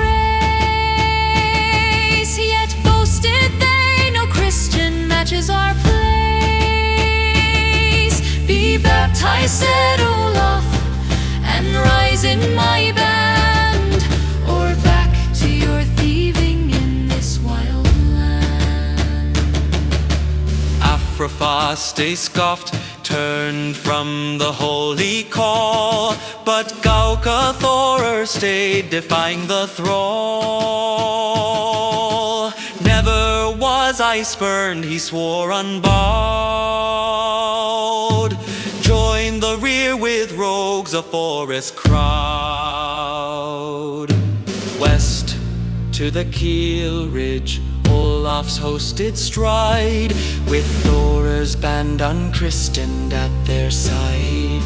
yet boasted they no Christian matches our place. Be baptized, said Olaf, and rise in my band, or back to your thieving in this wild land. Afrafaste scoffed, turned from the holy call, but Galcathor stayed, defying the thrall. Never was I spurned, he swore unbowed. Joined the rear with rogues, a forest crowd. West to the keel ridge, Olaf's host did stride, with Thor's band unchristened at their side.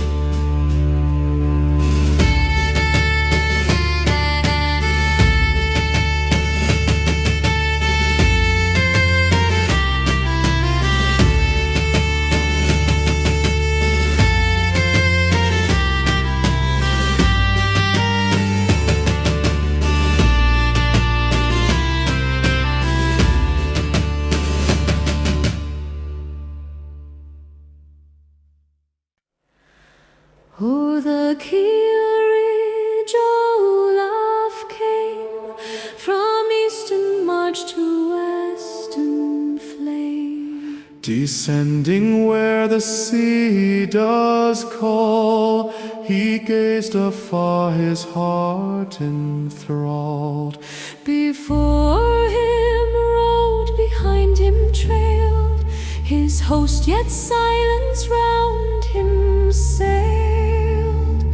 O'er the keel ridge Olaf came, from eastern march to western flame. Descending where the sea does call, he gazed afar, his heart enthralled. Before him rode, behind him trailed, his host yet silence round him sailed.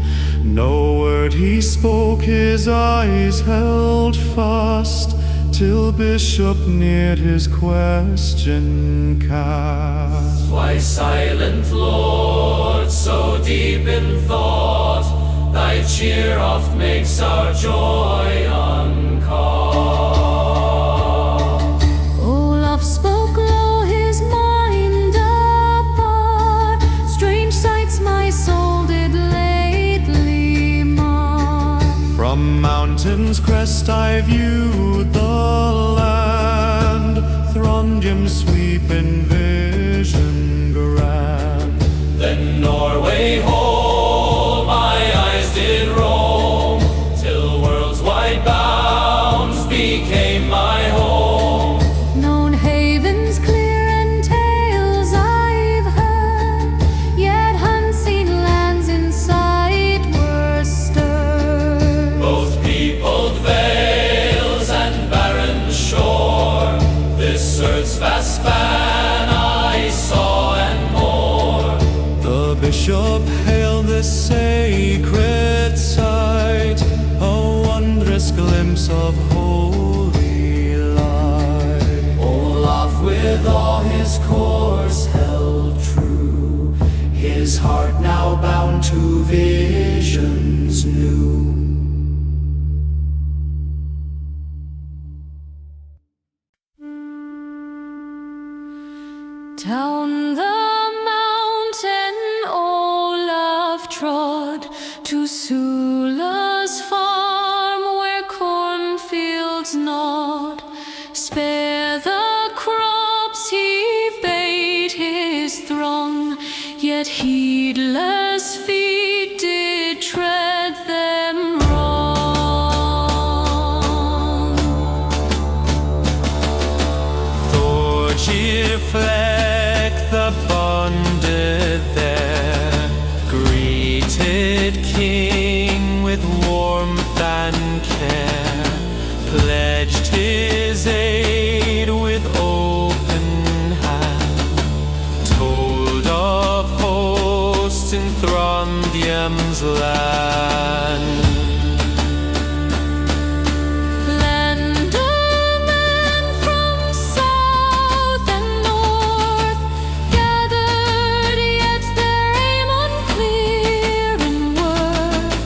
No word he spoke, his eyes held fast, till Bishop neared his question cast. Why silent, Lord, so deep in thought? Thy cheer oft makes our joy uncaught. Olaf spoke low, his mind afar. Strange sights my soul did lately mar. From mountain's crest I viewed the land, Throndheim's sweeping vision grand. Then Norway whole my eyes did roam, till world's wide bounds became my home. Known havens clear and tales I've heard, yet unseen lands in sight were stirred. Both peopled vales and barren shore, this earth's vast span I saw and more. The bishop hailed this sacred sight, a wondrous glimpse of holy light. Olaf with all his course held true, his heart now bound to visions new. Down the mountain Olaf trod to Sula's farm where cornfields nod. Spare the crops, he bade his throng, yet heedless feet did tread them wrong. Thorgir Fleck the bonded there, greeted king with warmth and care, pledged his aid with open hand, told of hosts in Throndheim's land. Lendermen from south and north gathered, yet their aim unclear in worth.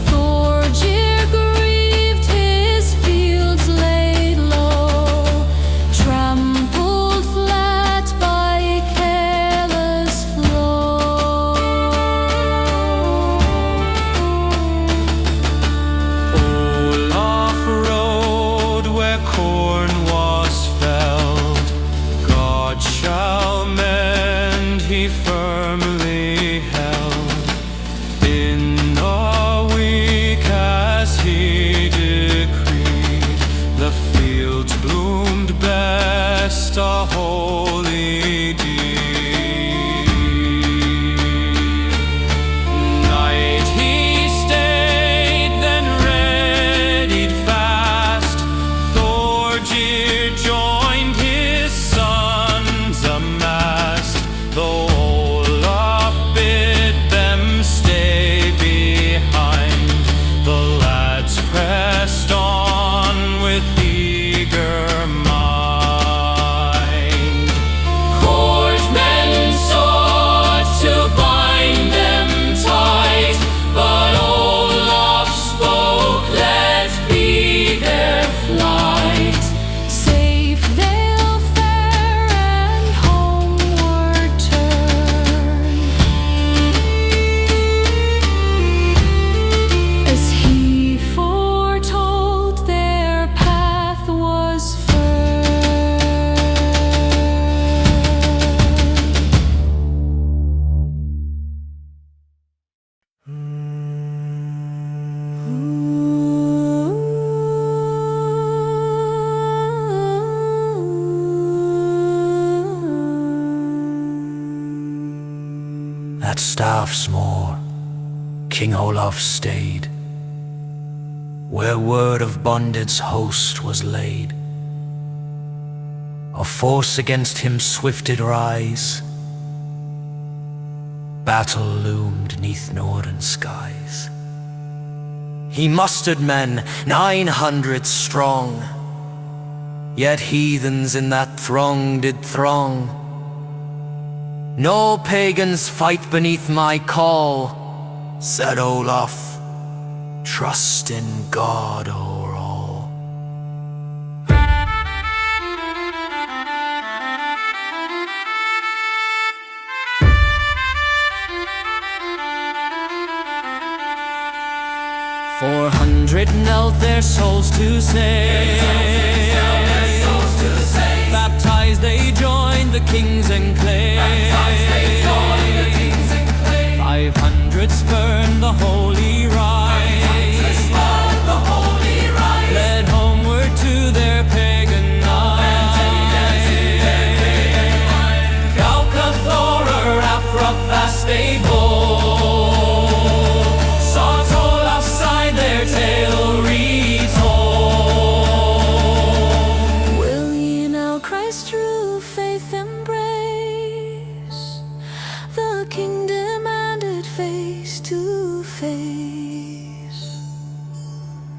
Thorgir grieved, his fields laid low, trampled flat by careless flow. Olaf rode where corn was felled, God shall mend, he firmly held. In a week as he decreed, the fields bloomed best, a holy deed. Night he stayed, then readied fast. Thorgir joined his sons amassed, though Olaf bid them stay behind. The lads pressed on with eager mind. Courtmen sought to bind them tight, but Olaf spoke, let be their flight. Safe they'll fare and homeward turn, as he foretold their path was firm. At Staffsmoor, King Olaf stayed, where word of Bonded's host was laid. A force against him swift did rise, battle loomed neath northern skies. He mustered men 900 strong, yet heathens in that throng did throng. No pagans fight beneath my call, said Olaf. Trust in God o'er all. "400 knelt their souls to save. Baptized they joined the king's enclave. 500 spurned the holy rite. Led homeward to their pagan night. Gauka, Thorer, Afra, fast they bore. Sought Olaf's side, their tale retold. Will ye now Christ's true faith embrace? The king demanded face to face.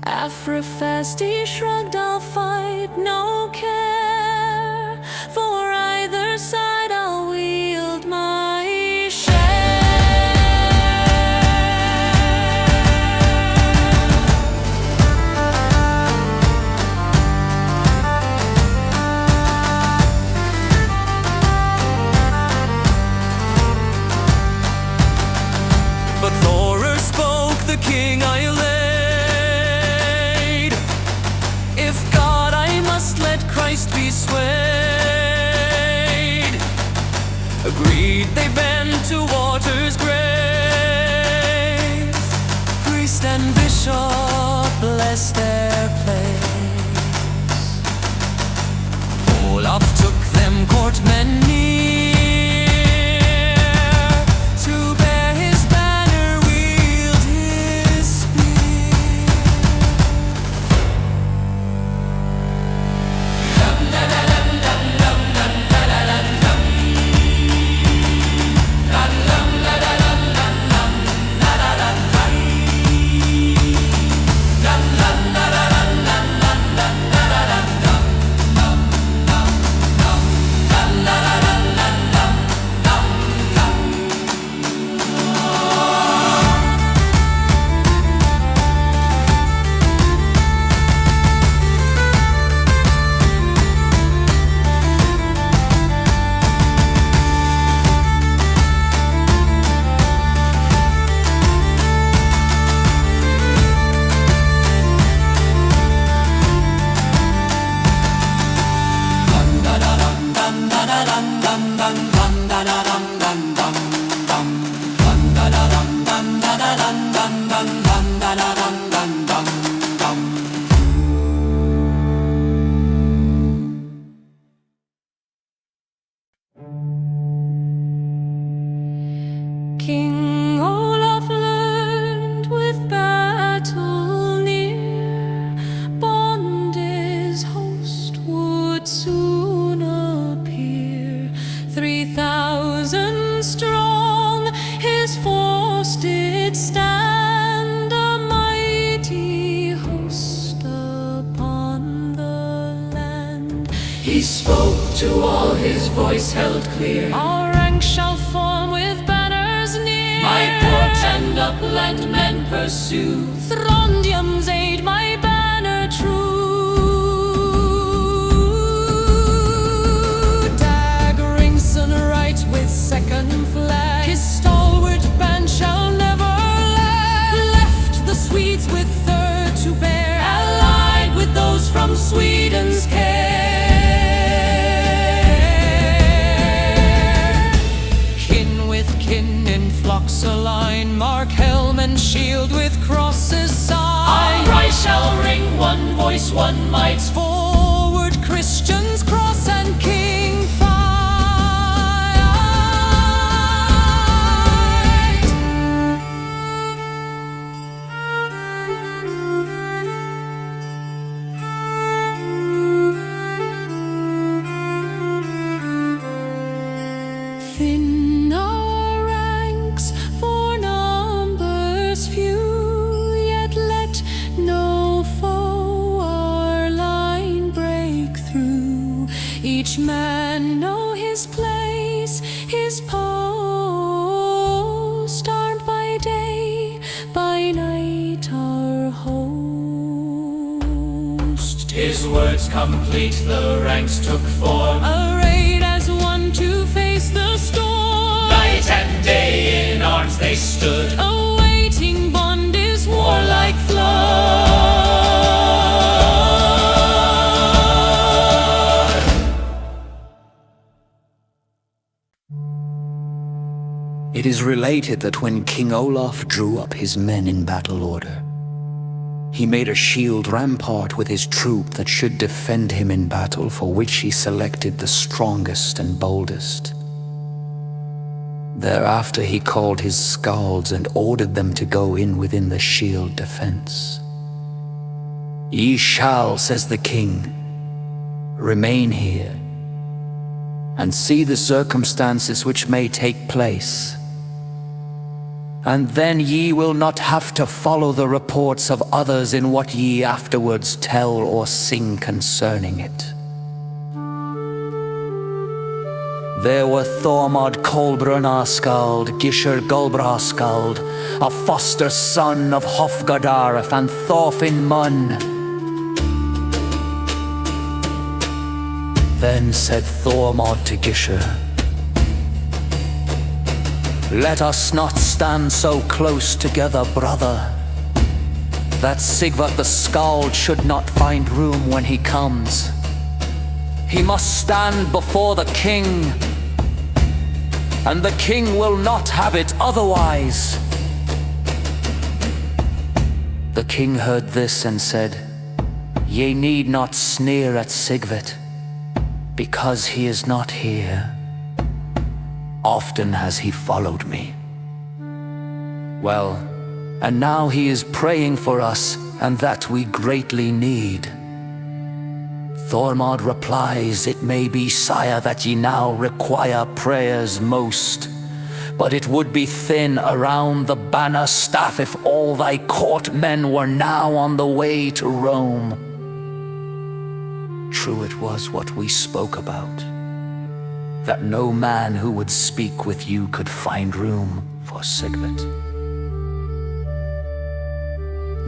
Afra fast he shrugged, I'll fight, no care. For either side I'll wield my But Thorer spoke, the king I laid. If God, I must let Christ be swayed. Agreed, they bend to water's grace. Priest and bishop bless their place. Olaf took them courtmen near to bear his banner, wield his spear. King Olaf learned with battle near, Bond his host would soon appear. 3,000 strong his force did stand, a mighty host upon the land. He spoke to all, his voice held clear. Our ranks shall form with banners near. My port and upland men pursue. Throndheim's aid, my banner true. Dagringson right with second flag, his stalwart band shall never lag. Left the Swedes with third to bear, allied with those from Sweden's care. Kin with kin in flocks align, mark helm and shield with crosses sign. Our cry shall ring, one voice, one might. Forward Christians, cross and king fight. Thin our ranks, for numbers few, yet let no foe our line break through. Each man know his place, his part. words complete, the ranks took form. Arrayed as one to face the storm. Night and day in arms they stood, Awaiting Bondy's warlike flood. It is related that when King Olaf drew up his men in battle order, he made a shield rampart with his troop that should defend him in battle, for which he selected the strongest and boldest. Thereafter he called his skalds and ordered them to go in within the shield defense. "Ye shall," says the king, "remain here and see the circumstances which may take place. And then ye will not have to follow the reports of others in what ye afterwards tell or sing concerning it." There were Thormod Kolbrunarskald, Gishur Gulbraskald, a foster son of Hofgadarth and Thorfinn Munn. Then said Thormod to Gishur, "Let us not stand so close together, brother, that Sigvard the Skald should not find room when he comes. He must stand before the king, and the king will not have it otherwise." The king heard this and said, "Ye need not sneer at Sigvard, because he is not here. Often has he followed me. Well, and now he is praying for us, and that we greatly need." Thormod replies, "It may be, sire, that ye now require prayers most, but it would be thin around the banner staff if all thy court men were now on the way to Rome." True it was what we spoke about, that no man who would speak with you could find room for Sigvard.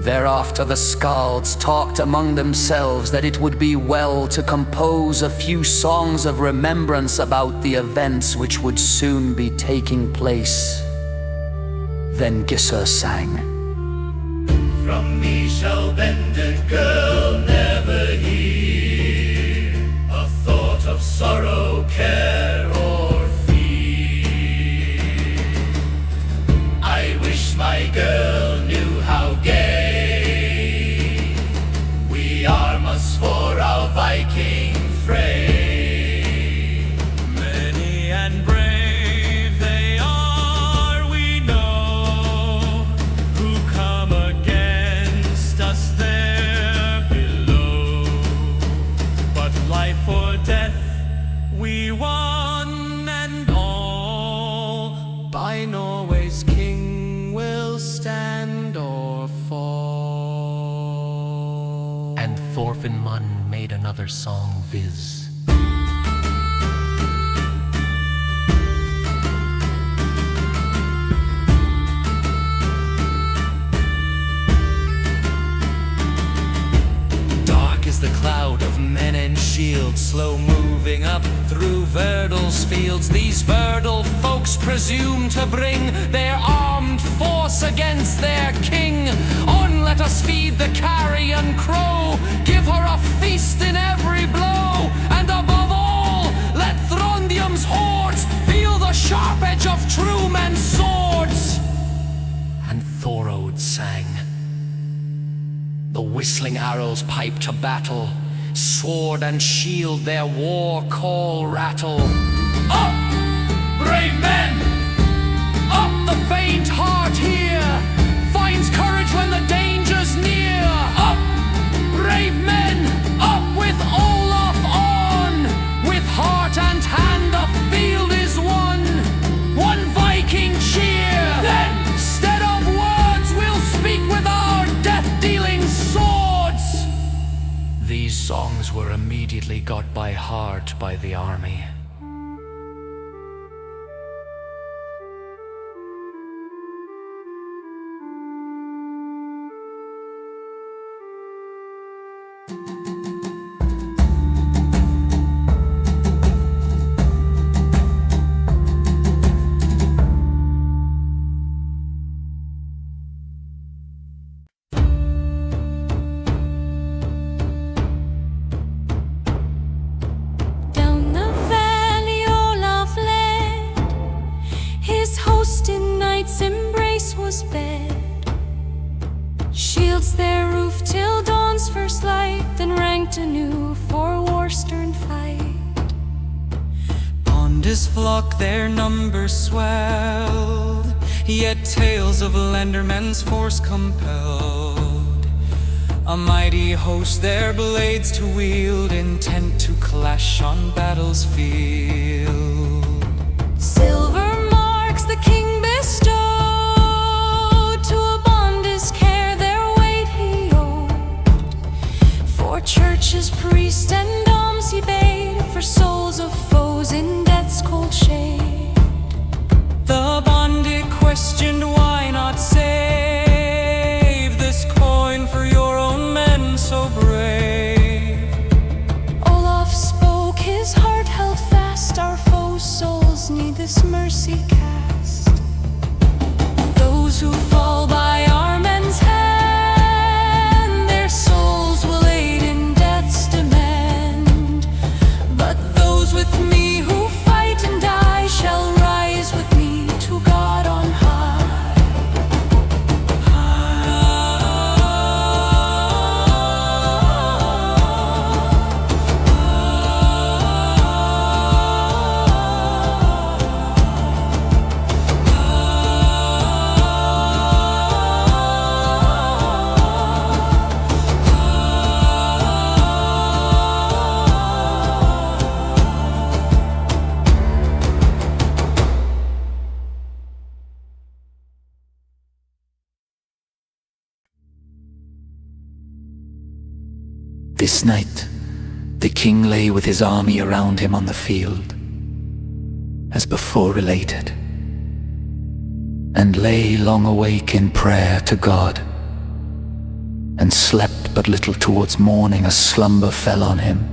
Thereafter the Skalds talked among themselves that it would be well to compose a few songs of remembrance about the events which would soon be taking place. Then Gissur sang, "From me shall bend a girl never hear a thought of sorrow, care, or fear. I wish my girl knew how gay we arm us for our Viking fray. Many and brave they are, we know, who come against us there below. But life or death, we one and all, by Norway's king will stand or fall." And Thorfinn Munn made another song, viz. Dark is the cloud of men and shields, slow moving up through Verdal's fields. These Verdal folks presume to bring their armed force against their king. On, let us feed the carrion crow, give her a feast in every blow, and above all, let Throndium's hordes feel the sharp edge of true men's swords. And Thorod sang, the whistling arrows pipe to battle, sword and shield their war call rattle. Up, brave men! Up, the faint heart here finds courage when the danger's near. Up, brave men! Up with Olaf on! With heart and hand the field is won. One Viking cheer! Then, instead of words, we'll speak with our death-dealing swords. These songs were immediately got by heart by the army. love's embrace was bed. Shields their roof till dawn's first light, then ranked anew for war's stern fight. On this flock their numbers swelled, yet tales of lendermen's force compelled. A mighty host their blades to wield, intent to clash on battle's field. Silver marks the king bestowed, to a bond his care their weight he owed. For churches, priest, and alms he bade, for souls of foes in death's cold shade. The bonded questioned, why not save this coin for your own men so brave? Olaf spoke, his heart held fast, our foes' souls need this mercy cast. Those who fall by our men's hand, their souls will aid in death's demand. But those with me who fight and die shall rise with me to God on high. This night, the king lay with his army around him on the field, as before related, and lay long awake in prayer to God, and slept but little. Towards morning a slumber fell on him,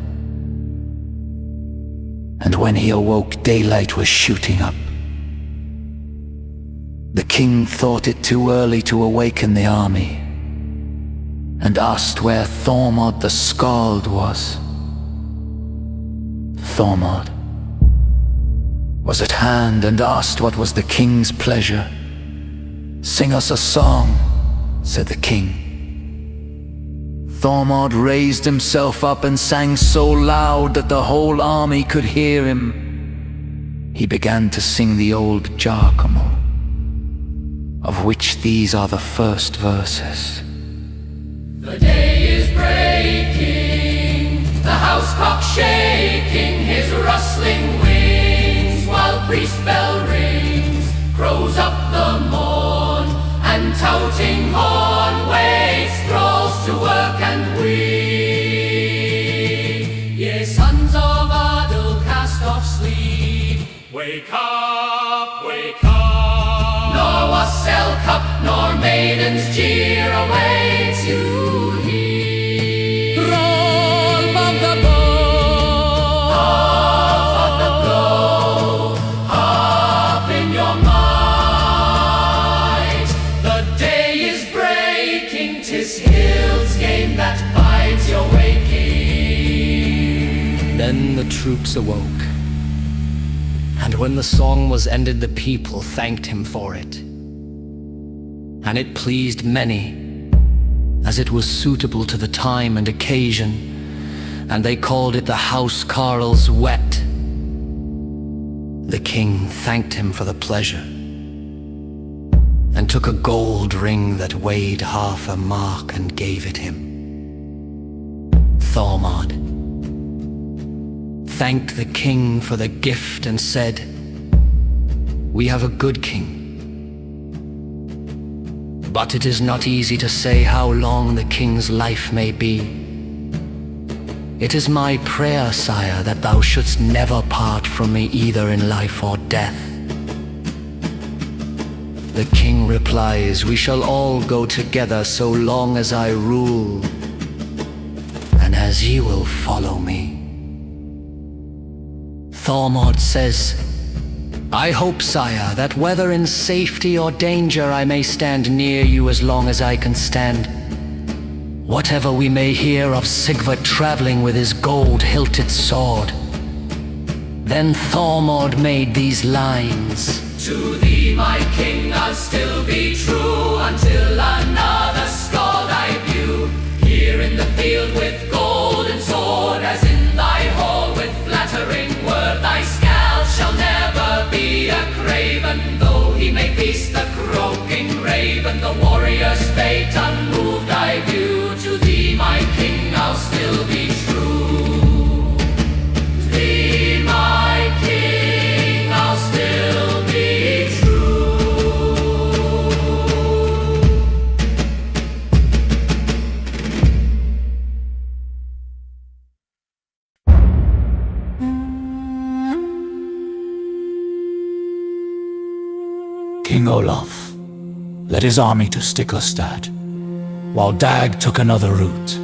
and when he awoke daylight was shooting up. The king thought it too early to awaken the army, and asked where Thormod the Skald was. Thormod was at hand and asked what was the king's pleasure. "Sing us a song," said the king. Thormod raised himself up and sang so loud that the whole army could hear him. He began to sing the old Jarkamel, of which these are the first verses. The day is breaking, the housecock shaking his rustling wings, while priest bell rings, crows up the morn, and touting horn wakes thralls to work and weed. Ye sons of Adel, cast off sleep, wake up, wake up. Nor wassail cup nor maiden's jeer awaits you here. Roll of the bow, half of the blow, up in your might. The day is breaking, 'tis Hill's game that bides your waking. Then the troops awoke, and when the song was ended, the people thanked him for it. And it pleased many, as it was suitable to the time and occasion, and they called it the House Carl's Wet. The king thanked him for the pleasure, and took a gold ring that weighed half a mark and gave it him. Thormod thanked the king for the gift and said, "We have a good king, but it is not easy to say how long the king's life may be. It is my prayer, sire, that thou shouldst never part from me either in life or death." The king replies, "We shall all go together so long as I rule, and as ye will follow me." Thormod says, "I hope, sire, that whether in safety or danger I may stand near you as long as I can stand. Whatever we may hear of Sigvard traveling with his gold-hilted sword." Then Thormod made these lines. To thee, my king, I'll still be true, until another scald I view. Here in the field with golden sword, as in thy hall with flattering word, thy scalp shall never be a craven, though he may feast the croaking raven. The warrior's fate unmoved I view. To thee, my king, I'll still be true. To thee, my king, I'll still be true. King Olaf led his army to Stiklestad, while Dag took another route.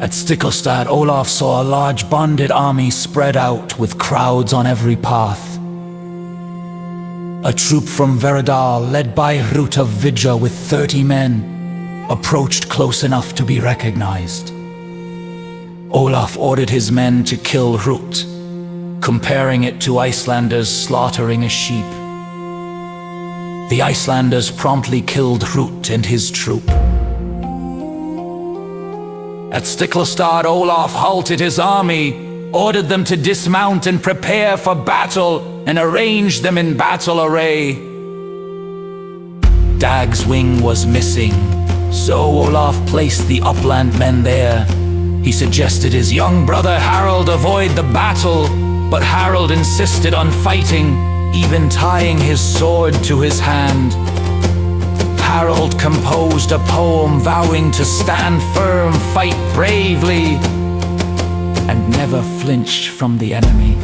At Stiklestad, Olaf saw a large bonded army spread out with crowds on every path. A troop from Veradal, led by Rut of Vidja with 30 men, approached close enough to be recognized. Olaf ordered his men to kill Rut, comparing it to Icelanders slaughtering a sheep. The Icelanders promptly killed Rut and his troop. At Stiklestad, Olaf halted his army, ordered them to dismount and prepare for battle, and arranged them in battle array. Dag's wing was missing, so Olaf placed the upland men there. He suggested his young brother Harold avoid the battle, but Harold insisted on fighting, even tying his sword to his hand. Harold composed a poem vowing to stand firm, fight bravely, and never flinched from the enemy.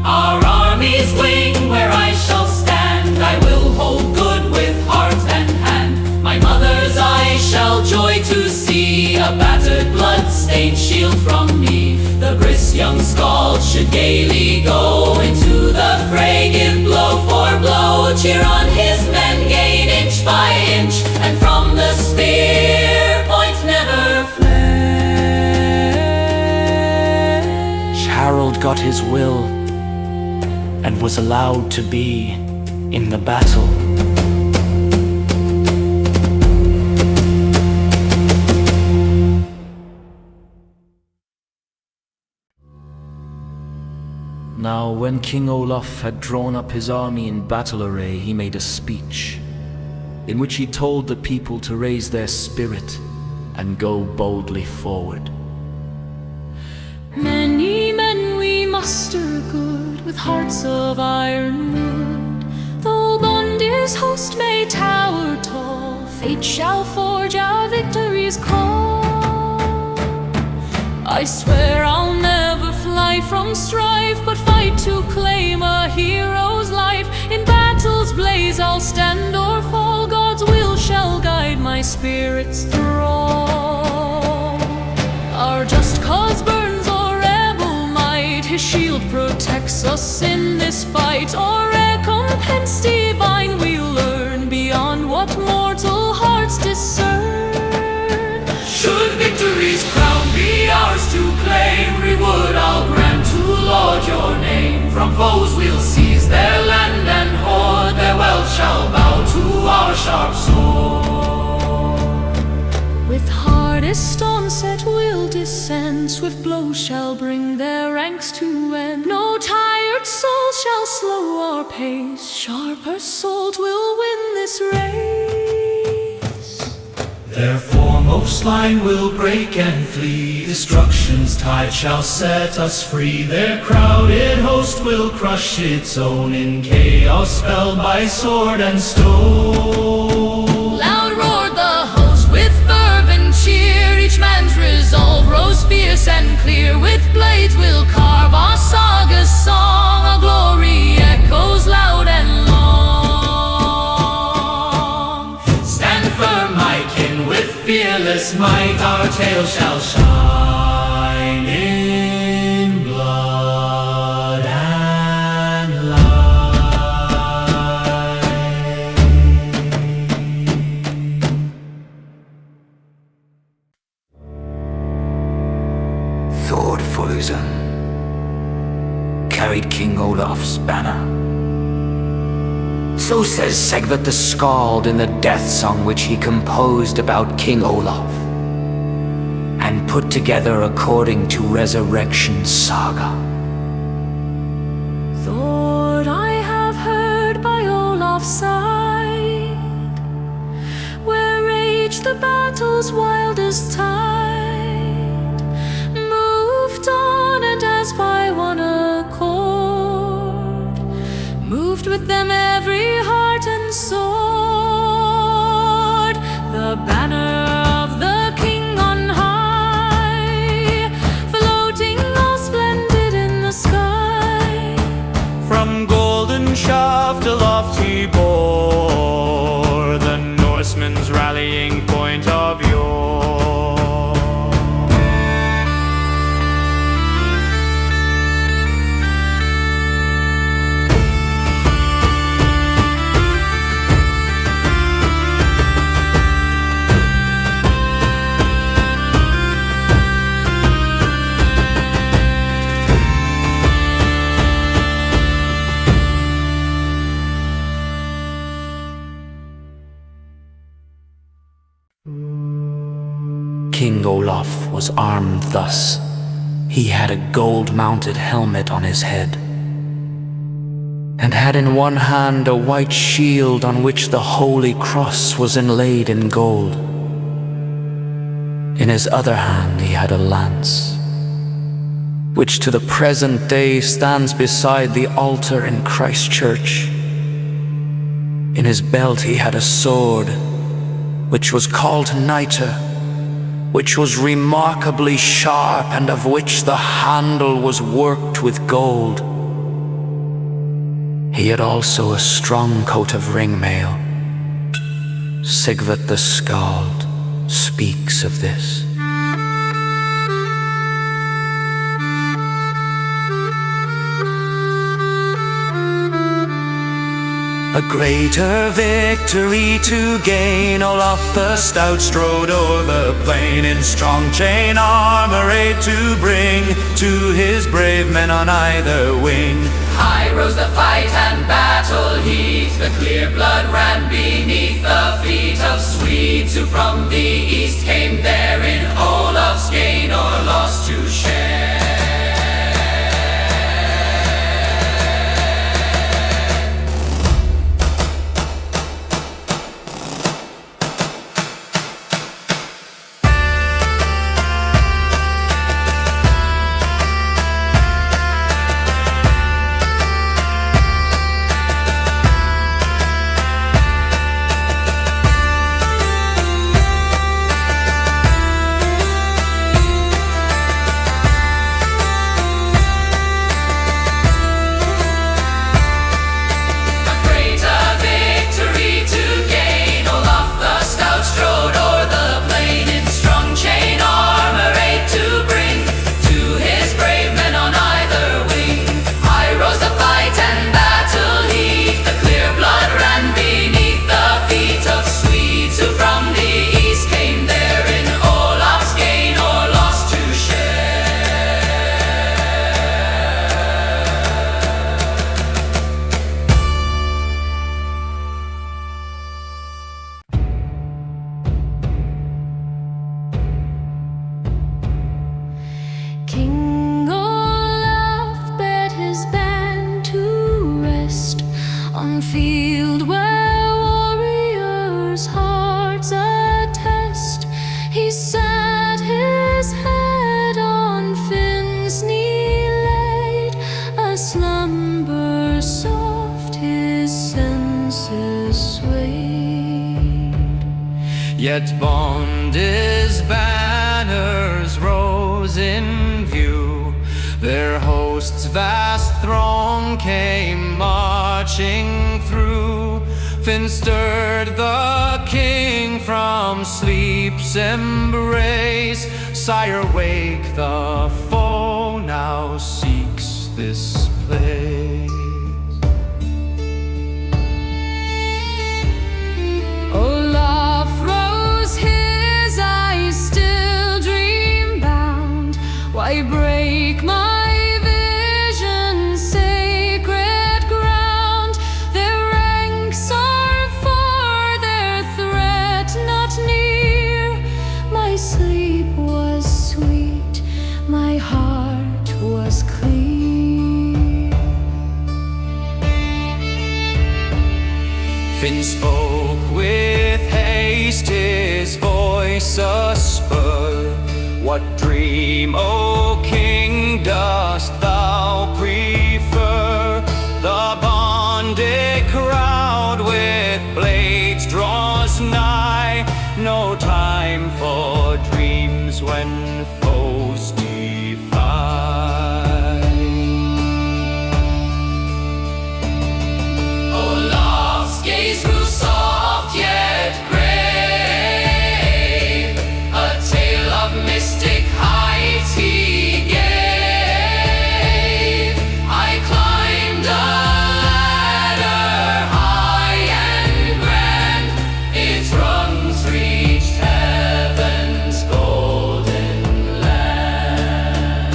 Our army's wing, where I shall stand, I will hold good with heart and hand. My mother's eye shall joy to see a battered blood-stained shield from me. The brisk young Scald should gaily go into the fray, give blow for blow, cheer on his men, gain inch by inch, and from the spear point never flinch. Harold got his will and was allowed to be in the battle. Now, when King Olaf had drawn up his army in battle array, he made a speech, in which he told the people to raise their spirit and go boldly forward. Many men we muster good, with hearts of iron wood. Though Bondir's host may tower tall, fate shall forge our victory's call. I swear I'll never fly from strife, but fight to claim a hero's life. In battle's blaze I'll stand or fall, God's will shall guide my spirit's thrall. Our just cause burns or rebel might, his shield protects us in this fight. Or recompense divine we'll learn, beyond what mortal hearts discern. Should victory's crown be ours to claim, reward I'll grant to Lord your name. From foes we'll seize their land and hoard, their wealth shall bow to our sharp sword. With hardest onset we'll descend, swift blows shall bring their ranks to end. No tired soul shall slow our pace, sharper swords will win this race. Their foremost line will break and flee, destruction's tide shall set us free. Their crowded host will crush its own in chaos, felled by sword and stone. Loud roared the host with fervent cheer, each man's resolve rose fierce and clear. With blades we'll carve our saga's song, our glory echoes loud and long. Stand firm, my kin, with fearless might, our tale shall shine in blood and light. Thord follows him. carried King Olaf's banner. So says Sigvat the Skald in the death song which he composed about King Olaf, and put together according to Resurrection Saga. Thought I have heard by Olaf's side, where raged the battle's wildest tide, moved on and as by one accord, moved with them every heart and sword, the banner of the King on high, floating all splendid in the sky. From golden shaft aloft he bore the Norsemen's rallying point of yore. King Olaf was armed thus. He had a gold-mounted helmet on his head, and had in one hand a white shield on which the Holy Cross was inlaid in gold. In his other hand he had a lance, which to the present day stands beside the altar in Christ Church. In his belt he had a sword, which was called Niter, which was remarkably sharp, and of which the handle was worked with gold. He had also a strong coat of ringmail. Sigvat the Skald speaks of this. A greater victory to gain, Olaf the Stout strode o'er the plain, in strong chain armor arrayed to bring to his brave men on either wing. High rose the fight and battle heat, the clear blood ran beneath the feet of Swedes who from the east came there in Olaf's gain or loss to share. King Olaf bade his band to rest on field where warriors' hearts attest. He sat his head on Finn's knee, laid a slumber soft, his senses swayed. Yet Bond's banners rose in view, their host's vast throng came marching through. Finn stirred the king from sleep's embrace. Sire, wake, the foe now seeks this place. Olaf rose, his eyes still dream bound. Why break my vision was clear. Finn spoke with haste, his voice a spur. What dream, O king, dost thou prefer? The bonded crowd with blades draws nigh. No time for dreams when foes defy. Olaf's gaze grew soft yet grave, a tale of mystic heights he gave. I climbed a ladder high and grand, its rungs reached heaven's golden land.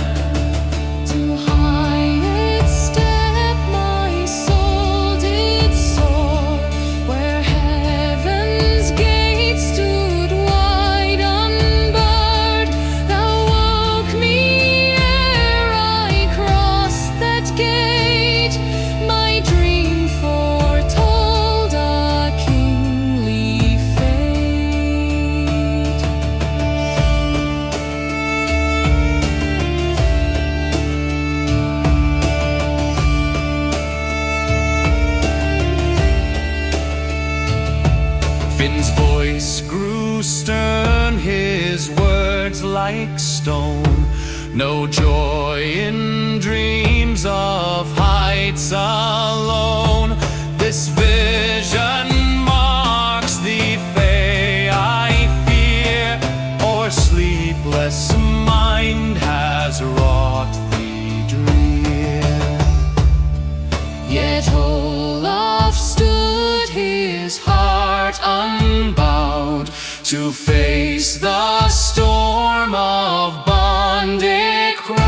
To highest step my soul did soar, where heaven's gates stood wide unbarred. Thou woke me ere I crossed that gate. My dream foretold a kingly fate. Finn's voice grew stern, his words like stone. No joy in dreams of heights alone. This vision marks the fate I fear, or sleepless mind has wrought the drear. Yet Olaf stood, his heart unbowed, To face the storm of bonded crowd.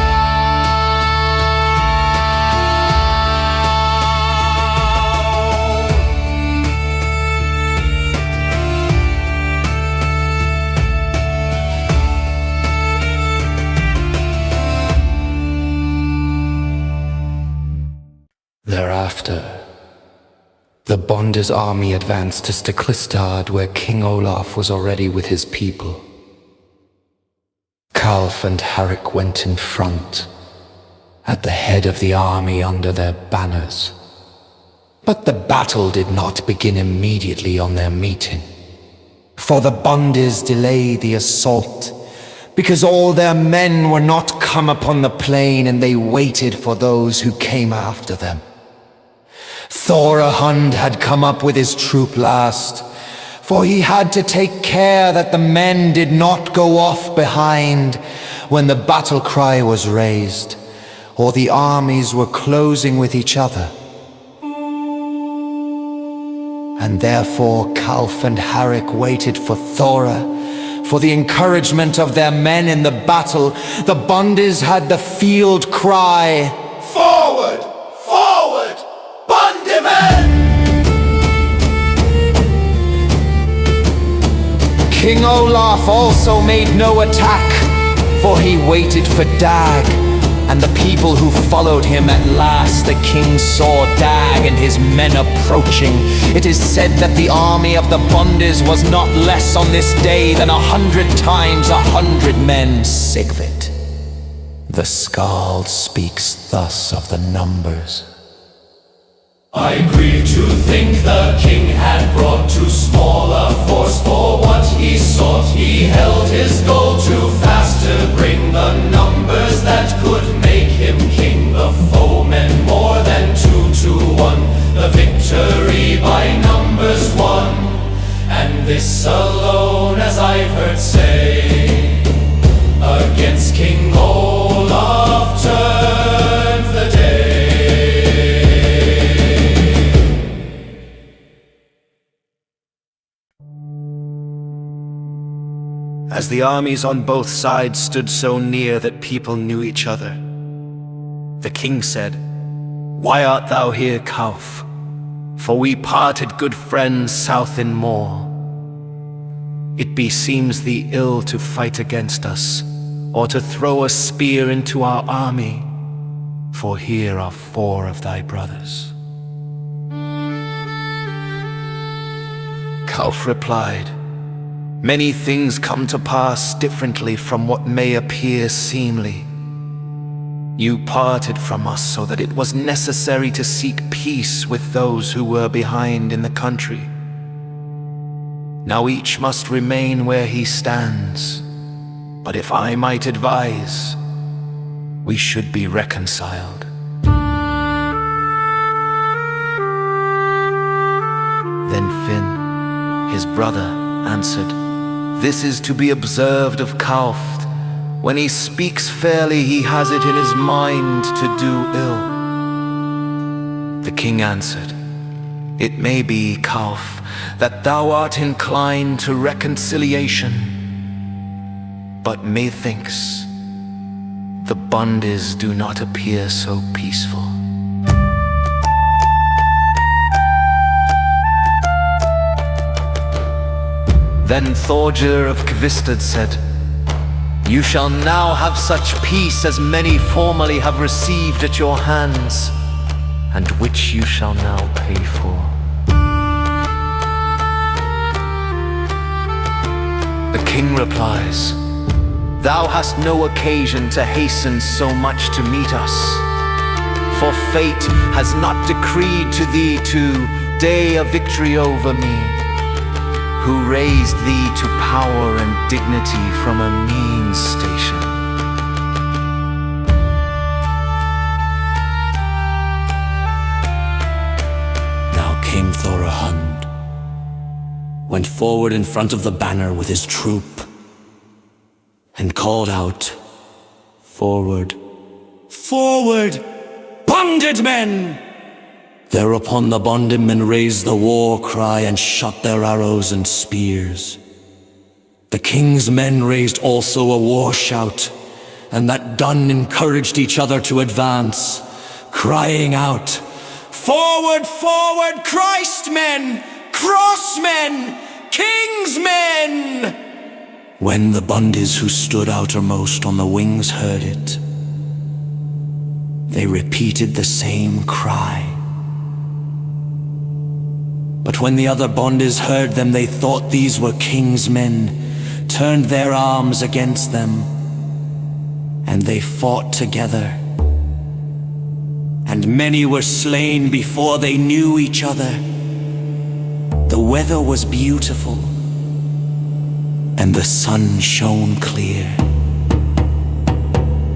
Thereafter, the Bonder's army advanced to Stiklestad, where King Olaf was already with his people. Kalf and Harik went in front, at the head of the army under their banners. But the battle did not begin immediately on their meeting, for the Bonders delayed the assault, because all their men were not come upon the plain, and they waited for those who came after them. Thorahund had come up with his troop last, for he had to take care that the men did not go off behind when the battle cry was raised, or the armies were closing with each other. And therefore Kalf and Harik waited for Thora, for the encouragement of their men in the battle. The Bonders had the field cry, "Forward! Forward! Bondermen!" King Olaf also made no attack, for he waited for Dag, and the people who followed him. At last the king saw Dag and his men approaching. It is said that the army of the Bonders was not less on this day than 100 times 100 men. Sigvit, the Skald, speaks thus of the numbers. I grieve to think the king had brought too small a force for what he sought. He held his goal too fast to bring the numbers that could make him king. The foemen more than 2 to 1, the victory by numbers won. And this alone, as I've heard say, against King Olaf turned the day. As the armies on both sides stood so near that people knew each other, the king said, "Why art thou here, Kalf? For we parted good friends south in Moor. It beseems thee ill to fight against us, or to throw a spear into our army. for here are 4 of thy brothers. Kalf replied, "Many things come to pass differently from what may appear seemly. You parted from us so that it was necessary to seek peace with those who were behind in the country. Now each must remain where he stands, but if I might advise, we should be reconciled." Then Finn, his brother, answered, "This is to be observed of Kalf. When he speaks fairly, he has it in his mind to do ill." The king answered, "It may be, Kalf, that thou art inclined to reconciliation, but methinks the Bondis do not appear so peaceful." Then Thorgir of Kvistad said, "You shall now have such peace as many formerly have received at your hands, and which you shall now pay for." The king replies, "Thou hast no occasion to hasten so much to meet us, for fate has not decreed to thee today a victory over me, who raised thee to power and dignity from a mean station." Now came Thorahund, went forward in front of the banner with his troop, and called out, "Forward, forward, bonded men!" Thereupon the bonded men raised the war cry and shot their arrows and spears. The king's men raised also a war shout, and that done encouraged each other to advance, crying out, "Forward, forward, Christmen, crossmen, king's men!" When the Bondis who stood outermost on the wings heard it, they repeated the same cry. But when the other Bondis heard them, they thought these were king's men, turned their arms against them, and they fought together. And many were slain before they knew each other. The weather was beautiful, and the sun shone clear.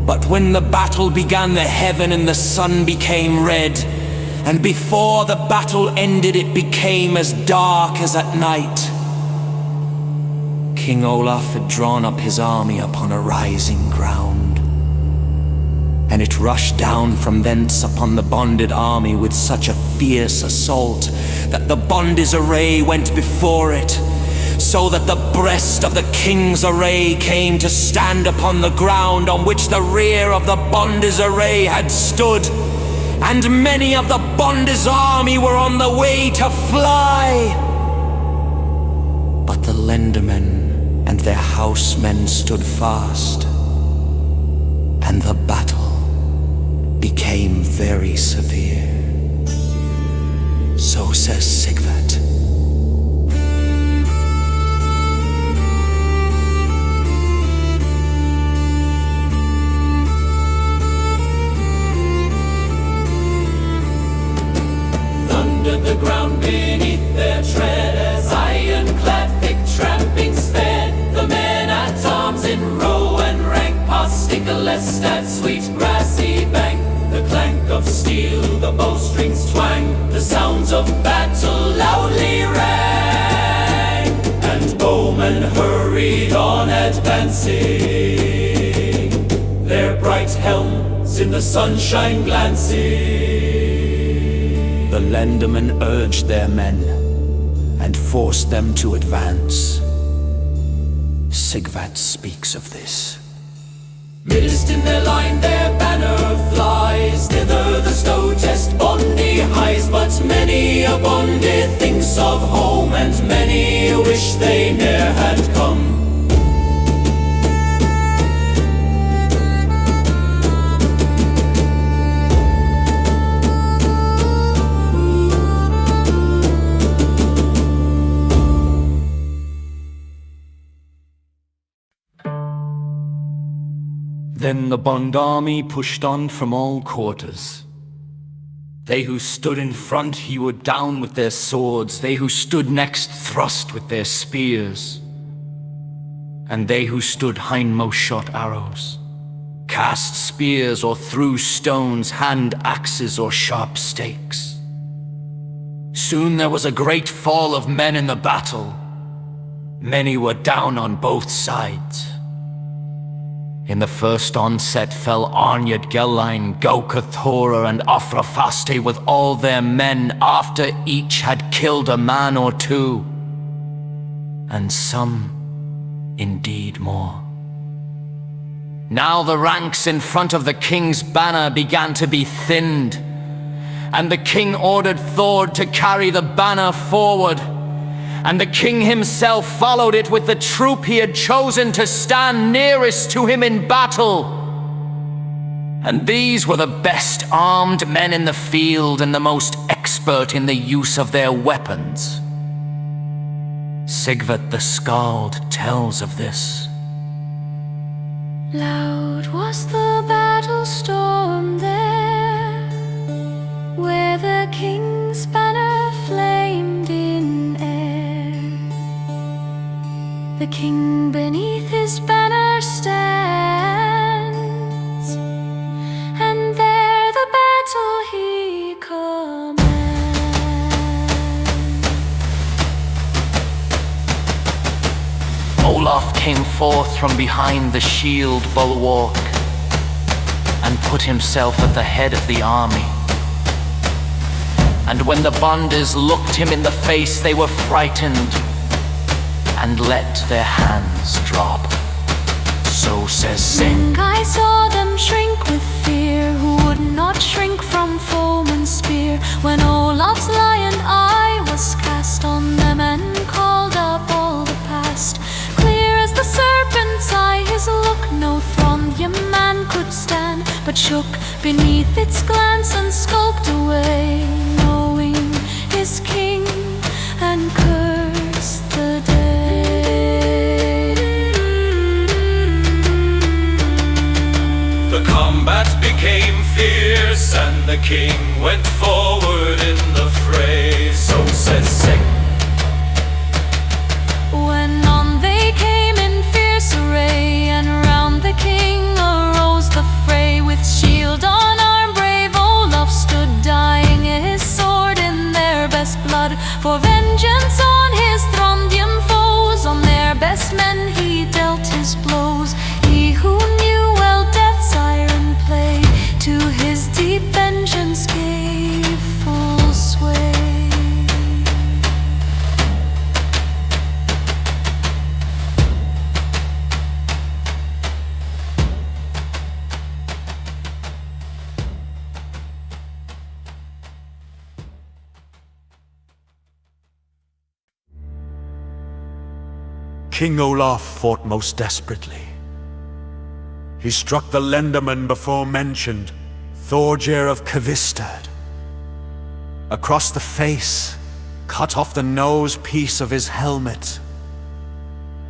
But when the battle began, the heaven and the sun became red, and before the battle ended, it became as dark as at night. King Olaf had drawn up his army upon a rising ground, and it rushed down from thence upon the bonded army with such a fierce assault that the Bondis' array went before it, so that the breast of the king's array came to stand upon the ground on which the rear of the Bondis' array had stood, and many of the Bondis' army were on the way to fly. But the lendermen and their housemen stood fast, and the battle became very severe. So says Sigvat. The ground beneath their tread as iron-clad thick tramping sped. The men at arms in row and rank past Sticklest at sweet grassy bank. The clank of steel, the bowstrings twang, the sounds of battle loudly rang, and bowmen hurried on advancing, their bright helms in the sunshine glancing. The lendermen urged their men and forced them to advance. Sigvat speaks of this. Midst in their line their banner flies, thither the stoutest Bondi hies. But many a Bondi thinks of home, and many wish they ne'er had come. Then the Bond army pushed on from all quarters. They who stood in front hewed down with their swords, they who stood next thrust with their spears, and they who stood hindmost shot arrows, cast spears or threw stones, hand axes or sharp stakes. Soon there was a great fall of men in the battle. Many were down on both sides. In the first onset fell Arnyad, Gelline, Gauka, Thora, and Afrafaste with all their men, after each had killed a man or two, and some indeed more. Now the ranks in front of the king's banner began to be thinned, and the king ordered Thord to carry the banner forward, and the king himself followed it with the troop he had chosen to stand nearest to him in battle. And these were the best armed men in the field and the most expert in the use of their weapons. Sigvat the Skald tells of this. Loud was the battle storm there, where the king's banner flamed in air. The king beneath his banner stands, and there the battle he commands. Olaf came forth from behind the shield bulwark and put himself at the head of the army. And when the Bonders looked him in the face, they were frightened and let their hands drop. So says Sing. I saw them shrink with fear, who would not shrink from foeman's spear, when Olaf's lion eye was cast on them and called up all the past. Clear as the serpent's eye his look, no Throndheim man could stand, but shook beneath its glance and skulked away, knowing his king, and cursed the day. The combat became fierce, and the king went forward in the fray. So says Sing. When on they came in fierce array, and round the king arose the fray. With shield on arm brave Olaf stood, dyeing his sword in their best blood, for vengeance on his Throndheim foes. On their best men he dealt his blows, he who knew well death's iron play, to his deep vengeance gave full sway. King Olaf fought most desperately. He struck the lenderman before mentioned, Thorgeir of Kvistad, across the face, cut off the nose piece of his helmet,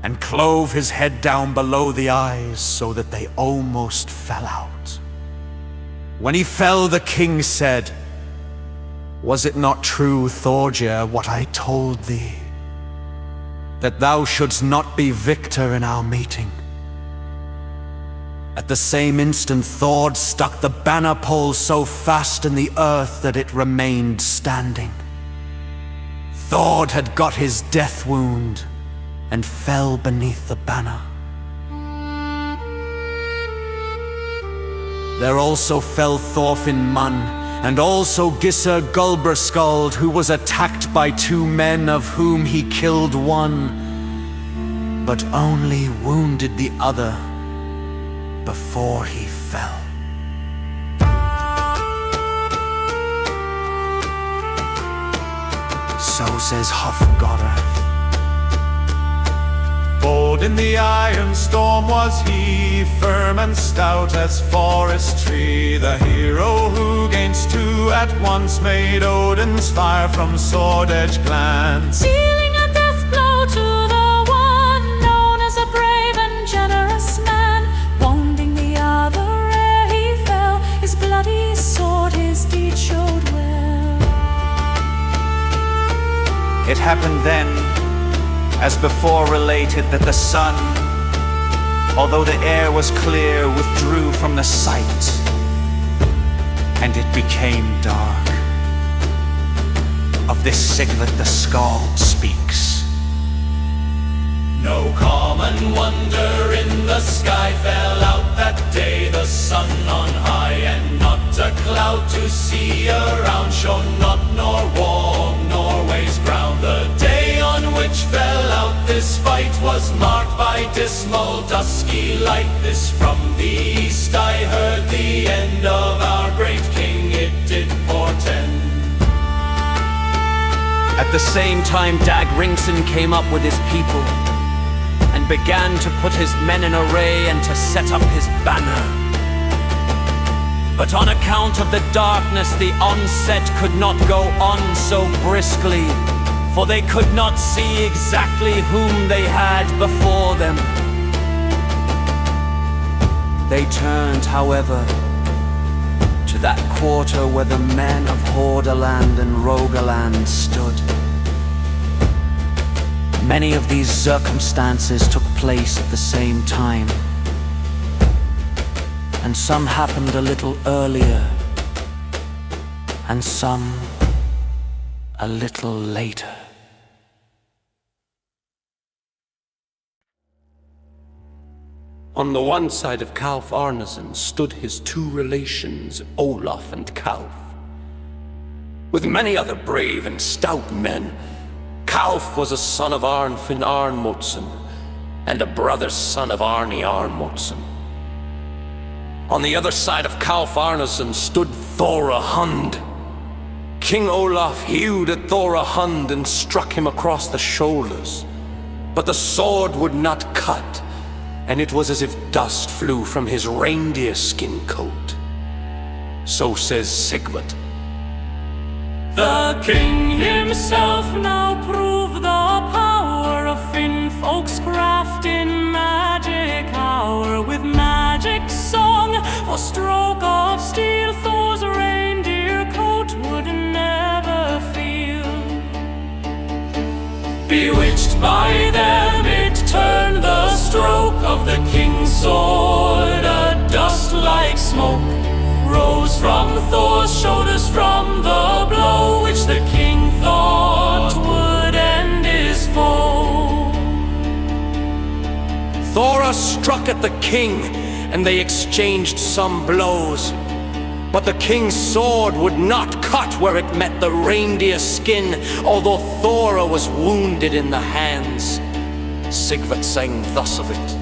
and clove his head down below the eyes so that they almost fell out. When he fell, the king said, "Was it not true, Thorgeir, what I told thee, that thou shouldst not be victor in our meeting?" At the same instant Thord stuck the banner pole so fast in the earth that it remained standing. Thord had got his death wound and fell beneath the banner. There also fell Thorfinn Munn, and also Gisser Gulberskald, who was attacked by two men, of whom he killed one, but only wounded the other before he fell. So says Hofgorath. Bold in the iron storm was he, firm and stout as forest tree, the hero who gainst two at once made Odin's fire from sword edge glance. Dealing a death blow to the one known as a brave and generous man, wounding the other It happened then, as before related, that the sun, although the air was clear, withdrew from the sight, and it became dark. Of this Sigvat the Skald speaks. No common wonder in the sky fell out that day, the sun on high, and not a cloud to see around, shone not nor warm Norway's ground. The day on which fell out this fight was marked by dismal dusky light. This from the east I heard, the end of our great king it did portend. At the same time, Dag Ringsson came up with his people and began to put his men in array and to set up his banner. But on account of the darkness, the onset could not go on so briskly, for they could not see exactly whom they had before them. They turned, however, to that quarter where the men of Hordaland and Rogaland stood. Many of these circumstances took place at the same time, and some happened a little earlier, and some a little later. On the one side of Kalf Arnason stood his two relations, Olaf and Kalf. With many other brave and stout men, Kalf was a son of Arnfinn Arnmotson, and a brother's son of Arni Arnmotson. On the other side of Kalf Arnason stood Thora Hund. King Olaf hewed at Thora Hund and struck him across the shoulders, but the sword would not cut, and it was as if dust flew from his reindeer skin coat. So says Sigvat. The king himself now proved the power of Finn folk's craft in magic hour. With magic song for stroke of steel, Thor's reindeer coat would never feel. Bewitched by them, it turned the stroke of the king's sword. A dust like smoke rose from Thor's shoulders from the blow which the king thought would end his foe. Thora struck at the king, and they exchanged some blows. But the king's sword would not cut where it met the reindeer skin, although Thora was wounded in the hands. Sigvat sang thus of it.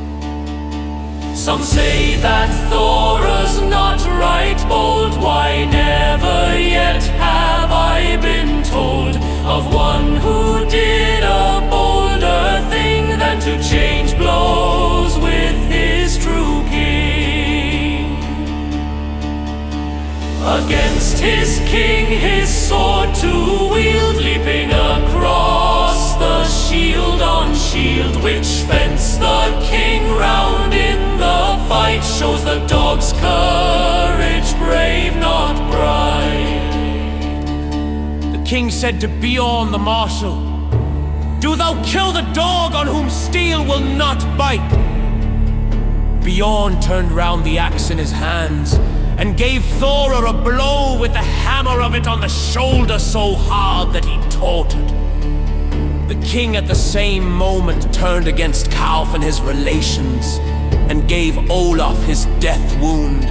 Some say that Thora's not right bold. Why, never yet have I been told of one who did a bolder thing than to change blows with his true king. Against his king his sword to wield, leaping across the shield on shield, which fenced the king round in the fight, shows the dog's courage brave, not bright. The king said to Bjorn the marshal, "Do thou kill the dog on whom steel will not bite." Bjorn turned round the axe in his hands and gave Thora a blow with the hammer of it on the shoulder so hard that he tottered. The king at the same moment turned against Kalf and his relations and gave Olaf his death wound.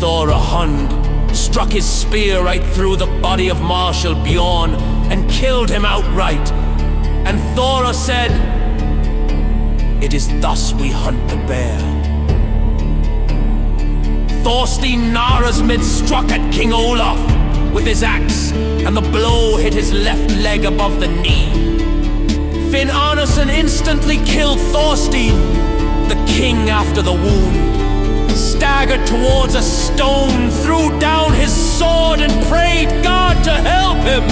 Thora Hund struck his spear right through the body of Marshal Bjorn and killed him outright. And Thora said, "It is thus we hunt the bear." Thorstein Narasmid struck at King Olaf with his axe, and the blow hit his left leg above the knee. Finn Arnason instantly killed Thorstein. The king, after the wound, staggered towards a stone, threw down his sword and prayed God to help him.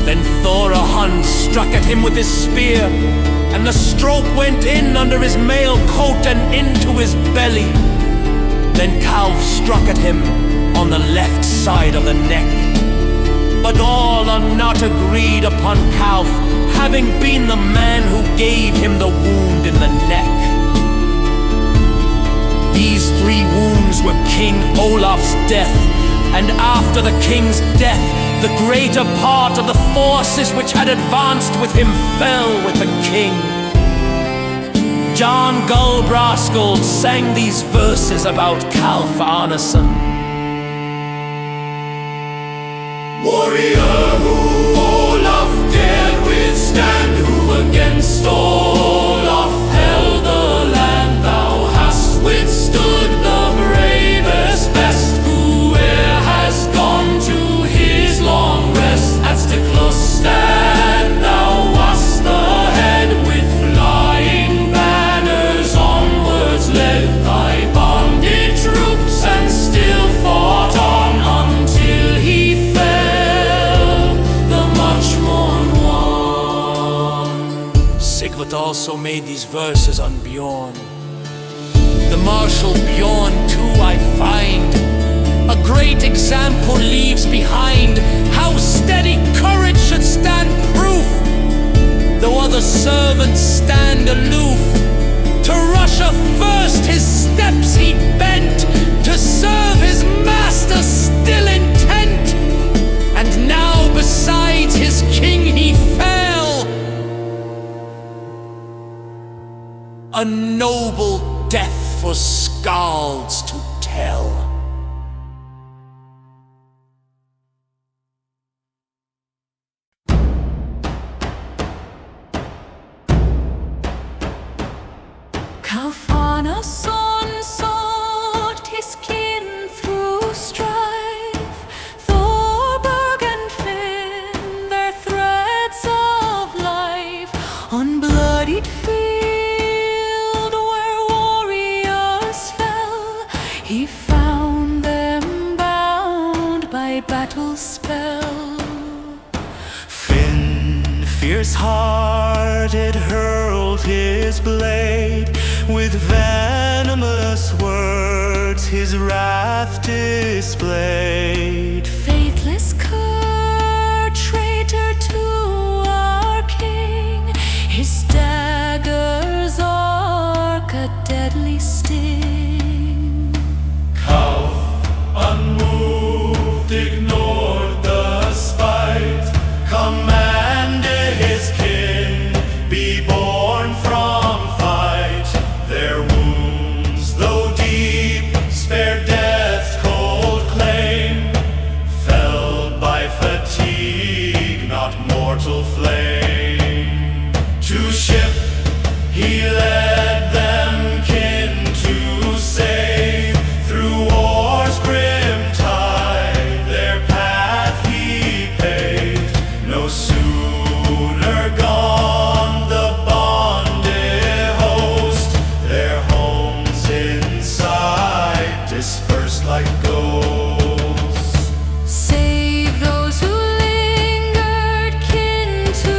Then Thora Hund struck at him with his spear, and the stroke went in under his mail coat and into his belly. Then Kalf struck at him on the left side of the neck. but all are not agreed upon Calf, having been the man who gave him the wound in the neck. These 3 wounds were King Olaf's death, and after the king's death, the greater part of the forces which had advanced with him fell with the king. John Gulbraskell sang these verses about Calf Arneson. Warrior who Olaf dared withstand, who against Olaf held the land. Thou hast withstood the bravest best, who e'er has gone to his long rest. At Stiklestad thou wast the head, with flying banners onwards led thy bonded troops, and still fought on until he fell, the much mourned one. Sigvat also made these verses on Bjorn. The martial Bjorn too I find a great example leaves behind, how steady courage should stand proof, though other servants stand aloof. To Russia first his steps he bent, to serve his master still intent, and now besides his king he fell, a noble death for skalds to tell. Calf Arneson sought his kin through strife. Thorberg and Finn, their threads of life, on bloodied field where warriors fell, he found them bound by battle spell. Finn, fierce-hearted, hurled his blade, with venomous words his wrath displayed. Faithless cur, traitor to our king, his daggers arc a deadly sting. Calf, unmoved, ignored the spite, commanded his kin be born from fight. Their wounds, though deep, spared death's cold claim, felled by fatigue, not mortal flame. To ship he led them, kin to save, through war's grim tide their path he paved. No sooner gone the bonded host, their homes inside dispersed like ghosts. Save those who lingered, kin to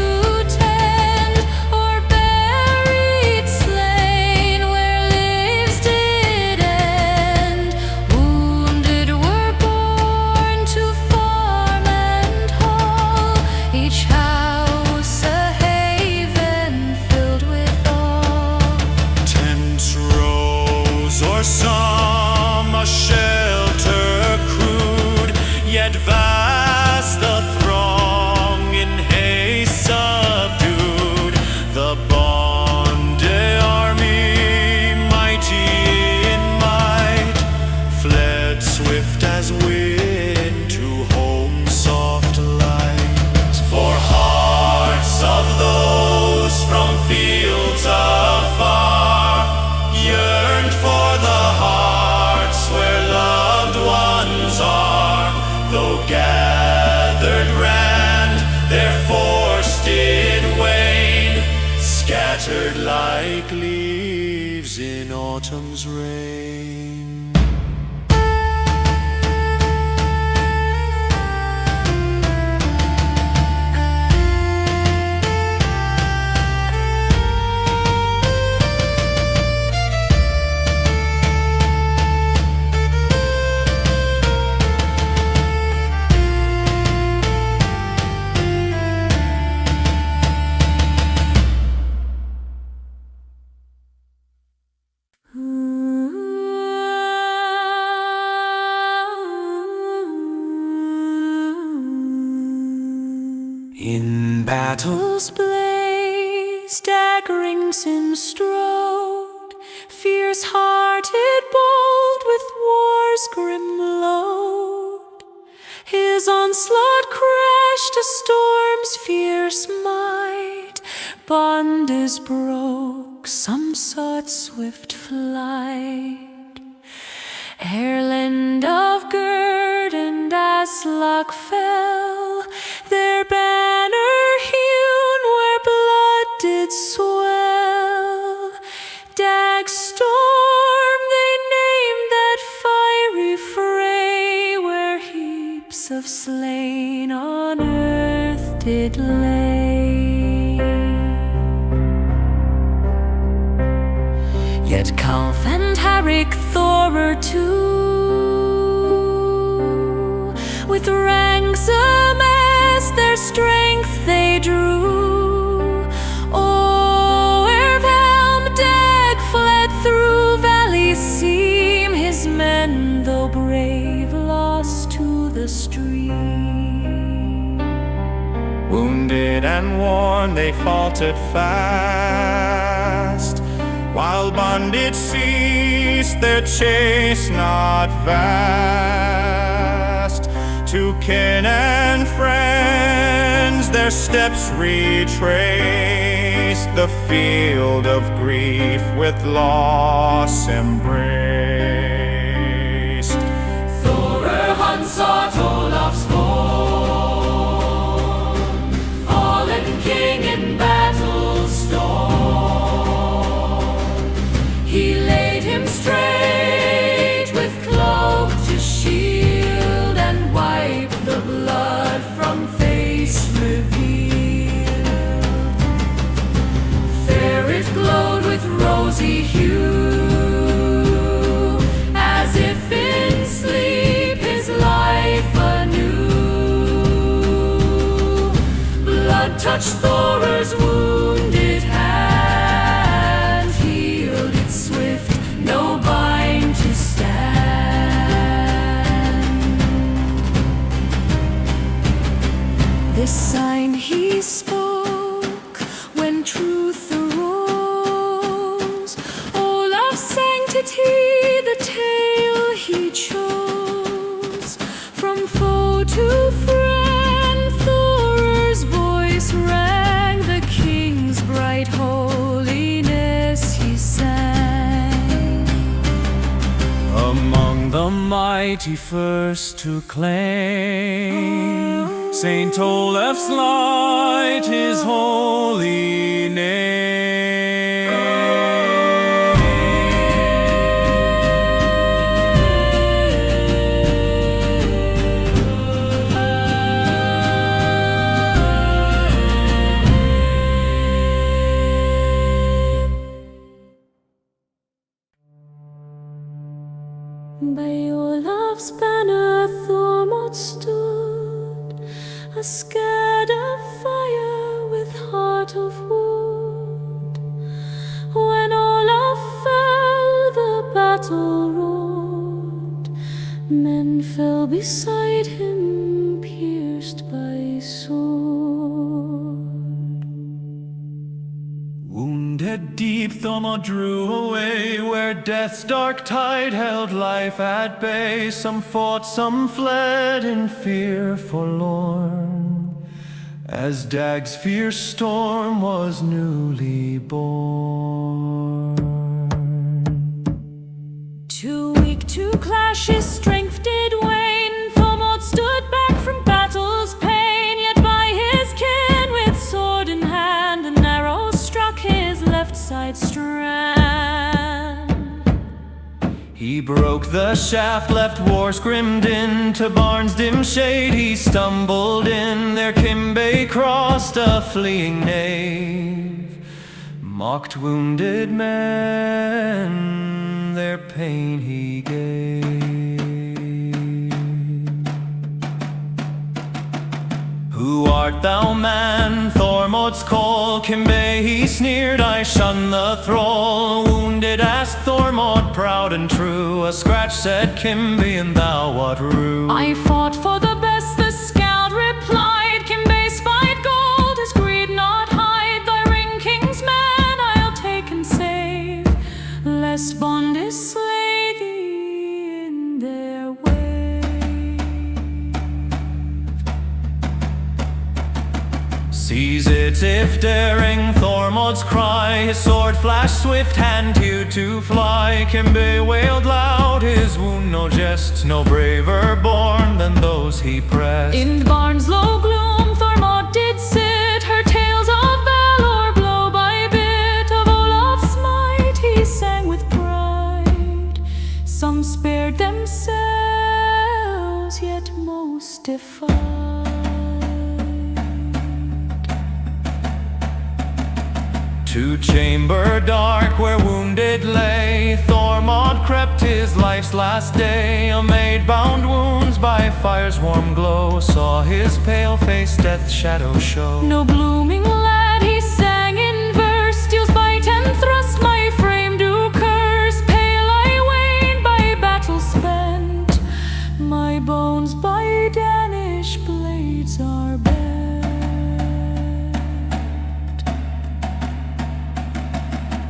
tend, or buried slain where lives did end. Wounded were borne to farm and hall, each house a haven filled with all. Tents rose, or some a shelter crude, yet vast the throng in haste subdued. The bonded army, mighty in might, fled swift as wind to home soft light. For hearts of those from fields afar yearned for the hearts where loved ones are. Though gathered round, their force did wane, scattered like leaves in autumn's rain. In battle's blaze, staggering sin strode, fierce-hearted, bold, with war's grim load. His onslaught crashed a storm's fierce might. Bondage broke, some sought swift flight. Erland of Gerd and Aslak fell, their banner hewn where blood did swell. Dag's storm they named that fiery fray, where heaps of slain on earth did lay. Yet Calf and Harrick Thorer too, with ranks amassed their strength they drew. O'er Helm Dag fled through valley seam, his men, though brave, lost to the stream. wounded and worn, they faltered fast, while bondage ceased, their chase not vast. To kin and friends their steps retraced, the field of grief with loss embraced. Thorer Hun sought Olaf's form, fallen king in battle storm. He laid him straight with cloak to shield, and wiped the blood from face revealed. Fair it glowed with rosy hue, as if in sleep his life anew. Blood touched Thorer's wounded hand, healed it swift, no bind to stand. This sign he spoke when truth arose. Olaf's sanctity, the tale he chose. From foe to friend, Thorer's voice rang. The king's bright holiness he sang. Among the mighty first to claim Saint Olaf's light, his holy name. By Olaf's banner Thormod stood, a scud of fire with heart of wood. When Olaf fell, the battle roared. Men fell beside him, pierced by sword. Wounded deep, Thormod drew away, where death's dark tide held life at bay. Some fought, some fled in fear forlorn, as Dag's fierce storm was newly born. Too weak to clash, his strength did wane. Thormod stood back from battle's pain, yet by his kin with sword in hand, an arrow struck his left side strand. He broke the shaft, left war's grim din. To Barn's dim shade he stumbled in. There Kimbay crossed, a fleeing knave, mocked wounded men, their pain he gave. Who art thou, man? Thormod's call. Kimbay he sneered, I shun the thrall. Wounded asked Thormod, proud and true. A scratch said Kimbay, and thou what rue? I fought for the best, the scout replied. Kimbay spied gold Seize it if daring, Thormod's cry. His sword flashed swift, hand hewed to fly. Kimbe wailed loud, his wound no jest, no braver born than those he pressed. In the barn's low gloom Thormod did sit, her tales of valor blow by bit. Of Olaf's might he sang with pride. Some spared themselves, yet most defied. To chamber dark where wounded lay, Thormod crept his life's last day. A maid bound wounds by fire's warm glow, saw his pale face death's shadow show. No blooming lad, he sang in verse, steel's bite and thrust my frame do curse. Pale I wane by battle spent, my bones by Danish blades are bent.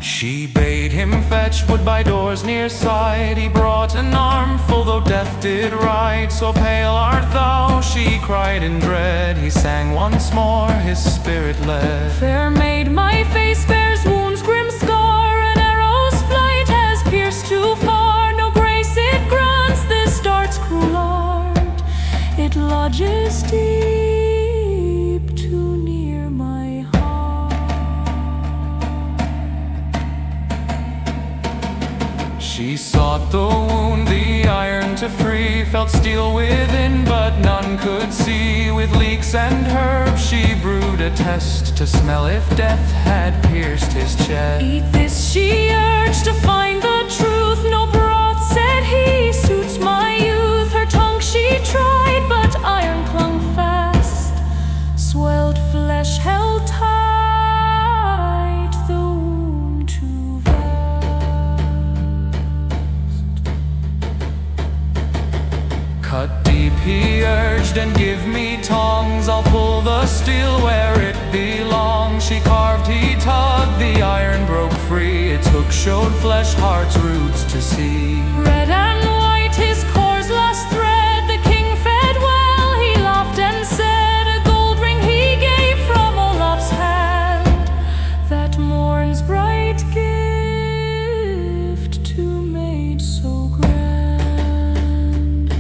She bade him fetch wood by doors near side. He brought an armful, though death did ride. So pale art thou, she cried in dread. He sang once more, his spirit led. Fair maid, my face bears wounds, grim scar. An arrow's flight has pierced too far. No grace it grants this dart's cruel art. It lodges deep, too near my heart. She sought the wound, the iron to free. Felt steel within, but none could see. With leeks and herbs she brewed a test, to smell if death had pierced his chest. Eat this, she urged, to find the truth. No broth, said he, suits my youth. Her tongue she tried, but iron clung fast. Swelled flesh held tight, the wound too vast. Cut deep, he urged, and give me tongs. I'll pull the steel where it belongs. She carved, he tugged, the iron broke free. Its hook showed flesh, heart's roots to see. Red and white, his core's last thread. The king fed well, he laughed and said, a gold ring he gave from Olaf's hand, that morn's bright gift to maid so grand.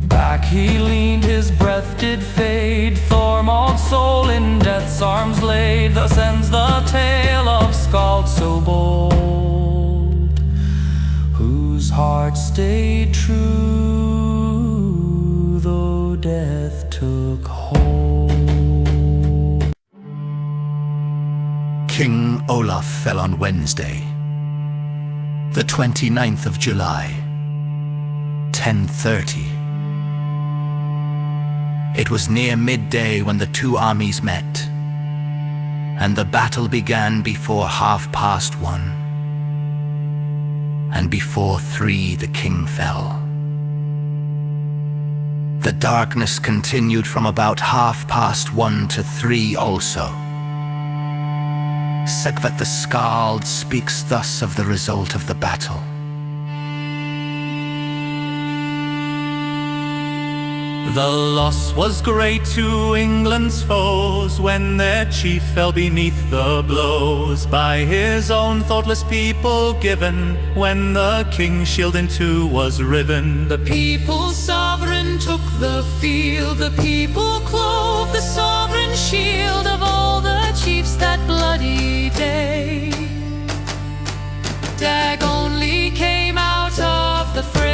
Back he leaned, his breath did fade. Thormod's soul in death's arms laid. Thus ends the tale of Skald so bold, whose heart stayed true, though death took hold. King Olaf fell on Wednesday, the 29th of July, 1030. It was near midday when the two armies met, and the battle began before 1:30. And before 3 the king fell. The darkness continued from about 1:30 to 3 also. Saga the Skald speaks thus of the result of the battle. The loss was great to England's foes when their chief fell beneath the blows by his own thoughtless people given, when the king's shield in two was riven. The people's sovereign took the field, the people clove the sovereign shield of all the chiefs that bloody day. Dag only came out of the fray.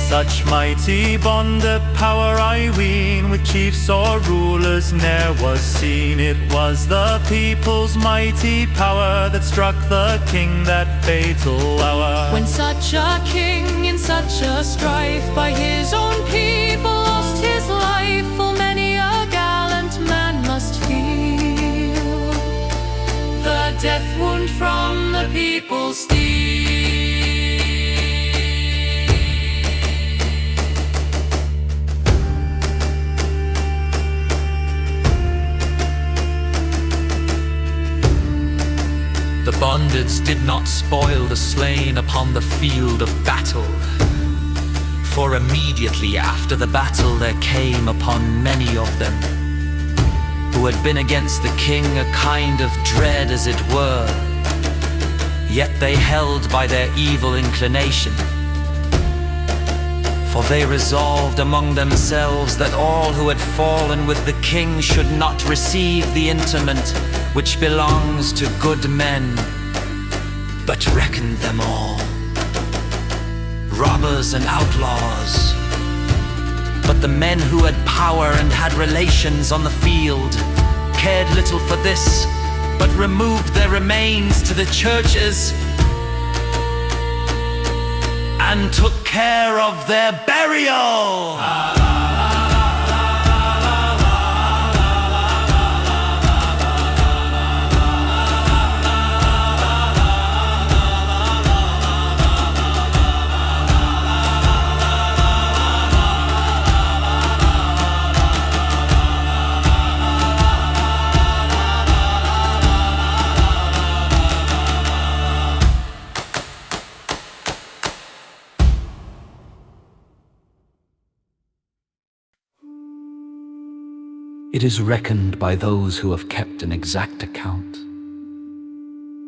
Such mighty bond of power, I ween, with chiefs or rulers ne'er was seen. It was the people's mighty power that struck the king that fatal hour. When such a king in such a strife by his own people lost his life, full many a gallant man must feel the death wound from the people's steel. The bondage did not spoil the slain upon the field of battle, For immediately after the battle there came upon many of them, who had been against the king, a kind of dread as it were, yet they held by their evil inclination. For they resolved among themselves that all who had fallen with the king should not receive the interment which belongs to good men, but reckoned them all robbers and outlaws. But the men who had power and had relations on the field cared little for this, but removed their remains to the churches and took care of their burial. It is reckoned by those who have kept an exact account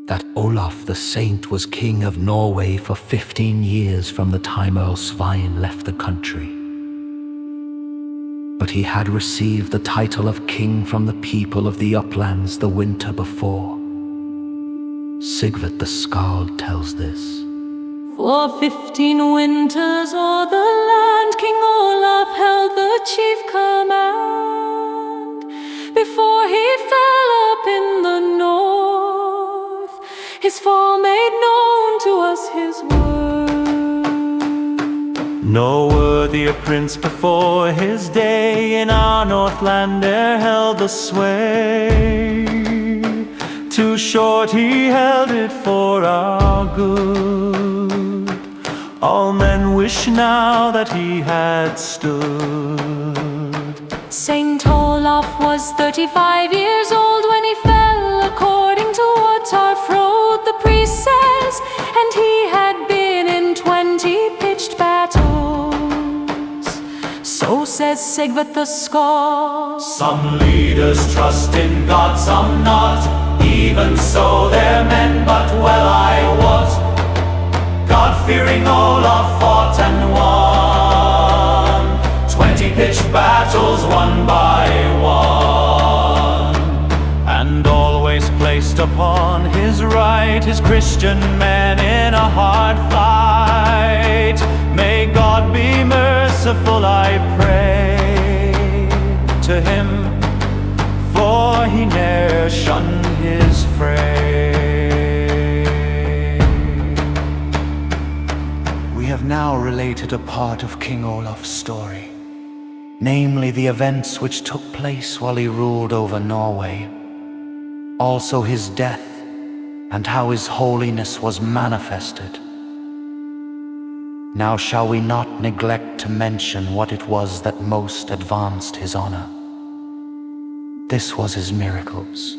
that Olaf the Saint was king of Norway for 15 years from the time Earl Svein left the country. But he had received the title of king from the people of the uplands the winter before. Sigvat the Skald tells this. For 15 winters o'er the land King Olaf held the chief command. Before he fell up in the north, his fall made known to us his word. No worthier prince before his day in our Northland e'er held the sway. Too short he held it for our good. All men wish now that he had stood. Saint Olaf was 35 years old when he fell, according to what our Frode the priest says, and he had been in 20 pitched battles. So says Sigvat the Skald. Some leaders trust in God, some not. Even so they're men, but well I wot, God-fearing Olaf fought and won 20 pitched battles one by one, and always placed upon his right his Christian men in a hard fight. May God be merciful, I pray to him, for he ne'er shunned his fray. We have now related a part of King Olaf's story, namely the events which took place while he ruled over Norway, also his death and how his holiness was manifested. Now shall we not neglect to mention what it was that most advanced his honor. This was his miracles,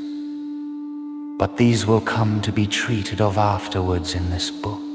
but these will come to be treated of afterwards in this book.